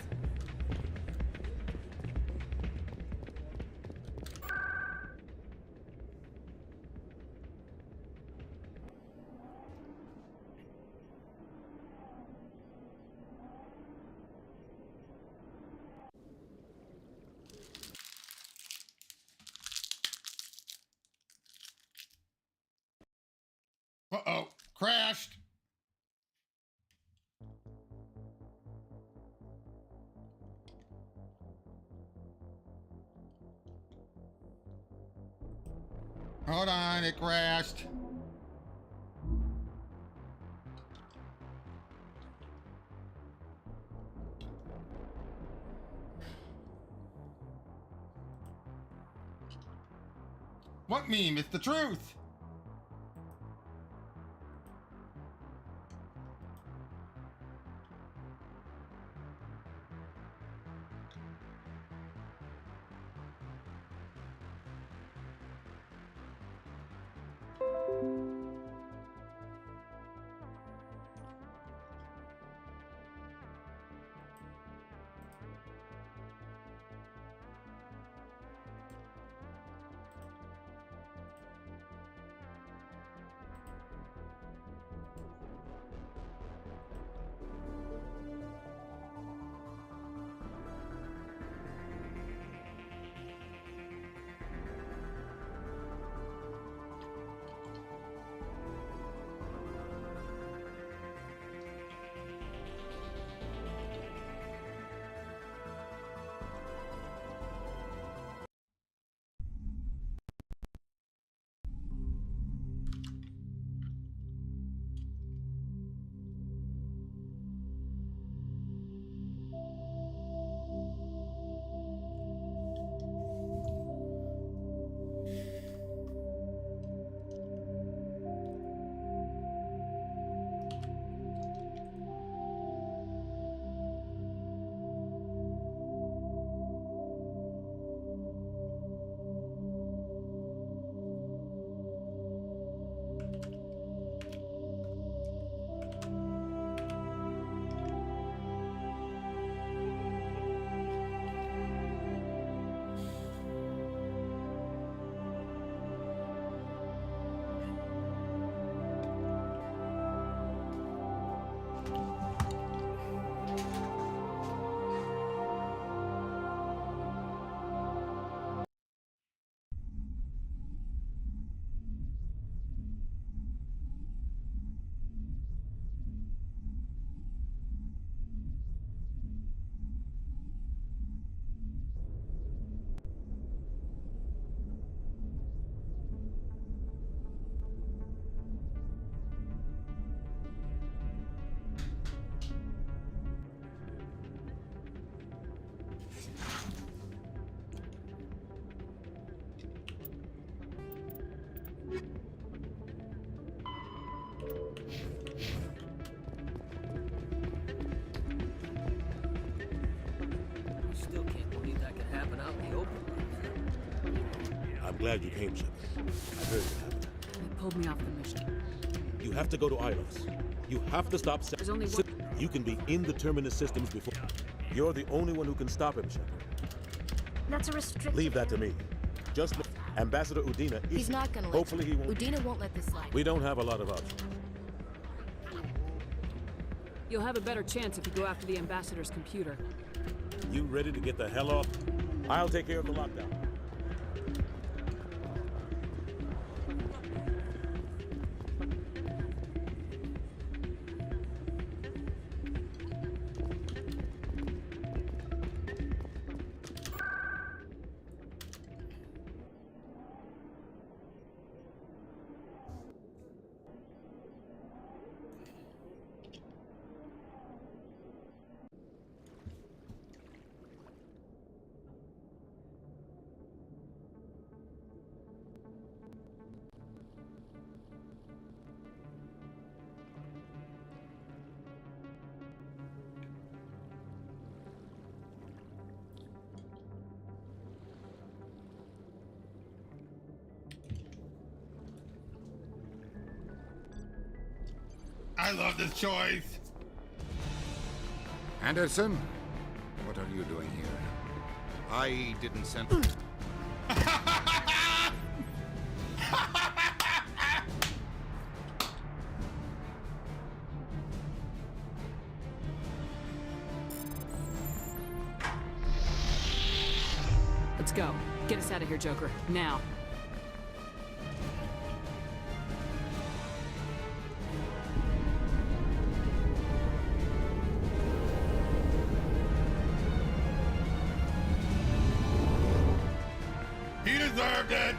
Uh-oh, crashed. Hold on, it crashed. What meme? It's the truth. out in the open. I'm glad you came, Shepard. I heard what happened. They pulled me off the mission. You have to go to Ilos. You have to stop. There's only one. You can be in the Terminus systems before. You're the only one who can stop him, Shepard. That's a restriction. Leave that to me. Just Ambassador Udina. He's not gonna let Hopefully he won't. Udina won't let this slide. We don't have a lot of options. You'll have a better chance if you go after the Ambassador's computer. You ready to get the hell off? I'll take care of the lockdown. I love this choice. Anderson, what are you doing here? I didn't send. Let's go. Get us out of here, Joker. Now. He deserved it.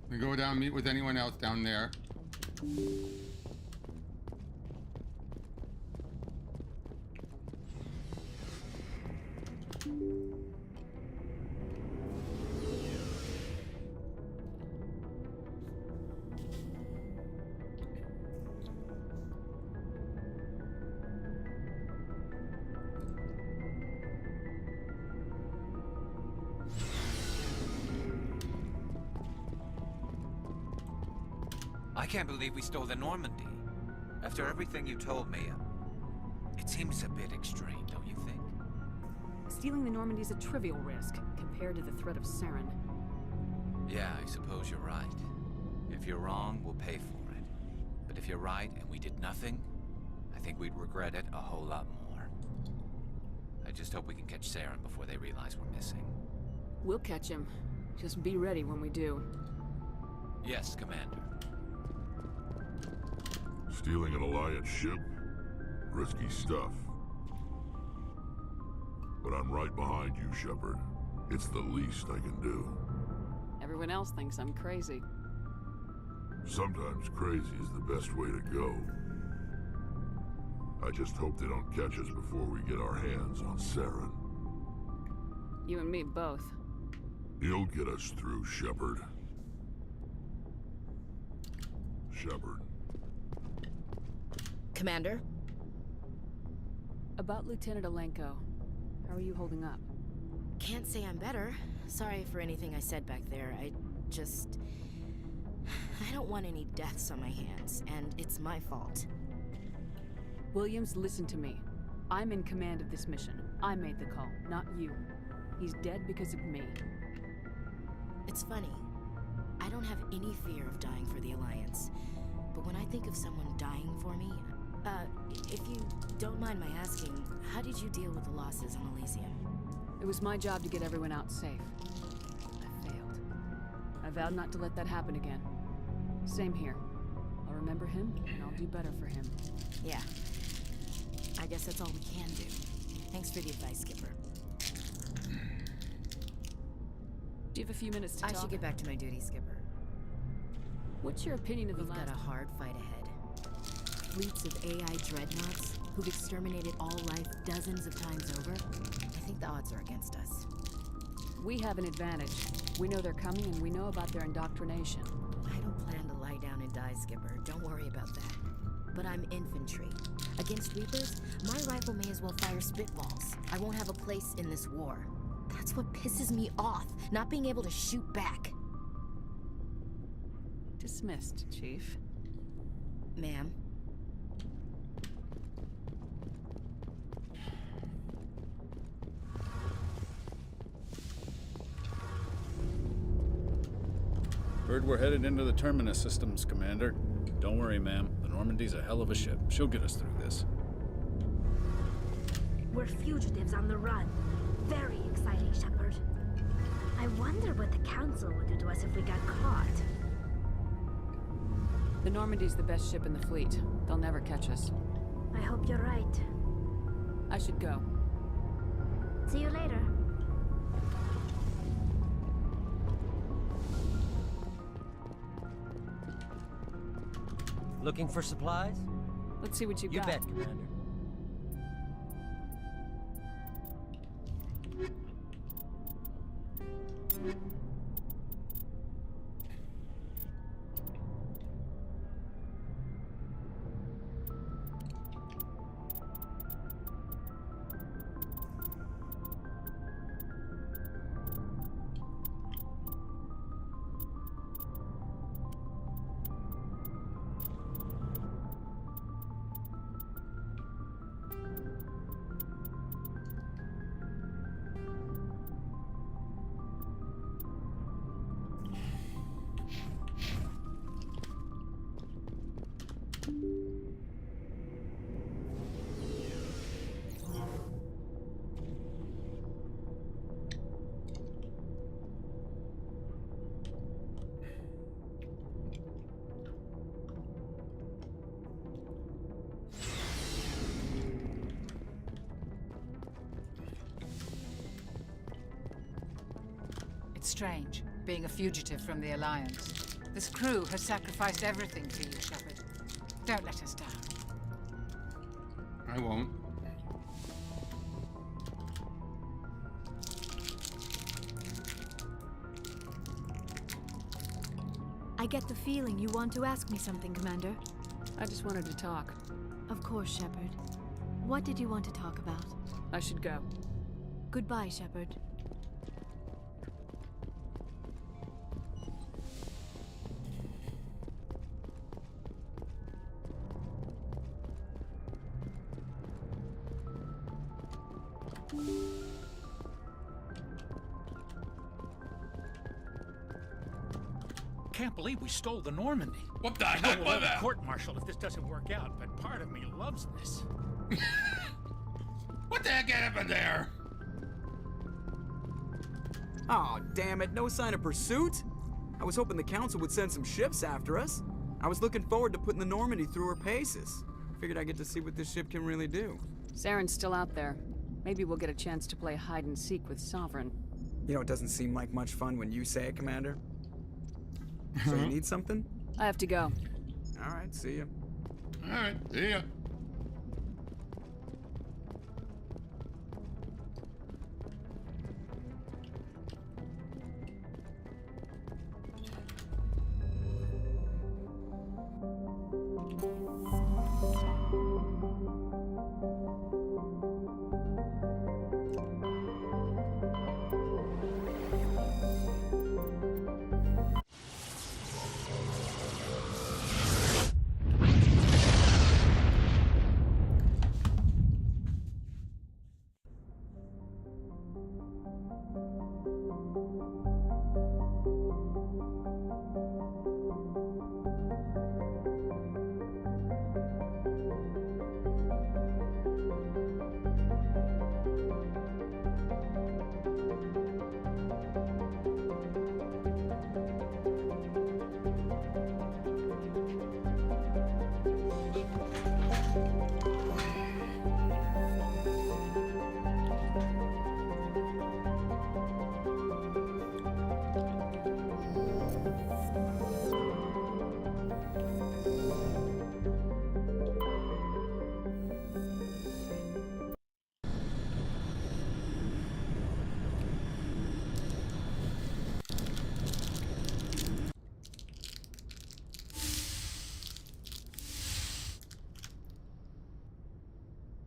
We go down, meet with anyone else down there. I can't believe we stole the Normandy. After everything you told me, it seems a bit extreme, don't you think? Stealing the Normandy's a trivial risk compared to the threat of Saren. Yeah, I suppose you're right. If you're wrong, we'll pay for it. But if you're right and we did nothing, I think we'd regret it a whole lot more. I just hope we can catch Saren before they realize we're missing. We'll catch him. Just be ready when we do. Yes, Commander. Stealing an Alliance ship? Risky stuff. But I'm right behind you, Shepard. It's the least I can do. Everyone else thinks I'm crazy. Sometimes crazy is the best way to go. I just hope they don't catch us before we get our hands on Saren. You and me both. He'll get us through, Shepard. Shepard. Commander? About Lieutenant Alenko. How are you holding up? Can't say I'm better. Sorry for anything I said back there. I don't want any deaths on my hands, and it's my fault. Williams, listen to me. I'm in command of this mission. I made the call, not you. He's dead because of me. It's funny. I don't have any fear of dying for the Alliance. But when I think of someone dying for me, if you don't mind my asking, how did you deal with the losses on Elysium? It was my job to get everyone out safe. I failed. I vowed not to let that happen again. Same here. I'll remember him, and I'll do better for him. Yeah. I guess that's all we can do. Thanks for the advice, Skipper. Do you have a few minutes to talk? I should get back to my duty, Skipper. What's your opinion of the We've got a hard fight ahead. Fleets of AI dreadnoughts who've exterminated all life dozens of times over. I think the odds are against us. We have an advantage. We know they're coming, and we know about their indoctrination. I don't plan to lie down and die, Skipper. Don't worry about that. But I'm infantry. Against Reapers, my rifle may as well fire spitballs. I won't have a place in this war. That's what pisses me off, not being able to shoot back. Dismissed, Chief. Ma'am. Heard we're headed into the Terminus systems, Commander. Don't worry, ma'am. The Normandy's a hell of a ship. She'll get us through this. We're fugitives on the run. Very exciting, Shepard. I wonder what the Council would do to us if we got caught. The Normandy's the best ship in the fleet. They'll never catch us. I hope you're right. I should go. See you later. Looking for supplies? Let's see what you got. You bet, Commander. It's strange, being a fugitive from the Alliance. This crew has sacrificed everything for you, Shepard. Don't let us down. I won't. I get the feeling you want to ask me something, Commander. I just wanted to talk. Of course, Shepard. What did you want to talk about? I should go. Goodbye, Shepard. Can't believe we stole the Normandy. What the I know heck we'll was have a that? court-martial if this doesn't work out, but part of me loves this. What the heck happened there? Oh, damn it, no sign of pursuit? I was hoping the Council would send some ships after us. I was looking forward to putting the Normandy through her paces. Figured I'd get to see what this ship can really do. Saren's still out there. Maybe we'll get a chance to play hide-and-seek with Sovereign. You know, it doesn't seem like much fun when you say it, Commander. So you need something? I have to go. All right, see ya. All right, see ya.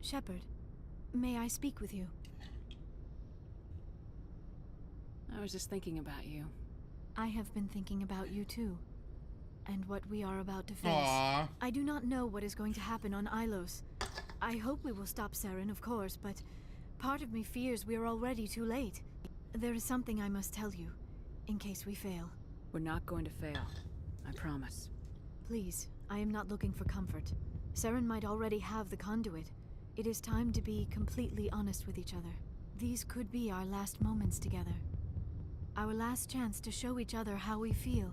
Shepard, may I speak with you? I was just thinking about you. I have been thinking about you too, and what we are about to face. Aww. I do not know what is going to happen on Ilos. I hope we will stop Saren, of course, but part of me fears we are already too late. There is something I must tell you, in case we fail. We're not going to fail. I promise. Please, I am not looking for comfort. Saren might already have the conduit. It is time to be completely honest with each other. These could be our last moments together. Our last chance to show each other how we feel.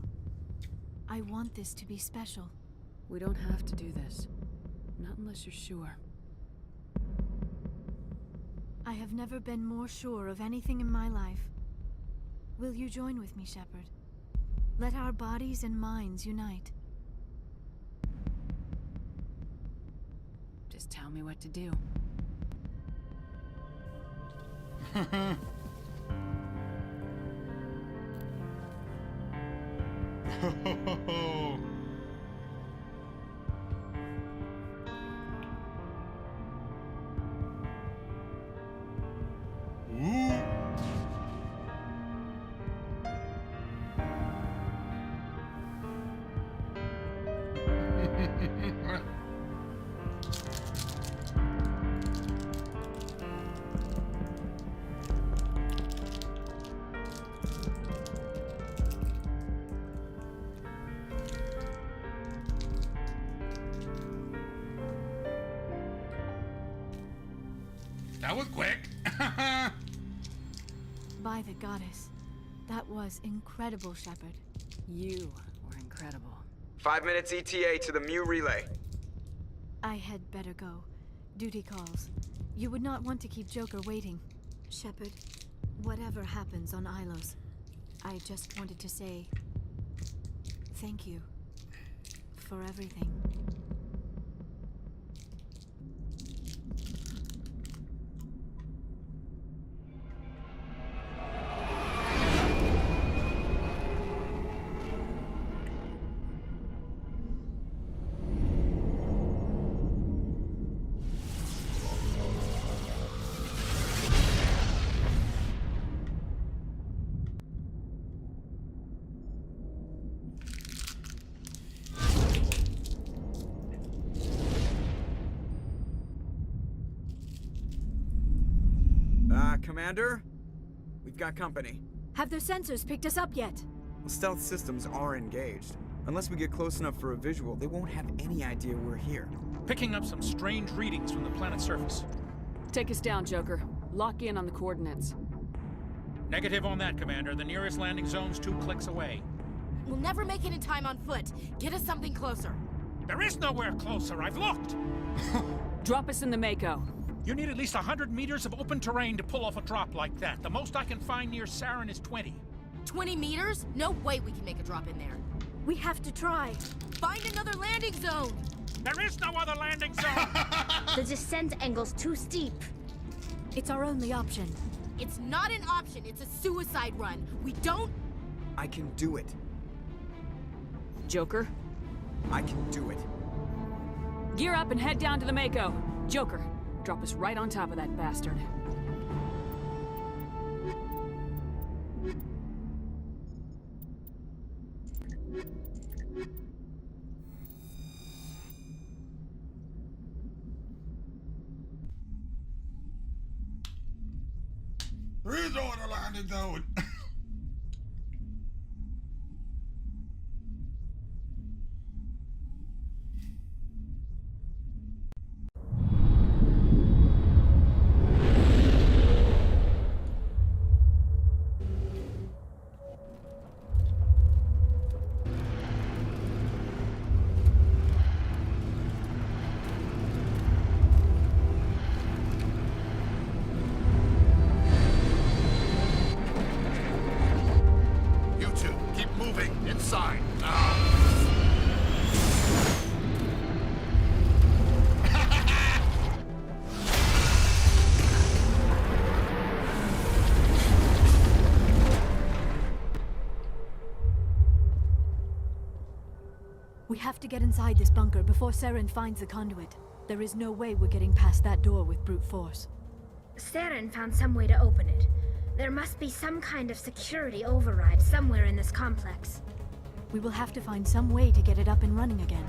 I want this to be special. We don't have to do this. Not unless you're sure. I have never been more sure of anything in my life. Will you join with me, Shepard? Let our bodies and minds unite. Just tell me what to do. That was quick. By the goddess. That was incredible, Shepard. You were incredible. 5 minutes ETA to the Mu relay. I had better go. Duty calls. You would not want to keep Joker waiting. Shepard, whatever happens on Ilos, I just wanted to say thank you for everything. Commander? We've got company. Have their sensors picked us up yet? Well, stealth systems are engaged. Unless we get close enough for a visual, they won't have any idea we're here. Picking up some strange readings from the planet's surface. Take us down, Joker. Lock in on the coordinates. Negative on that, Commander. The nearest landing zone's 2 clicks away. We'll never make it in time on foot. Get us something closer. There is nowhere closer. I've looked. Drop us in the Mako. You need at least 100 meters of open terrain to pull off a drop like that. The most I can find near Saren is 20. 20 meters? No way we can make a drop in there. We have to try. Find another landing zone. There is no other landing zone. The descent angle's too steep. It's our only option. It's not an option. It's a suicide run. We don't... I can do it. Joker? I can do it. Gear up and head down to the Mako. Joker, drop us right on top of that bastard. Freeze order landing zone. You two, keep moving inside now. We have to get inside this bunker before Saren finds the conduit. There is no way we're getting past that door with brute force. Saren found some way to open it. There must be some kind of security override somewhere in this complex. We will have to find some way to get it up and running again.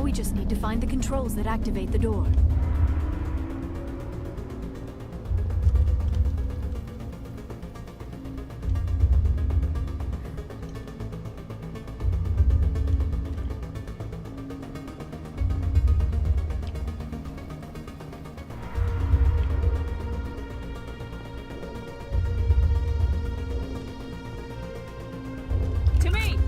we just need to find the controls that activate the door. To me!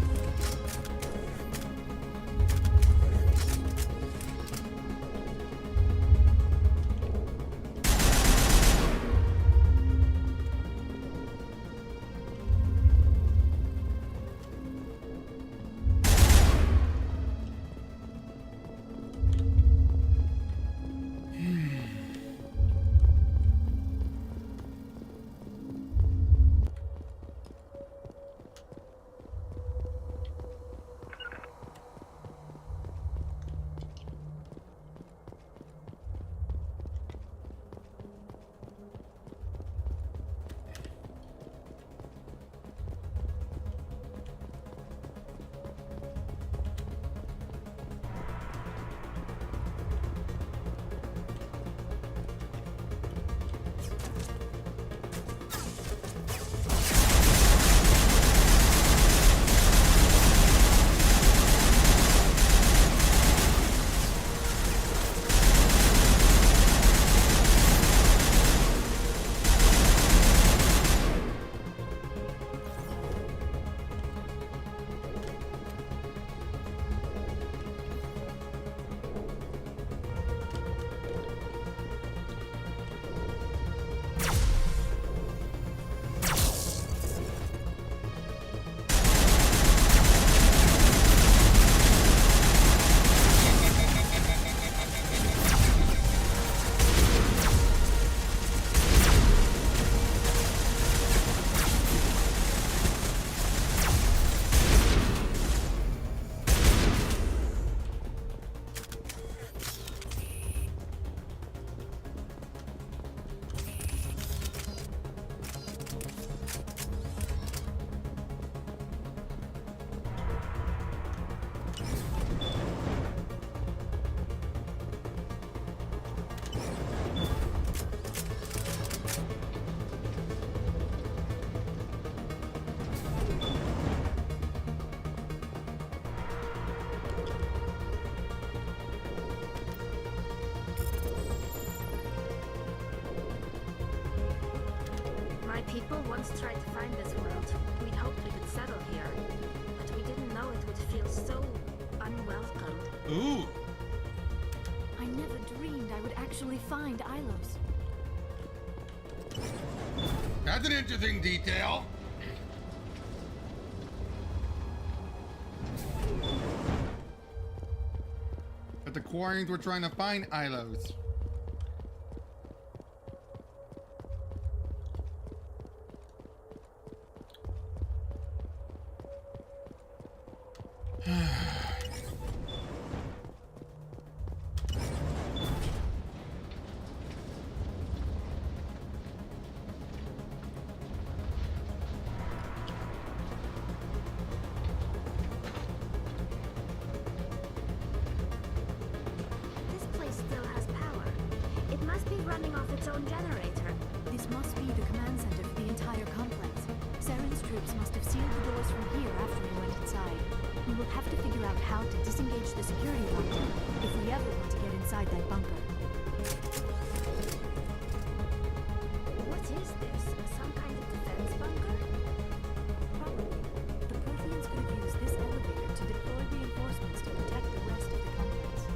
My people once tried to find this world. We'd hoped we could settle here, but we didn't know it would feel so unwelcome. Ooh. I never dreamed I would actually find Ilos. That's an interesting detail. But the Quarians were trying to find Ilos. This place still has power. It must be running off its own generator. This must be the command center for the entire complex. Saren's troops must have sealed the doors from here after we went inside. We will have to figure out how to disengage the security lockdown if we ever want to get inside that bunker. What is this? Some kind of defense bunker? Probably. The Protheans could have used this elevator to deploy reinforcements to protect the rest of the complex.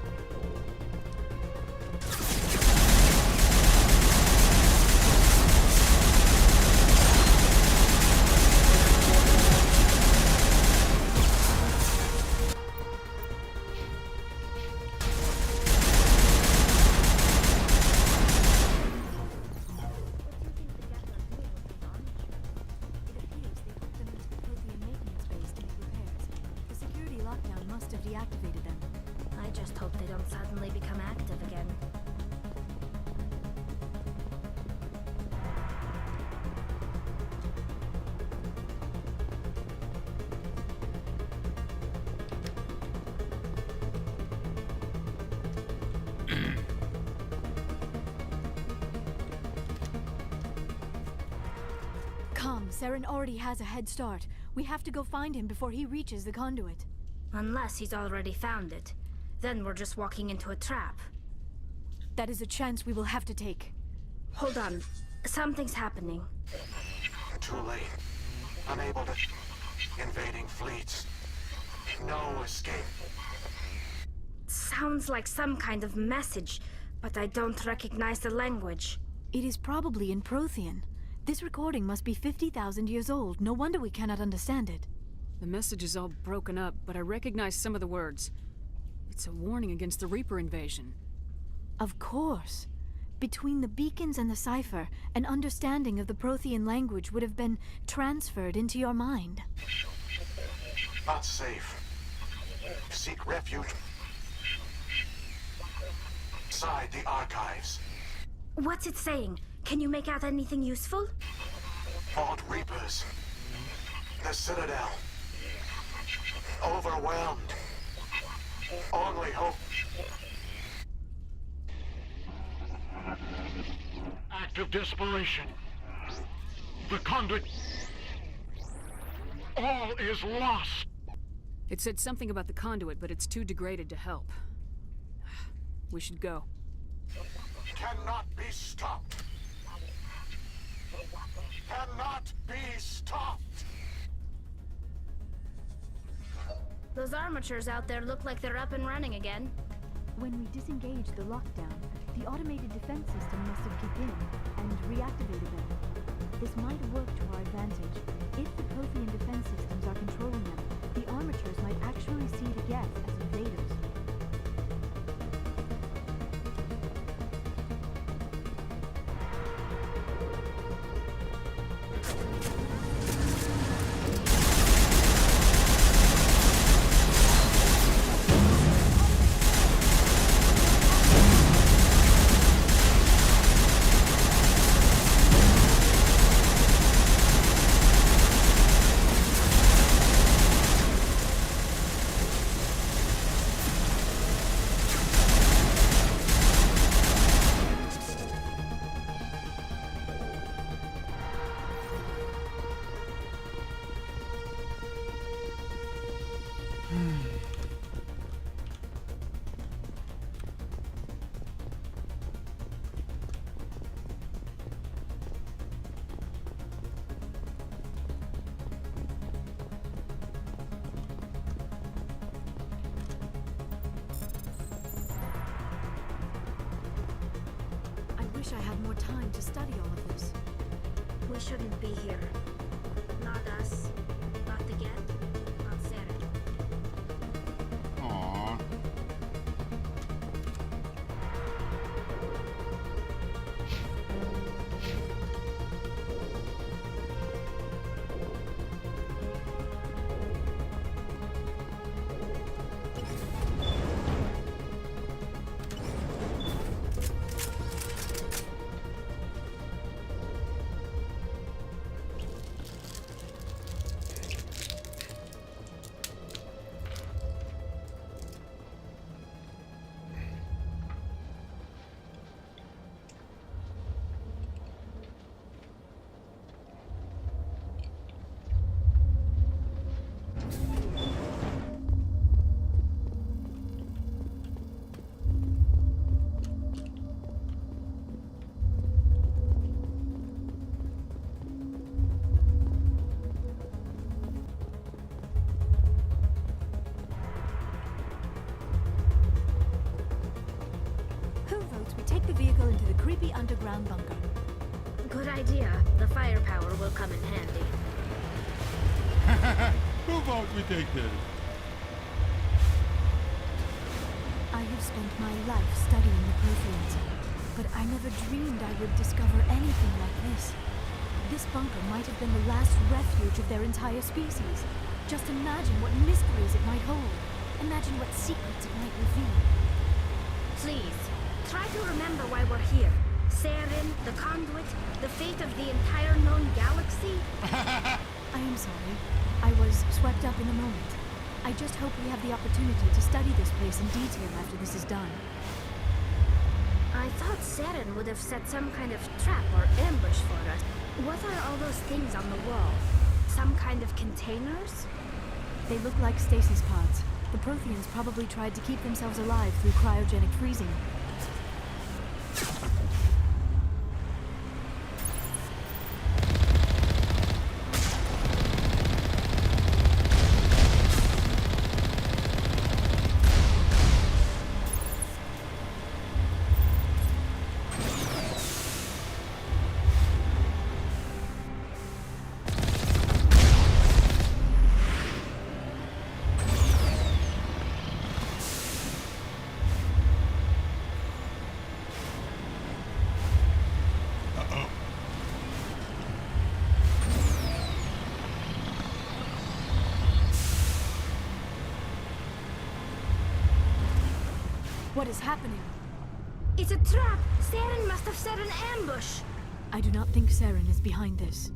Deactivated them. I just hope they don't suddenly become active again. Saren already has a head start. We have to go find him before he reaches the conduit. Unless he's already found it. Then we're just walking into a trap. That is a chance we will have to take. Hold on. Something's happening. Too late. Unable to... Invading fleets. No escape. Sounds like some kind of message, but I don't recognize the language. It is probably in Prothean. This recording must be 50,000 years old. No wonder we cannot understand it. The message is all broken up, but I recognize some of the words. It's a warning against the Reaper invasion. Of course. Between the beacons and the cipher, an understanding of the Prothean language would have been transferred into your mind. Not safe. Seek refuge inside the archives. What's it saying? Can you make out anything useful? Vault Reapers. The Citadel. Overwhelmed. Only hope. Act of desperation. The conduit. All is lost. It said something about the conduit, but it's too degraded to help. We should go. Cannot be stopped. Cannot be stopped. Those armatures out there look like they're up and running again. When we disengaged the lockdown, the automated defense system must have kicked in and reactivated them. This might work to our advantage. If the Prothean defense systems are controlling them, the armatures might actually see the Geth as invaders. I had more time to study all of this. We shouldn't be here. Not us. Not the Geth. Not Saren. Aww. Take the vehicle into the creepy underground bunker. Good idea. The firepower will come in handy. Who vote we take this? I have spent my life studying the Protheans, but I never dreamed I would discover anything like this. This bunker might have been the last refuge of their entire species. Just imagine what mysteries it might hold. Imagine what secrets it might reveal. Please. Try to remember why we're here. Saren, the conduit, the fate of the entire known galaxy. I am sorry. I was swept up in the moment. I just hope we have the opportunity to study this place in detail after this is done. I thought Saren would have set some kind of trap or ambush for us. What are all those things on the wall? Some kind of containers? They look like stasis pods. The Protheans probably tried to keep themselves alive through cryogenic freezing. What is happening? It's a trap! Saren must have set an ambush! I do not think Saren is behind this.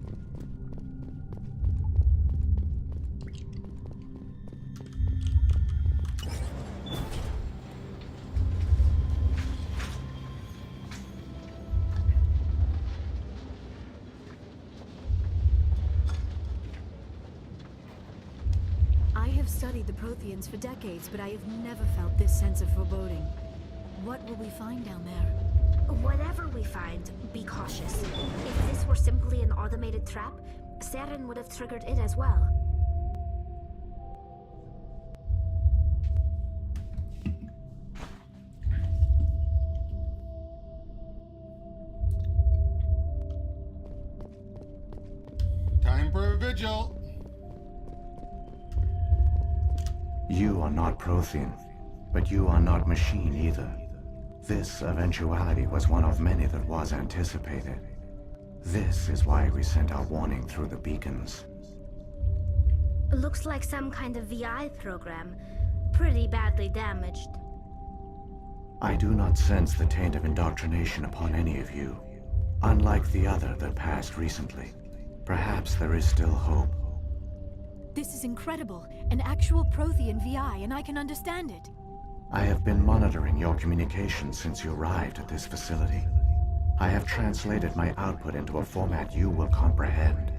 I have studied the Protheans for decades, but I have never felt this sense of foreboding. What will we find down there? Whatever we find, be cautious. If this were simply an automated trap, Saren would have triggered it as well. Time for a vigil. You are not Prothean, but you are not machine either. This eventuality was one of many that was anticipated. This is why we sent our warning through the beacons. Looks like some kind of VI program. Pretty badly damaged. I do not sense the taint of indoctrination upon any of you, unlike the other that passed recently. Perhaps there is still hope. This is incredible. An actual Prothean VI, and I can understand it. I have been monitoring your communications since you arrived at this facility. I have translated my output into a format you will comprehend.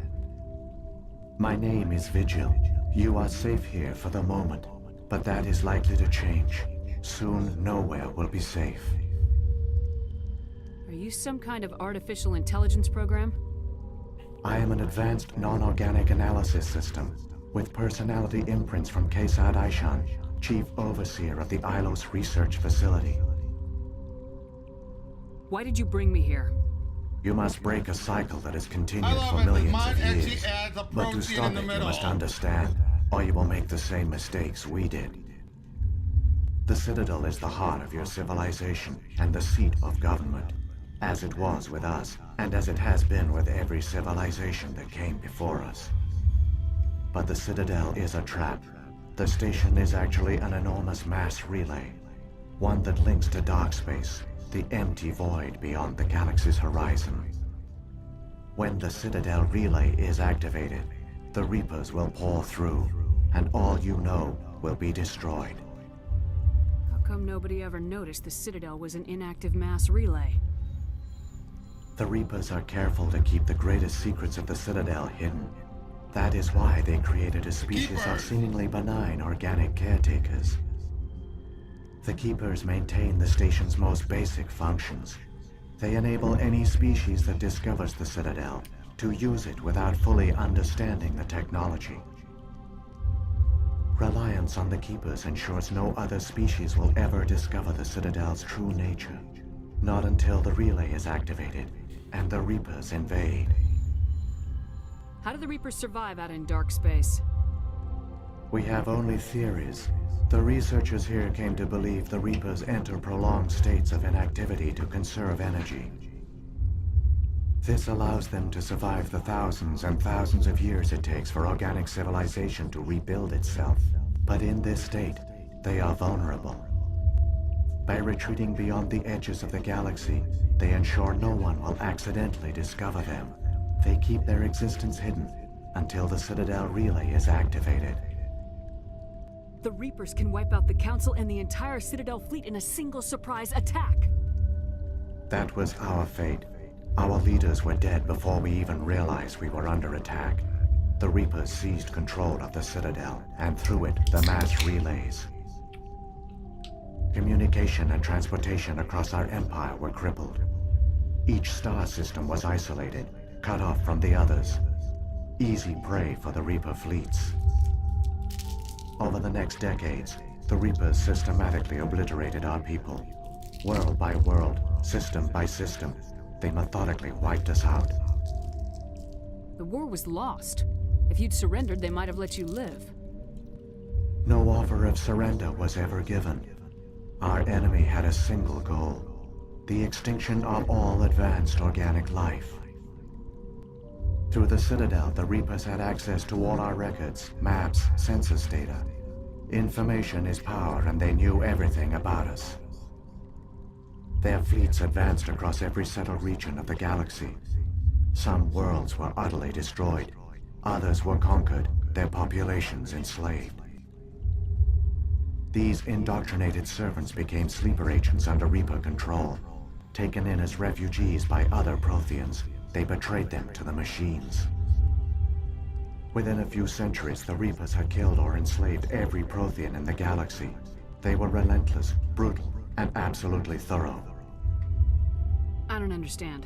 My name is Vigil. You are safe here for the moment, but that is likely to change. Soon, nowhere will be safe. Are you some kind of artificial intelligence program? I am an advanced non-organic analysis system, with personality imprints from Kesad Aishan, Chief Overseer of the Ilos Research Facility. Why did you bring me here? You must break a cycle that has continued I love for it. The millions mod of actually years. adds a But to protein stop in the it, you middle. must understand, or you will make the same mistakes we did. The Citadel is the heart of your civilization and the seat of government, as it was with us, and as it has been with every civilization that came before us. But the Citadel is a trap. The station is actually an enormous mass relay, one that links to dark space, the empty void beyond the galaxy's horizon. When the Citadel relay is activated, the Reapers will pour through, and all you know will be destroyed. How come nobody ever noticed the Citadel was an inactive mass relay? The Reapers are careful to keep the greatest secrets of the Citadel hidden. That is why they created a species of seemingly benign organic caretakers. The Keepers maintain the station's most basic functions. They enable any species that discovers the Citadel to use it without fully understanding the technology. Reliance on the Keepers ensures no other species will ever discover the Citadel's true nature. Not until the relay is activated and the Reapers invade. How do the Reapers survive out in dark space? We have only theories. The researchers here came to believe the Reapers enter prolonged states of inactivity to conserve energy. This allows them to survive the thousands and thousands of years it takes for organic civilization to rebuild itself. But in this state, they are vulnerable. By retreating beyond the edges of the galaxy, they ensure no one will accidentally discover them. They keep their existence hidden until the Citadel relay is activated. The Reapers can wipe out the Council and the entire Citadel fleet in a single surprise attack. That was our fate. Our leaders were dead before we even realized we were under attack. The Reapers seized control of the Citadel, and through it, the mass relays. Communication and transportation across our empire were crippled. Each star system was isolated, cut off from the others. Easy prey for the Reaper fleets. Over the next decades, the Reapers systematically obliterated our people. World by world, system by system, they methodically wiped us out. The war was lost. If you'd surrendered, they might have let you live. No offer of surrender was ever given. Our enemy had a single goal: the extinction of all advanced organic life. Through the Citadel, the Reapers had access to all our records, maps, census data. Information is power, and they knew everything about us. Their fleets advanced across every settled region of the galaxy. Some worlds were utterly destroyed. Others were conquered, their populations enslaved. These indoctrinated servants became sleeper agents under Reaper control. Taken in as refugees by other Protheans, they betrayed them to the machines. Within a few centuries, the Reapers had killed or enslaved every Prothean in the galaxy. They were relentless, brutal, and absolutely thorough. I don't understand.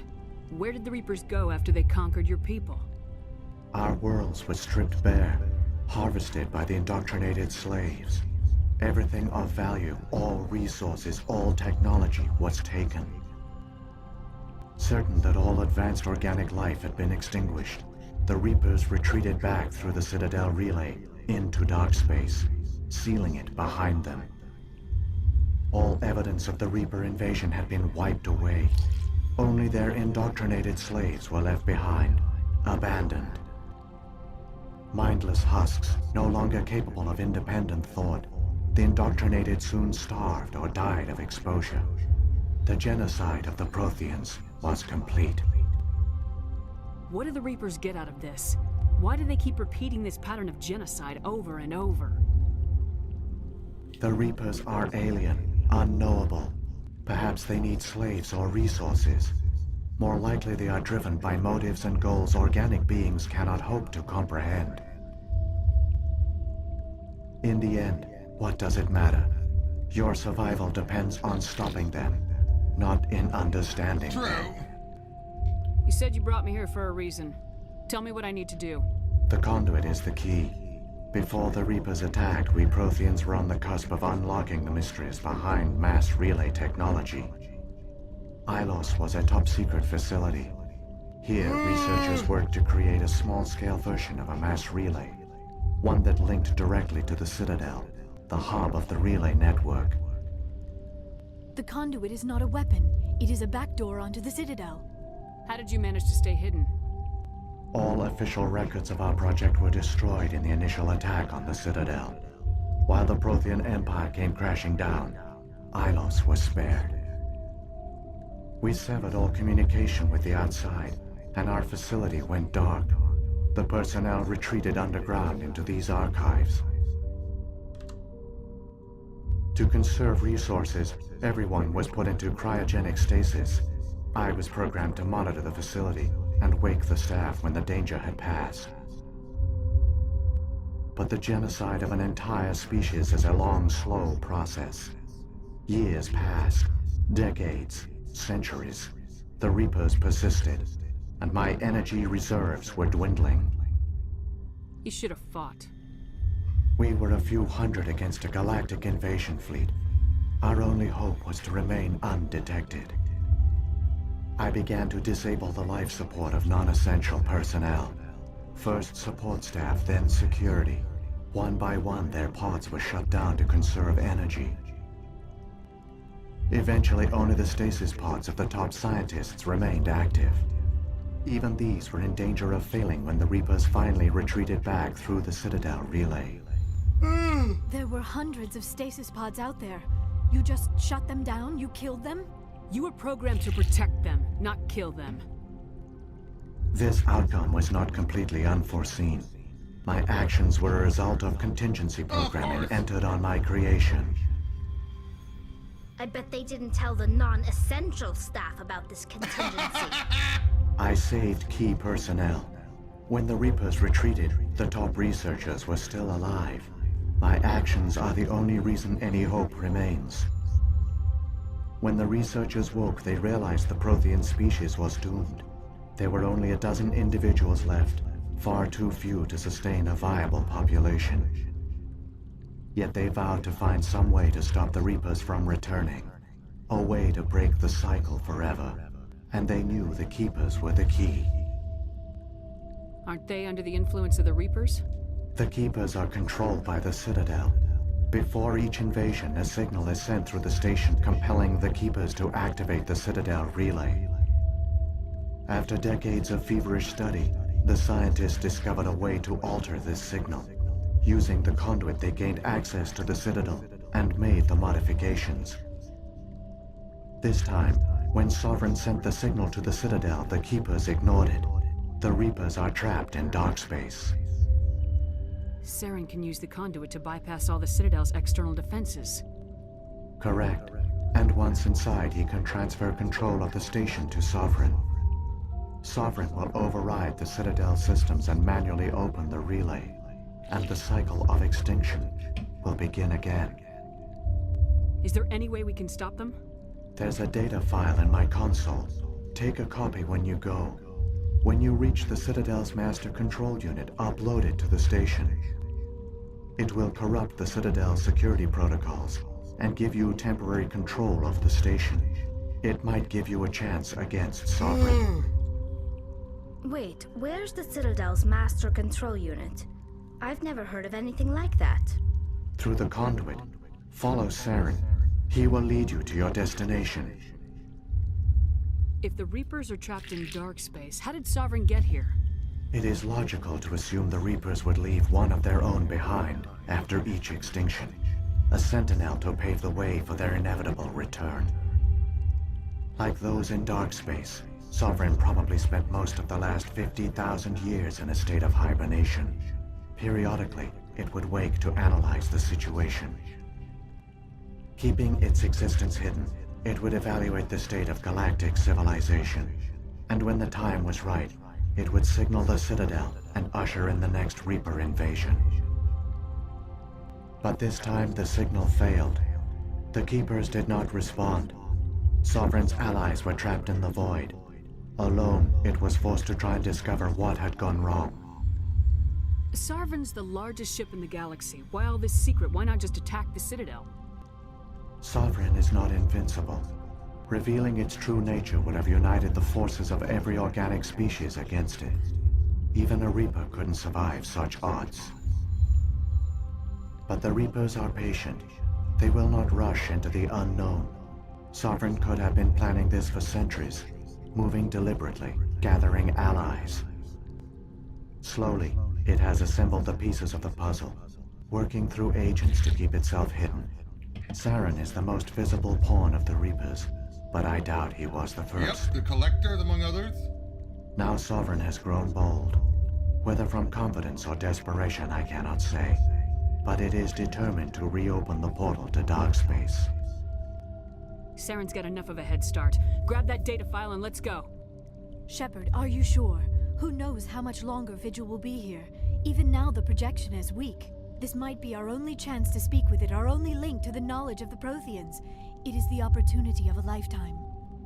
Where did the Reapers go after they conquered your people? Our worlds were stripped bare, harvested by the indoctrinated slaves. Everything of value, all resources, all technology was taken. Certain that all advanced organic life had been extinguished, the Reapers retreated back through the Citadel relay into dark space, sealing it behind them. All evidence of the Reaper invasion had been wiped away. Only their indoctrinated slaves were left behind, abandoned. Mindless husks, no longer capable of independent thought, the indoctrinated soon starved or died of exposure. The genocide of the Protheans was complete. What do the Reapers get out of this? Why do they keep repeating this pattern of genocide over and over? The Reapers are alien, unknowable. Perhaps they need slaves or resources. More likely they are driven by motives and goals organic beings cannot hope to comprehend. In the end, what does it matter? Your survival depends on stopping them, not in understanding them. You said you brought me here for a reason. Tell me what I need to do. The conduit is the key. Before the Reapers attacked, we Protheans were on the cusp of unlocking the mysteries behind mass relay technology. Ilos was a top-secret facility. Here, researchers worked to create a small-scale version of a mass relay, one that linked directly to the Citadel, the hub of the relay network. The conduit is not a weapon. It is a backdoor onto the Citadel. How did you manage to stay hidden? All official records of our project were destroyed in the initial attack on the Citadel. While the Prothean Empire came crashing down, Ilos was spared. We severed all communication with the outside, and our facility went dark. The personnel retreated underground into these archives. To conserve resources, everyone was put into cryogenic stasis. I was programmed to monitor the facility and wake the staff when the danger had passed. But the genocide of an entire species is a long, slow process. Years passed, decades, centuries. The Reapers persisted, and my energy reserves were dwindling. You should have fought. We were a few hundred against a galactic invasion fleet. Our only hope was to remain undetected. I began to disable the life support of non-essential personnel. First support staff, then security. One by one, their pods were shut down to conserve energy. Eventually, only the stasis pods of the top scientists remained active. Even these were in danger of failing when the Reapers finally retreated back through the Citadel relay. There were hundreds of stasis pods out there. You just shut them down? You killed them? You were programmed to protect them, not kill them. This outcome was not completely unforeseen. My actions were a result of contingency programming entered on my creation. I bet they didn't tell the non-essential staff about this contingency. I saved key personnel. When the Reapers retreated, the top researchers were still alive. My actions are the only reason any hope remains. When the researchers woke, they realized the Prothean species was doomed. There were only a dozen individuals left, far too few to sustain a viable population. Yet they vowed to find some way to stop the Reapers from returning. A way to break the cycle forever. And they knew the Keepers were the key. Aren't they under the influence of the Reapers? The Keepers are controlled by the Citadel. Before each invasion, a signal is sent through the station compelling the Keepers to activate the Citadel relay. After decades of feverish study, the scientists discovered a way to alter this signal. Using the conduit, they gained access to the Citadel and made the modifications. This time, when Sovereign sent the signal to the Citadel, the Keepers ignored it. The Reapers are trapped in dark space. Saren can use the conduit to bypass all the Citadel's external defenses. Correct. And once inside, he can transfer control of the station to Sovereign. Sovereign will override the Citadel systems and manually open the relay. And the cycle of extinction will begin again. Is there any way we can stop them? There's a data file in my console. Take a copy when you go. When you reach the Citadel's master control unit, upload it to the station. It will corrupt the Citadel's security protocols and give you temporary control of the station. It might give you a chance against Sovereign. Wait, where's the Citadel's master control unit? I've never heard of anything like that. Through the conduit, follow Saren. He will lead you to your destination. If the Reapers are trapped in dark space, how did Sovereign get here? It is logical to assume the Reapers would leave one of their own behind after each extinction. A sentinel to pave the way for their inevitable return. Like those in dark space, Sovereign probably spent most of the last 50,000 years in a state of hibernation. Periodically, it would wake to analyze the situation. Keeping its existence hidden, it would evaluate the state of galactic civilization. And when the time was right, it would signal the Citadel and usher in the next Reaper invasion. But this time the signal failed. The Keepers did not respond. Sovereign's allies were trapped in the void. Alone, it was forced to try and discover what had gone wrong. Sovereign's the largest ship in the galaxy. Why all this secret? Why not just attack the Citadel? Sovereign is not invincible. Revealing its true nature would have united the forces of every organic species against it. Even a Reaper couldn't survive such odds. But the Reapers are patient. They will not rush into the unknown. Sovereign could have been planning this for centuries, moving deliberately, gathering allies. Slowly, it has assembled the pieces of the puzzle, working through agents to keep itself hidden. Saren is the most visible pawn of the Reapers, but I doubt he was the first. Yep, the Collector, among others. Now Sovereign has grown bold. Whether from confidence or desperation, I cannot say. But it is determined to reopen the portal to dark space. Saren's got enough of a head start. Grab that data file and let's go. Shepard, are you sure? Who knows how much longer Vigil will be here? Even now the projection is weak. This might be our only chance to speak with it, our only link to the knowledge of the Protheans. It is the opportunity of a lifetime.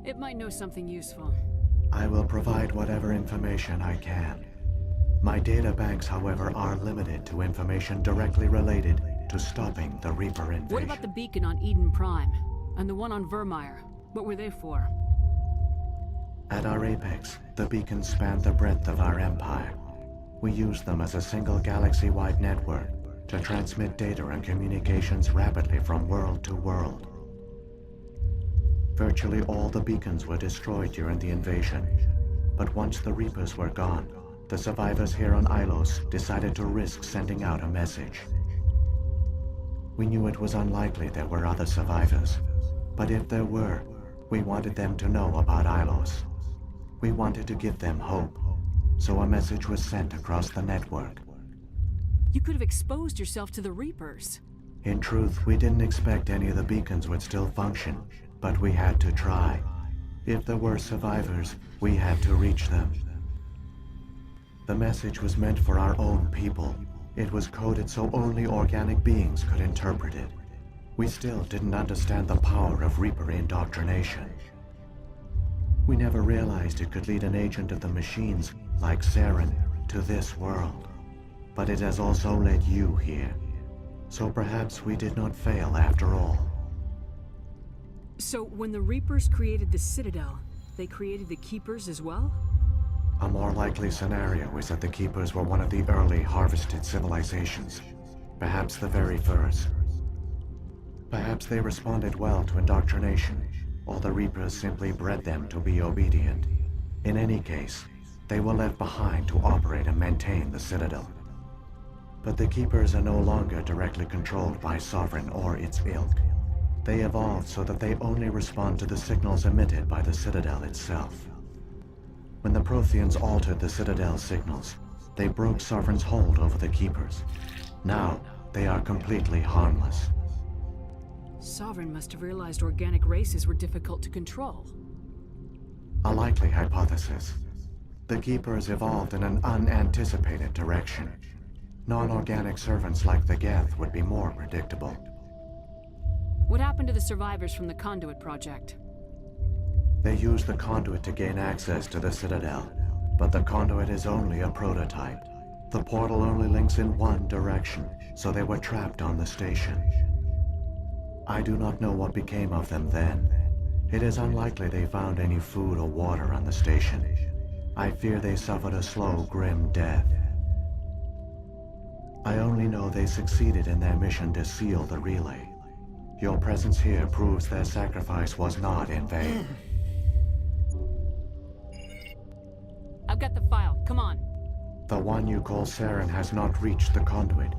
It might know something useful. I will provide whatever information I can. My data banks, however, are limited to information directly related to stopping the Reaper invasion. What about the beacon on Eden Prime? And the one on Vermeer? What were they for? At our apex, the beacons span the breadth of our empire. We use them as a single galaxy-wide network to transmit data and communications rapidly from world to world. Virtually all the beacons were destroyed during the invasion, but once the Reapers were gone, the survivors here on Ilos decided to risk sending out a message. We knew it was unlikely there were other survivors, but if there were, we wanted them to know about Ilos. We wanted to give them hope, so a message was sent across the network. You could have exposed yourself to the Reapers. In truth, we didn't expect any of the beacons would still function, but we had to try. If there were survivors, we had to reach them. The message was meant for our own people. It was coded so only organic beings could interpret it. We still didn't understand the power of Reaper indoctrination. We never realized it could lead an agent of the machines, like Saren, to this world. But it has also led you here. So perhaps we did not fail after all. So when the Reapers created the Citadel, they created the Keepers as well? A more likely scenario is that the Keepers were one of the early harvested civilizations. Perhaps the very first. Perhaps they responded well to indoctrination, or the Reapers simply bred them to be obedient. In any case, they were left behind to operate and maintain the Citadel. But the Keepers are no longer directly controlled by Sovereign or its ilk. They evolved so that they only respond to the signals emitted by the Citadel itself. When the Protheans altered the Citadel's signals, they broke Sovereign's hold over the Keepers. Now, they are completely harmless. Sovereign must have realized organic races were difficult to control. A likely hypothesis. The Keepers evolved in an unanticipated direction. Non-organic servants like the Geth would be more predictable. What happened to the survivors from the Conduit project? They used the Conduit to gain access to the Citadel, but the Conduit is only a prototype. The portal only links in one direction, so they were trapped on the station. I do not know what became of them then. It is unlikely they found any food or water on the station. I fear they suffered a slow, grim death. I only know they succeeded in their mission to seal the relay. Your presence here proves their sacrifice was not in vain. I've got the file. Come on. The one you call Saren has not reached the Conduit.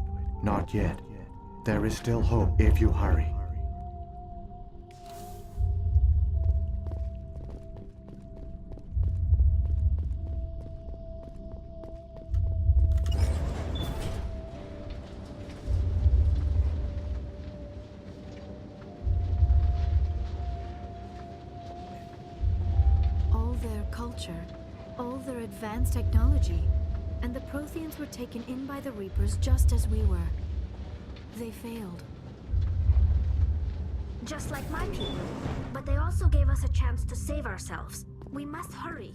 Not yet. There is still hope if you hurry. All their advanced technology, and the Protheans were taken in by the Reapers just as we were. They failed. Just like my people. But they also gave us a chance to save ourselves. We must hurry.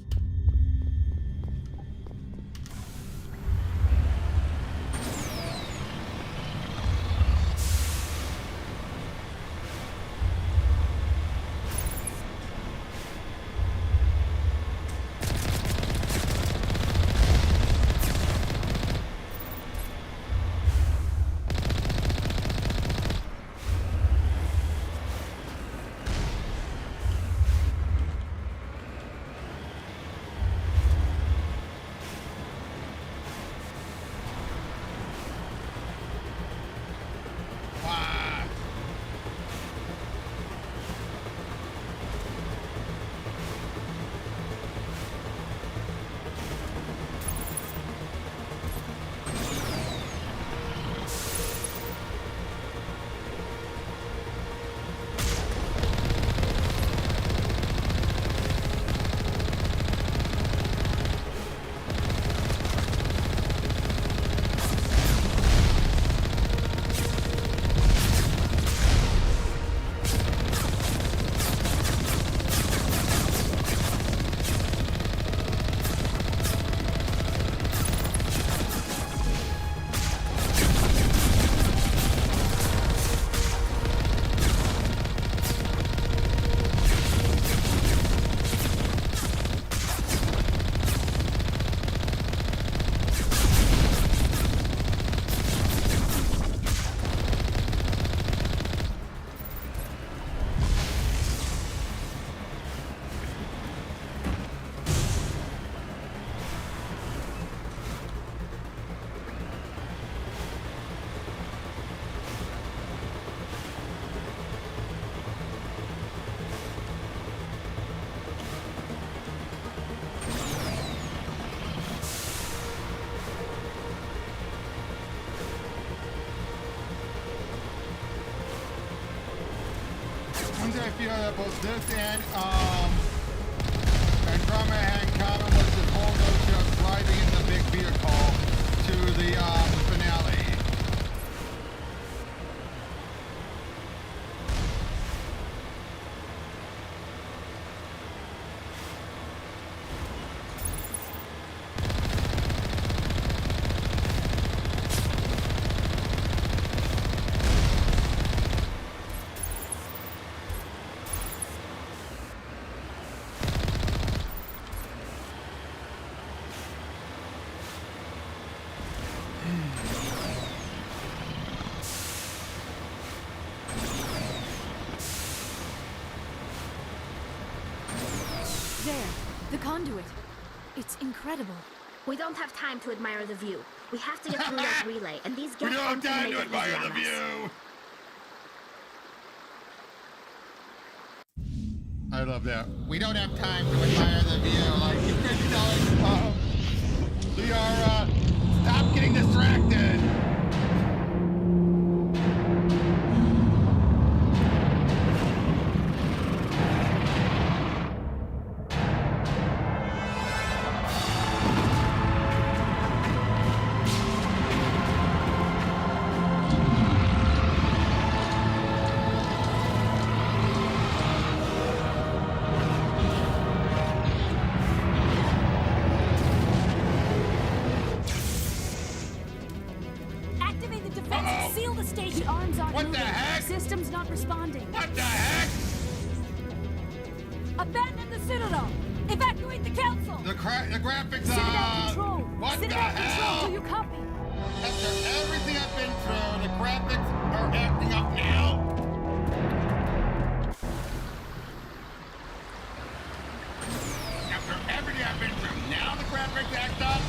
I feel that both this and Andromeda had in common was this whole notion of driving in the big vehicle to the finale. There, the conduit. It's incredible. We don't have time to admire the view. We have to get through that relay, and these We guys don't aren't have gonna time make to it easy admire on the us. view. I love that. We don't have time to admire the view. Like, you could tell us, we are, stop getting distracted. Activate the defense and seal the station. The arms aren't What the moving. heck? System's not responding. What the heck? Abandon the Citadel. Evacuate the council. The graphics, Citadel control. what Citadel the hell? control. Do you copy? After everything I've been through, the graphics are acting up now. After everything I've been through, now the graphics act up.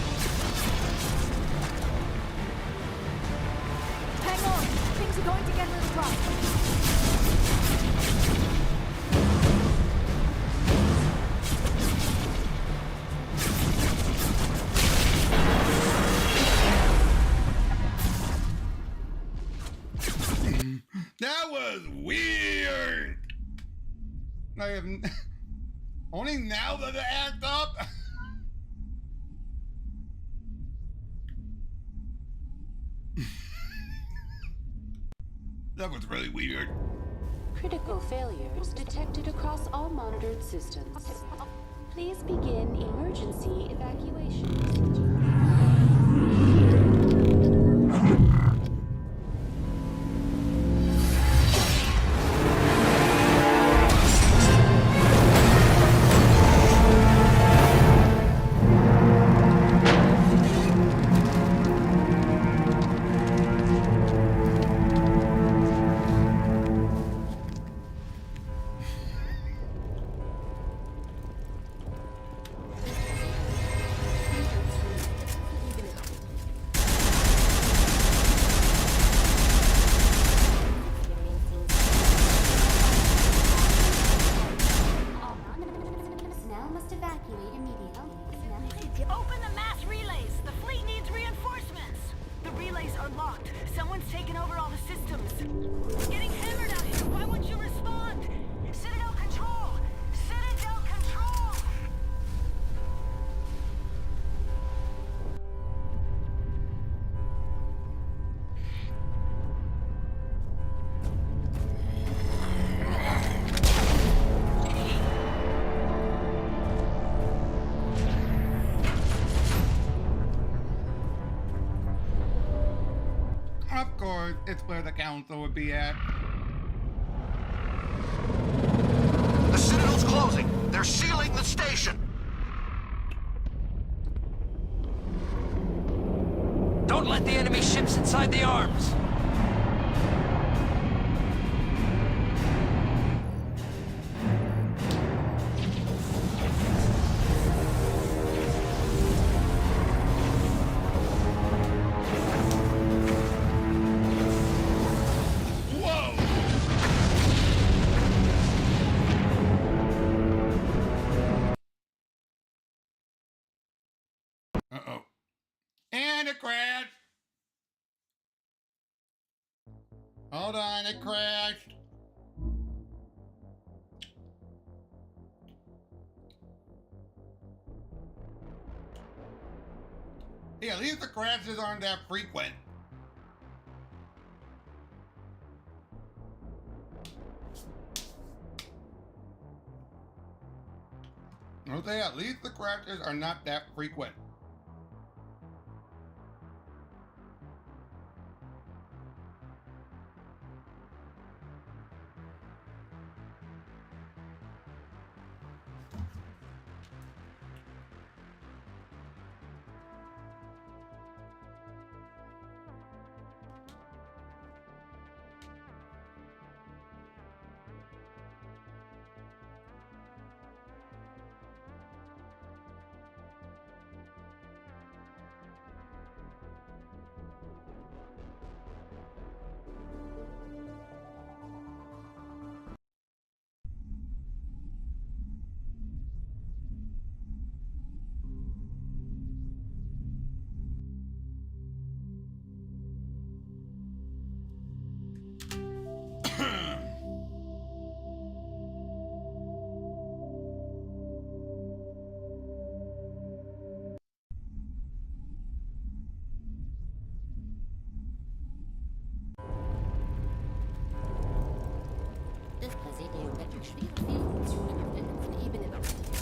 Hang on. Things are going to get a little rough. That was weird. I have only now that it act up. That was really weird. Critical failures detected across all monitored systems. Please begin emergency evacuation. Personnel must evacuate immediately. Open the mass relays. The fleet needs reinforcements. The relays are locked. Someone's taken over all the systems. It's getting hammered out here. Why won't you respond? Citadel control. Citadel control. Of course, it's where the council would be at. The Citadel's closing. They're sealing the station. Don't let the enemy ships inside the arms! Uh-oh. And it crashed. Hold on, it crashed. Hey, at least the crashes aren't that frequent. I'll say at least the crashes are not that frequent. Das Präsidium wird durch schwere Fehlfunktionen auf der Luftebene berechtigt.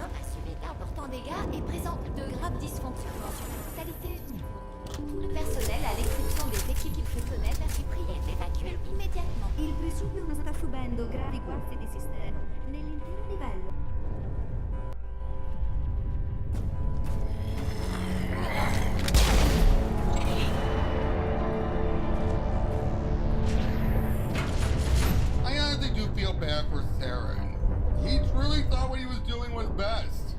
A subi d'importants dégâts et présente de graves dysfonctionnements sur la totalité du niveau. Tout le personnel, à l'exception des équipes fonctionnelles, a été prié d'évacuer immédiatement. Il presidio non sta subendo gravi guasti di sistema nell'intero livello. I honestly do feel bad for Saren. He truly thought what he was doing was best.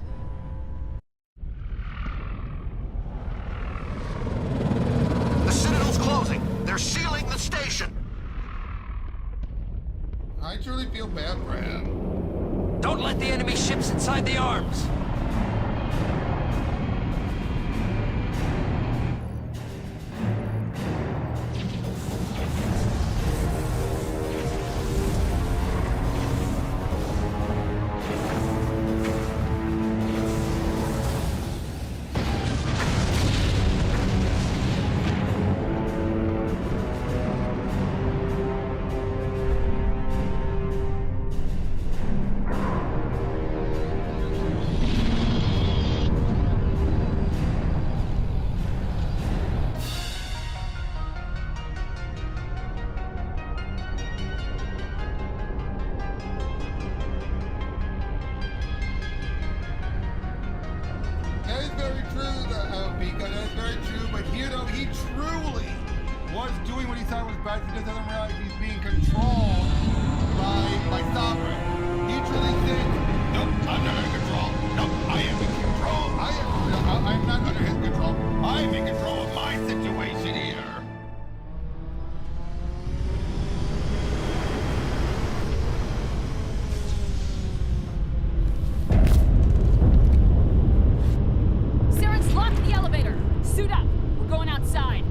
The Citadel's closing. They're sealing the station. I truly feel bad for him. Don't let the enemy ships inside the arms! That is very true, Pika. That is very true. But here, though, he truly was doing what he thought was best. He just doesn't realize he's being controlled by Sovereign. He truly thinks, nope, I'm not under control. Nope, I am in control. I'm not under his control. I'm in control of my situation here. Saren's locked the elevator! Suit up! We're going outside!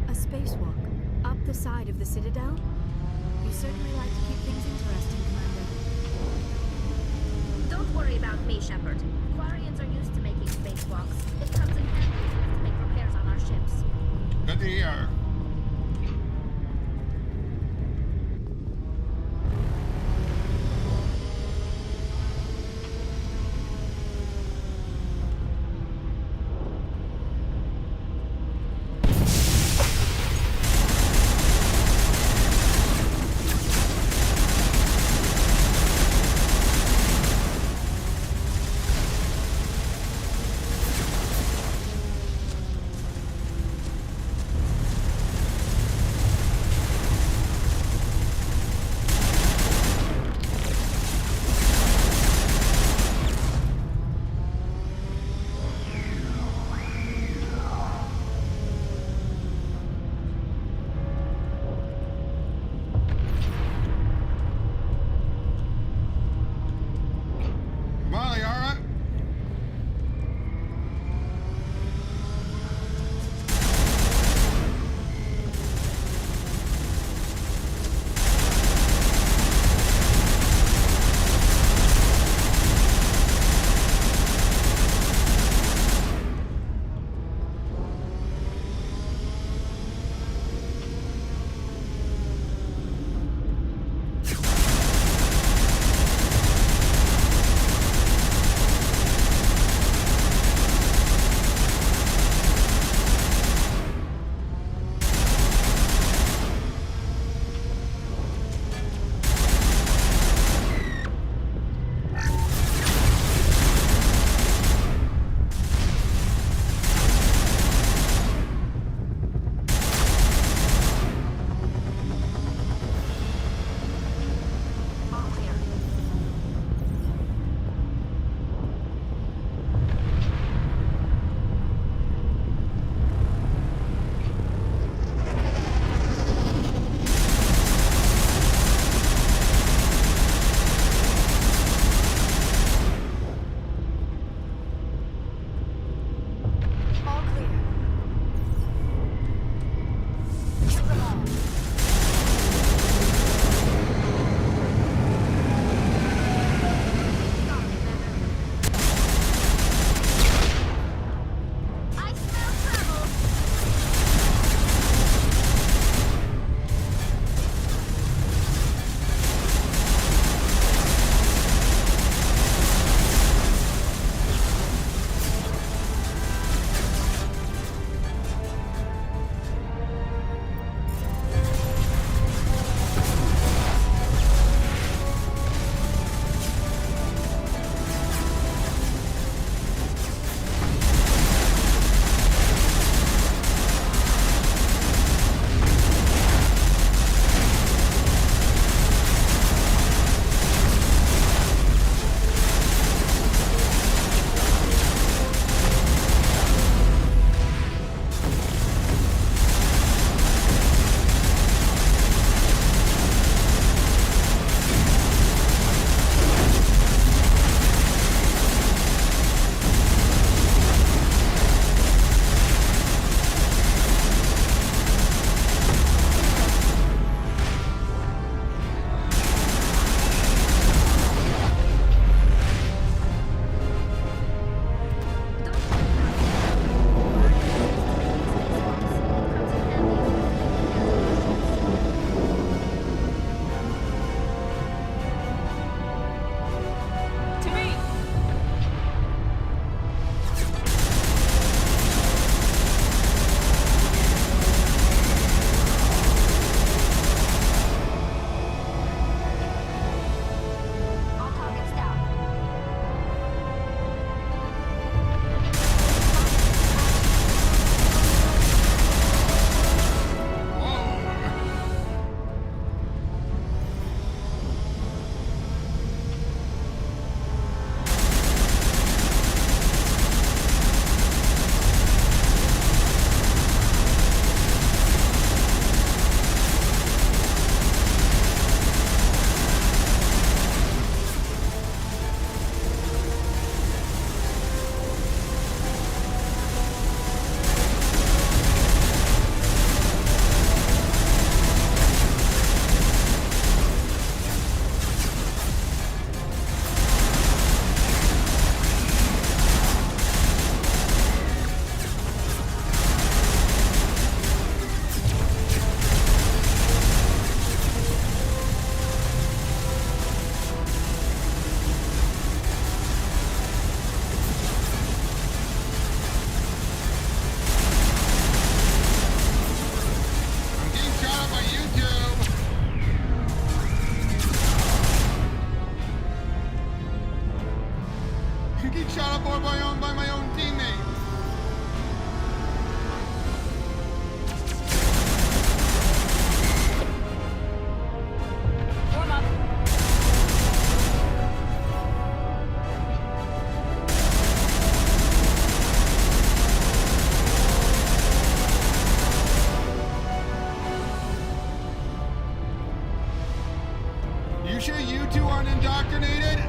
A spacewalk up the side of the Citadel? You certainly like to keep things interesting, Commander. Don't worry about me, Shepard. Quarians are used to making spacewalks. It comes in handy if we have to make repairs on our ships. Good to hear. being shot up by my own teammates. Warm up. You sure you two aren't indoctrinated?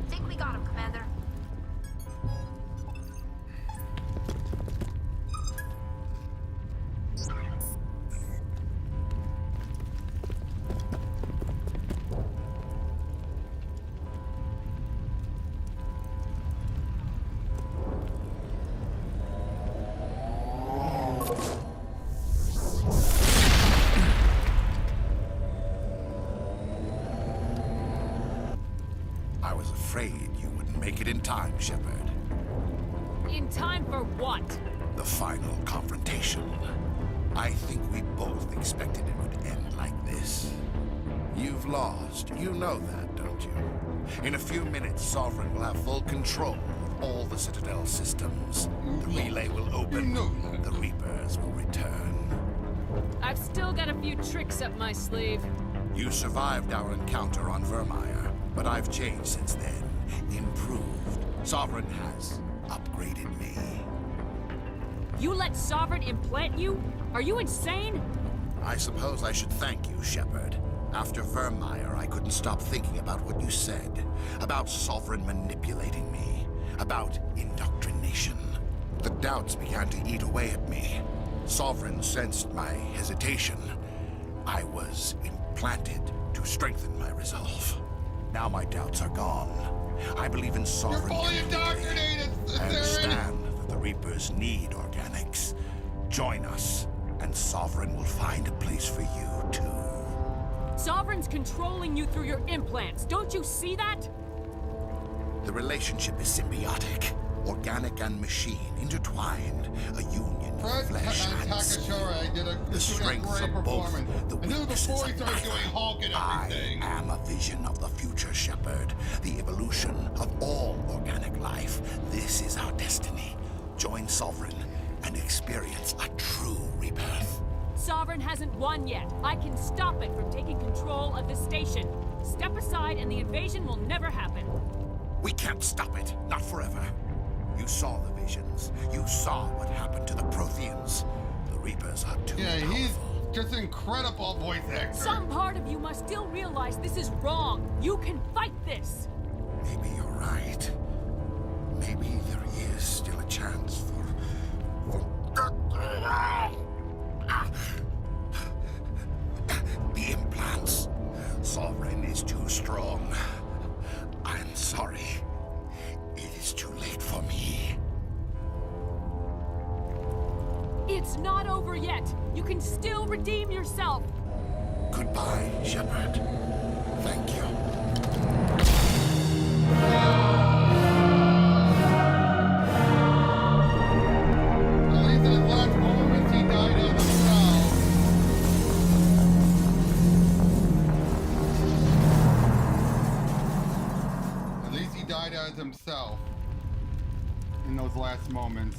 Think we got him, Commander. I was afraid you wouldn't make it in time, Shepard. In time for what? The final confrontation. I think we both expected it would end like this. You've lost. You know that, don't you? In a few minutes, Sovereign will have full control of all the Citadel systems. The relay will open. The Reapers will return. I've still got a few tricks up my sleeve. You survived our encounter on Vermeer, but I've changed since then. Improved. Sovereign has upgraded me. You let Sovereign implant you? Are you insane? I suppose I should thank you, Shepard. After Vermeer, I couldn't stop thinking about what you said. About Sovereign manipulating me. About indoctrination. The doubts began to eat away at me. Sovereign sensed my hesitation. I was implanted to strengthen my resolve. Now my doubts are gone. I believe in Sovereign. You're fully indoctrinated, I understand that the Reapers need organics. Join us, and Sovereign will find a place for you, too. Sovereign's controlling you through your implants. Don't you see that? The relationship is symbiotic. Organic and machine intertwined. A union of flesh and skin. The strengths of both, the weaknesses of neither. I am a vision of the future, Shepard. The evolution of all organic life. This is our destiny. Join Sovereign and experience a true rebirth. Sovereign hasn't won yet. I can stop it from taking control of the station. Step aside and the invasion will never happen. We can't stop it. Not forever. You saw the visions. You saw what happened to the Protheans. The Reapers are too powerful. He's just an incredible voice actor. Some part of you must still realize this is wrong. You can fight this. Maybe you're right. Maybe there is still a chance for the implants. Sovereign is too strong. I'm sorry. It is too late for me. It's not over yet. You can still redeem yourself. Goodbye, Shepard. Thank you. At least in his last moments, he died on himself. At least he died as himself in those last moments.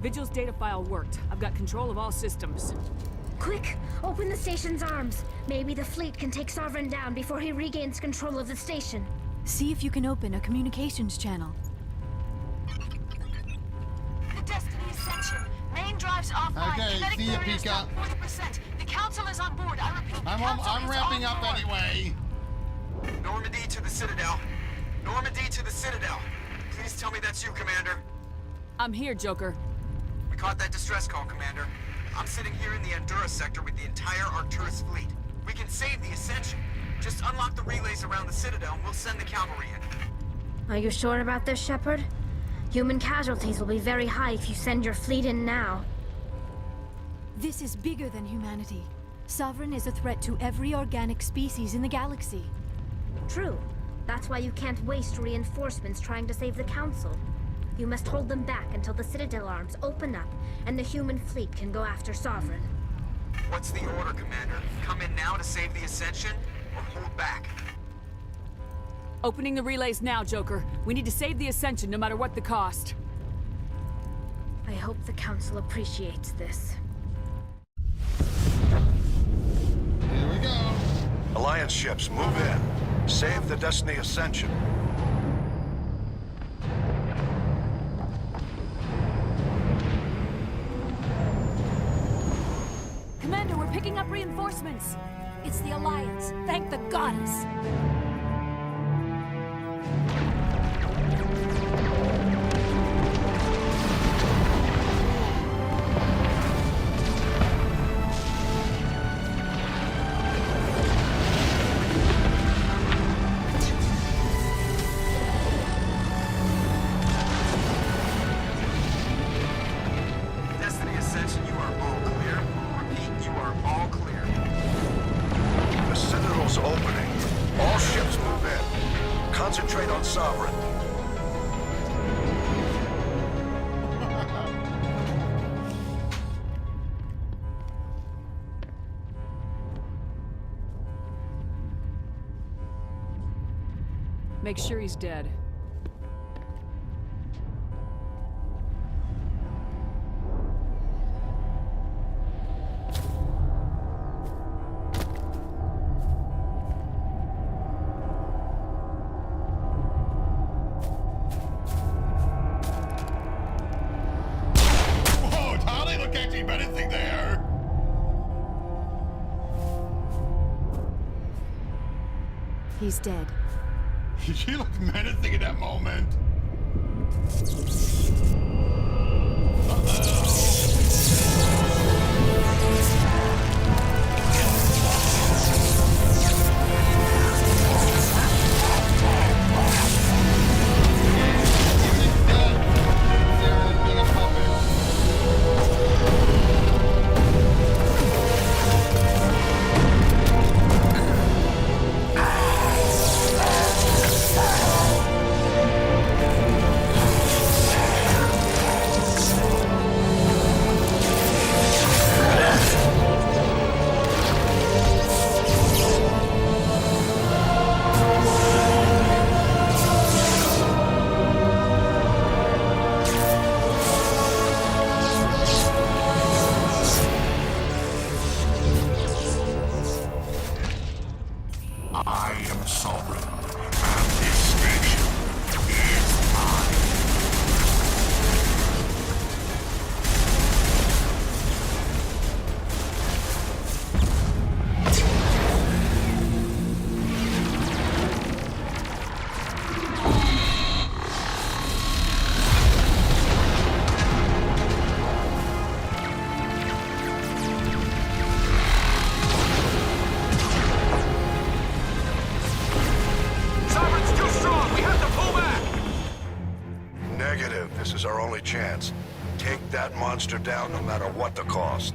Vigil's data file worked. I've got control of all systems. Quick! Open the station's arms. Maybe the fleet can take Sovereign down before he regains control of the station. See if you can open a communications channel. The Destiny Ascension. Main drives offline. Okay, Kinetic see ya, barriers Pika. down 40%. The council is on board. I repeat, the council I'm is wrapping on up board. anyway. Normandy to the Citadel. Normandy to the Citadel. Please tell me that's you, Commander. I'm here, Joker. We caught that distress call, Commander. I'm sitting here in the Endura sector with the entire Arcturus fleet. We can save the Ascension. Just unlock the relays around the Citadel and we'll send the cavalry in. Are you sure about this, Shepard? Human casualties will be very high if you send your fleet in now. This is bigger than humanity. Sovereign is a threat to every organic species in the galaxy. True. That's why you can't waste reinforcements trying to save the Council. You must hold them back until the Citadel arms open up and the human fleet can go after Sovereign. What's the order, Commander? Come in now to save the Ascension, or hold back? Opening the relays now, Joker. We need to save the Ascension no matter what the cost. I hope the Council appreciates this. Here we go. Alliance ships, move in. Save the Destiny Ascension. Commander, we're picking up reinforcements. It's the Alliance. Thank the goddess. Destiny Ascension, you are all clear. Repeat, you are all clear. The Citadel's opening. All ships move in. Concentrate on Sovereign. Make sure he's dead. Whoa, Tali, look actually menacing there. He's dead. She looked menacing in that moment. I am Sovereign, and this station is mine. Sovereign's too strong! We have to pull back! Negative. This is our only chance. Take that monster down no matter what the cost.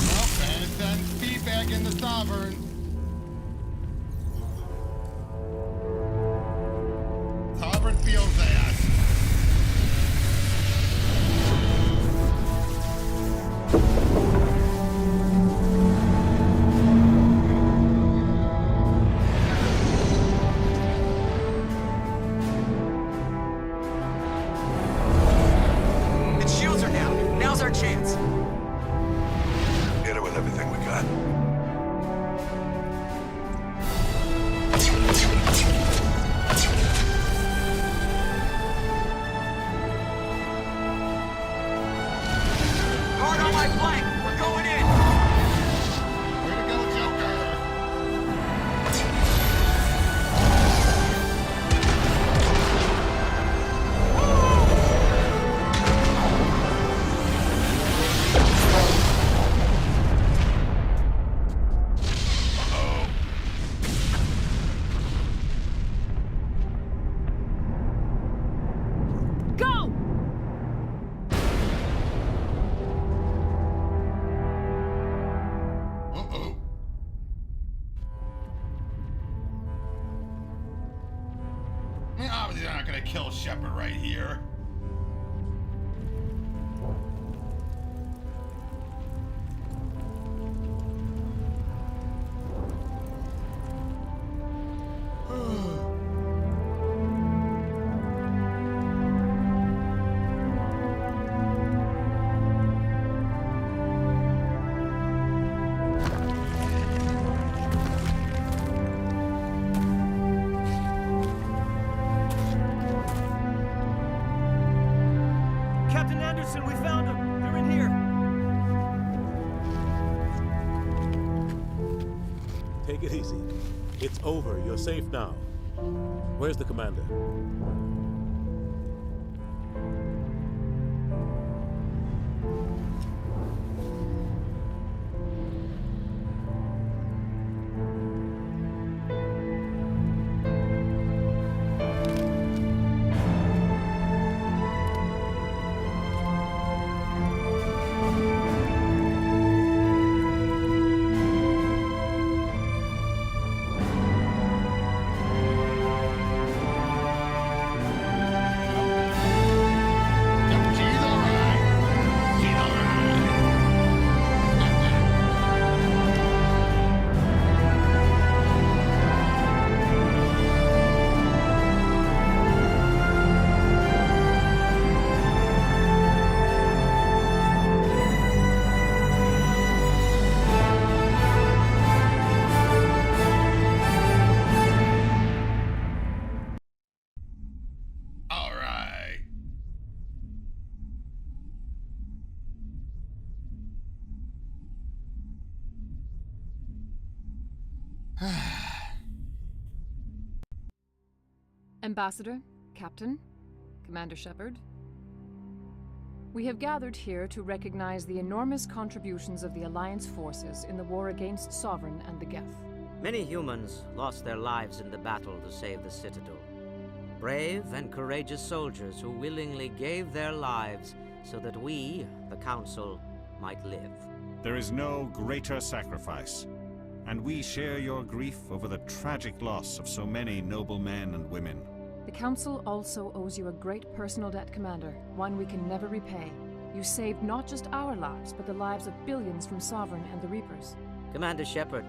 Well, and it's done feedback in the Sovereign. Sovereign feels that. they're not gonna kill Shepard right here. Captain Anderson, we found them. They're in here. Take it easy. It's over. You're safe now. Where's the commander? Ambassador, Captain, Commander Shepard. We have gathered here to recognize the enormous contributions of the Alliance forces in the war against Sovereign and the Geth. Many humans lost their lives in the battle to save the Citadel. Brave and courageous soldiers who willingly gave their lives so that we, the Council, might live. There is no greater sacrifice, and we share your grief over the tragic loss of so many noble men and women. The Council also owes you a great personal debt, Commander, one we can never repay. You saved not just our lives, but the lives of billions from Sovereign and the Reapers. Commander Shepard,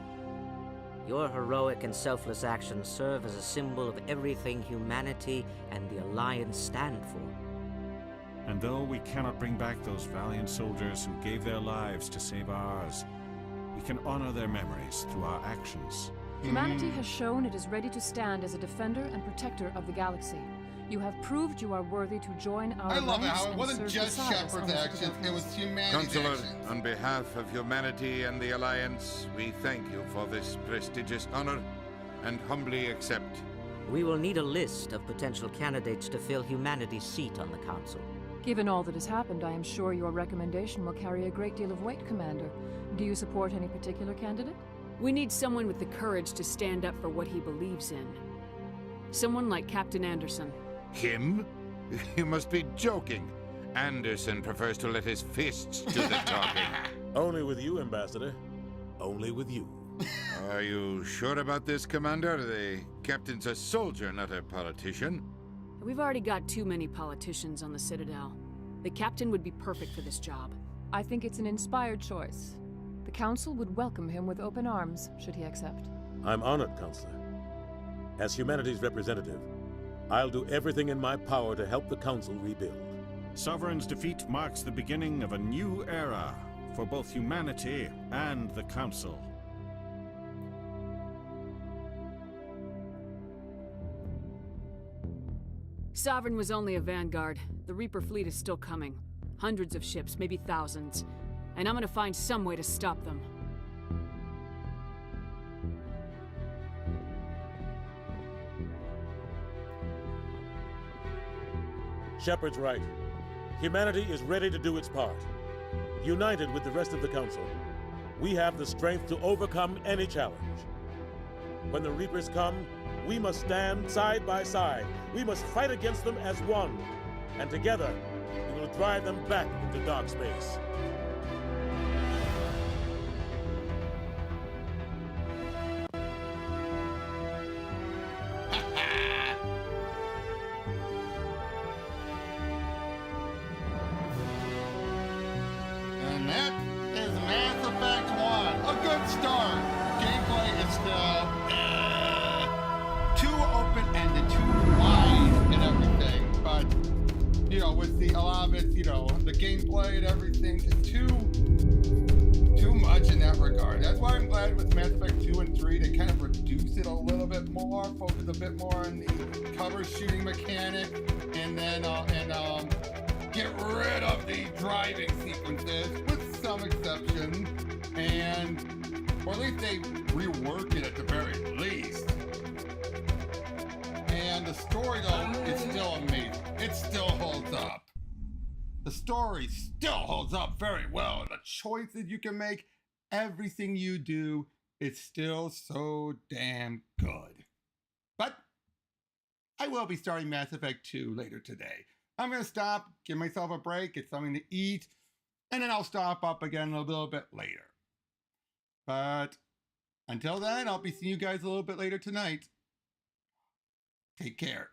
your heroic and selfless actions serve as a symbol of everything humanity and the Alliance stand for. And though we cannot bring back those valiant soldiers who gave their lives to save ours, we can honor their memories through our actions. Humanity has shown it is ready to stand as a defender and protector of the galaxy. You have proved you are worthy to join our I love it ranks how it and wasn't serve just beside us Shepard's on the actions, Citadel it was Council. humanity's Counselor, actions. on behalf of humanity and the Alliance, we thank you for this prestigious honor and humbly accept. We will need a list of potential candidates to fill humanity's seat on the Council. Given all that has happened, I am sure your recommendation will carry a great deal of weight, Commander. Do you support any particular candidate? We need someone with the courage to stand up for what he believes in. Someone like Captain Anderson. Him? You must be joking. Anderson prefers to let his fists do the talking. Only with you, Ambassador. Only with you. Are you sure about this, Commander? The captain's a soldier, not a politician. We've already got too many politicians on the Citadel. The captain would be perfect for this job. I think it's an inspired choice. The Council would welcome him with open arms, should he accept. I'm honored, Counselor. As humanity's representative, I'll do everything in my power to help the Council rebuild. Sovereign's defeat marks the beginning of a new era for both humanity and the Council. Sovereign was only a vanguard. The Reaper fleet is still coming. Hundreds of ships, maybe thousands. And I'm gonna find some way to stop them. Shepard's right. Humanity is ready to do its part. United with the rest of the Council, we have the strength to overcome any challenge. When the Reapers come, we must stand side by side. We must fight against them as one. And together, we will drive them back into dark space. but you know, with a lot of it, you know, the gameplay and everything, just too much in that regard. That's why I'm glad with Mass Effect 2 and 3 they kind of reduce it a little bit more, focus a bit more on the cover shooting mechanic, and then get rid of the driving sequences with some exceptions, or at least they rework it at the very least. And the story though is still amazing. It still holds up. The story still holds up very well. The choices you can make, everything you do, is still so damn good. But I will be starting Mass Effect 2 later today. I'm going to stop, give myself a break, get something to eat, and then I'll stop up again a little bit later. But until then, I'll be seeing you guys a little bit later tonight. Take care.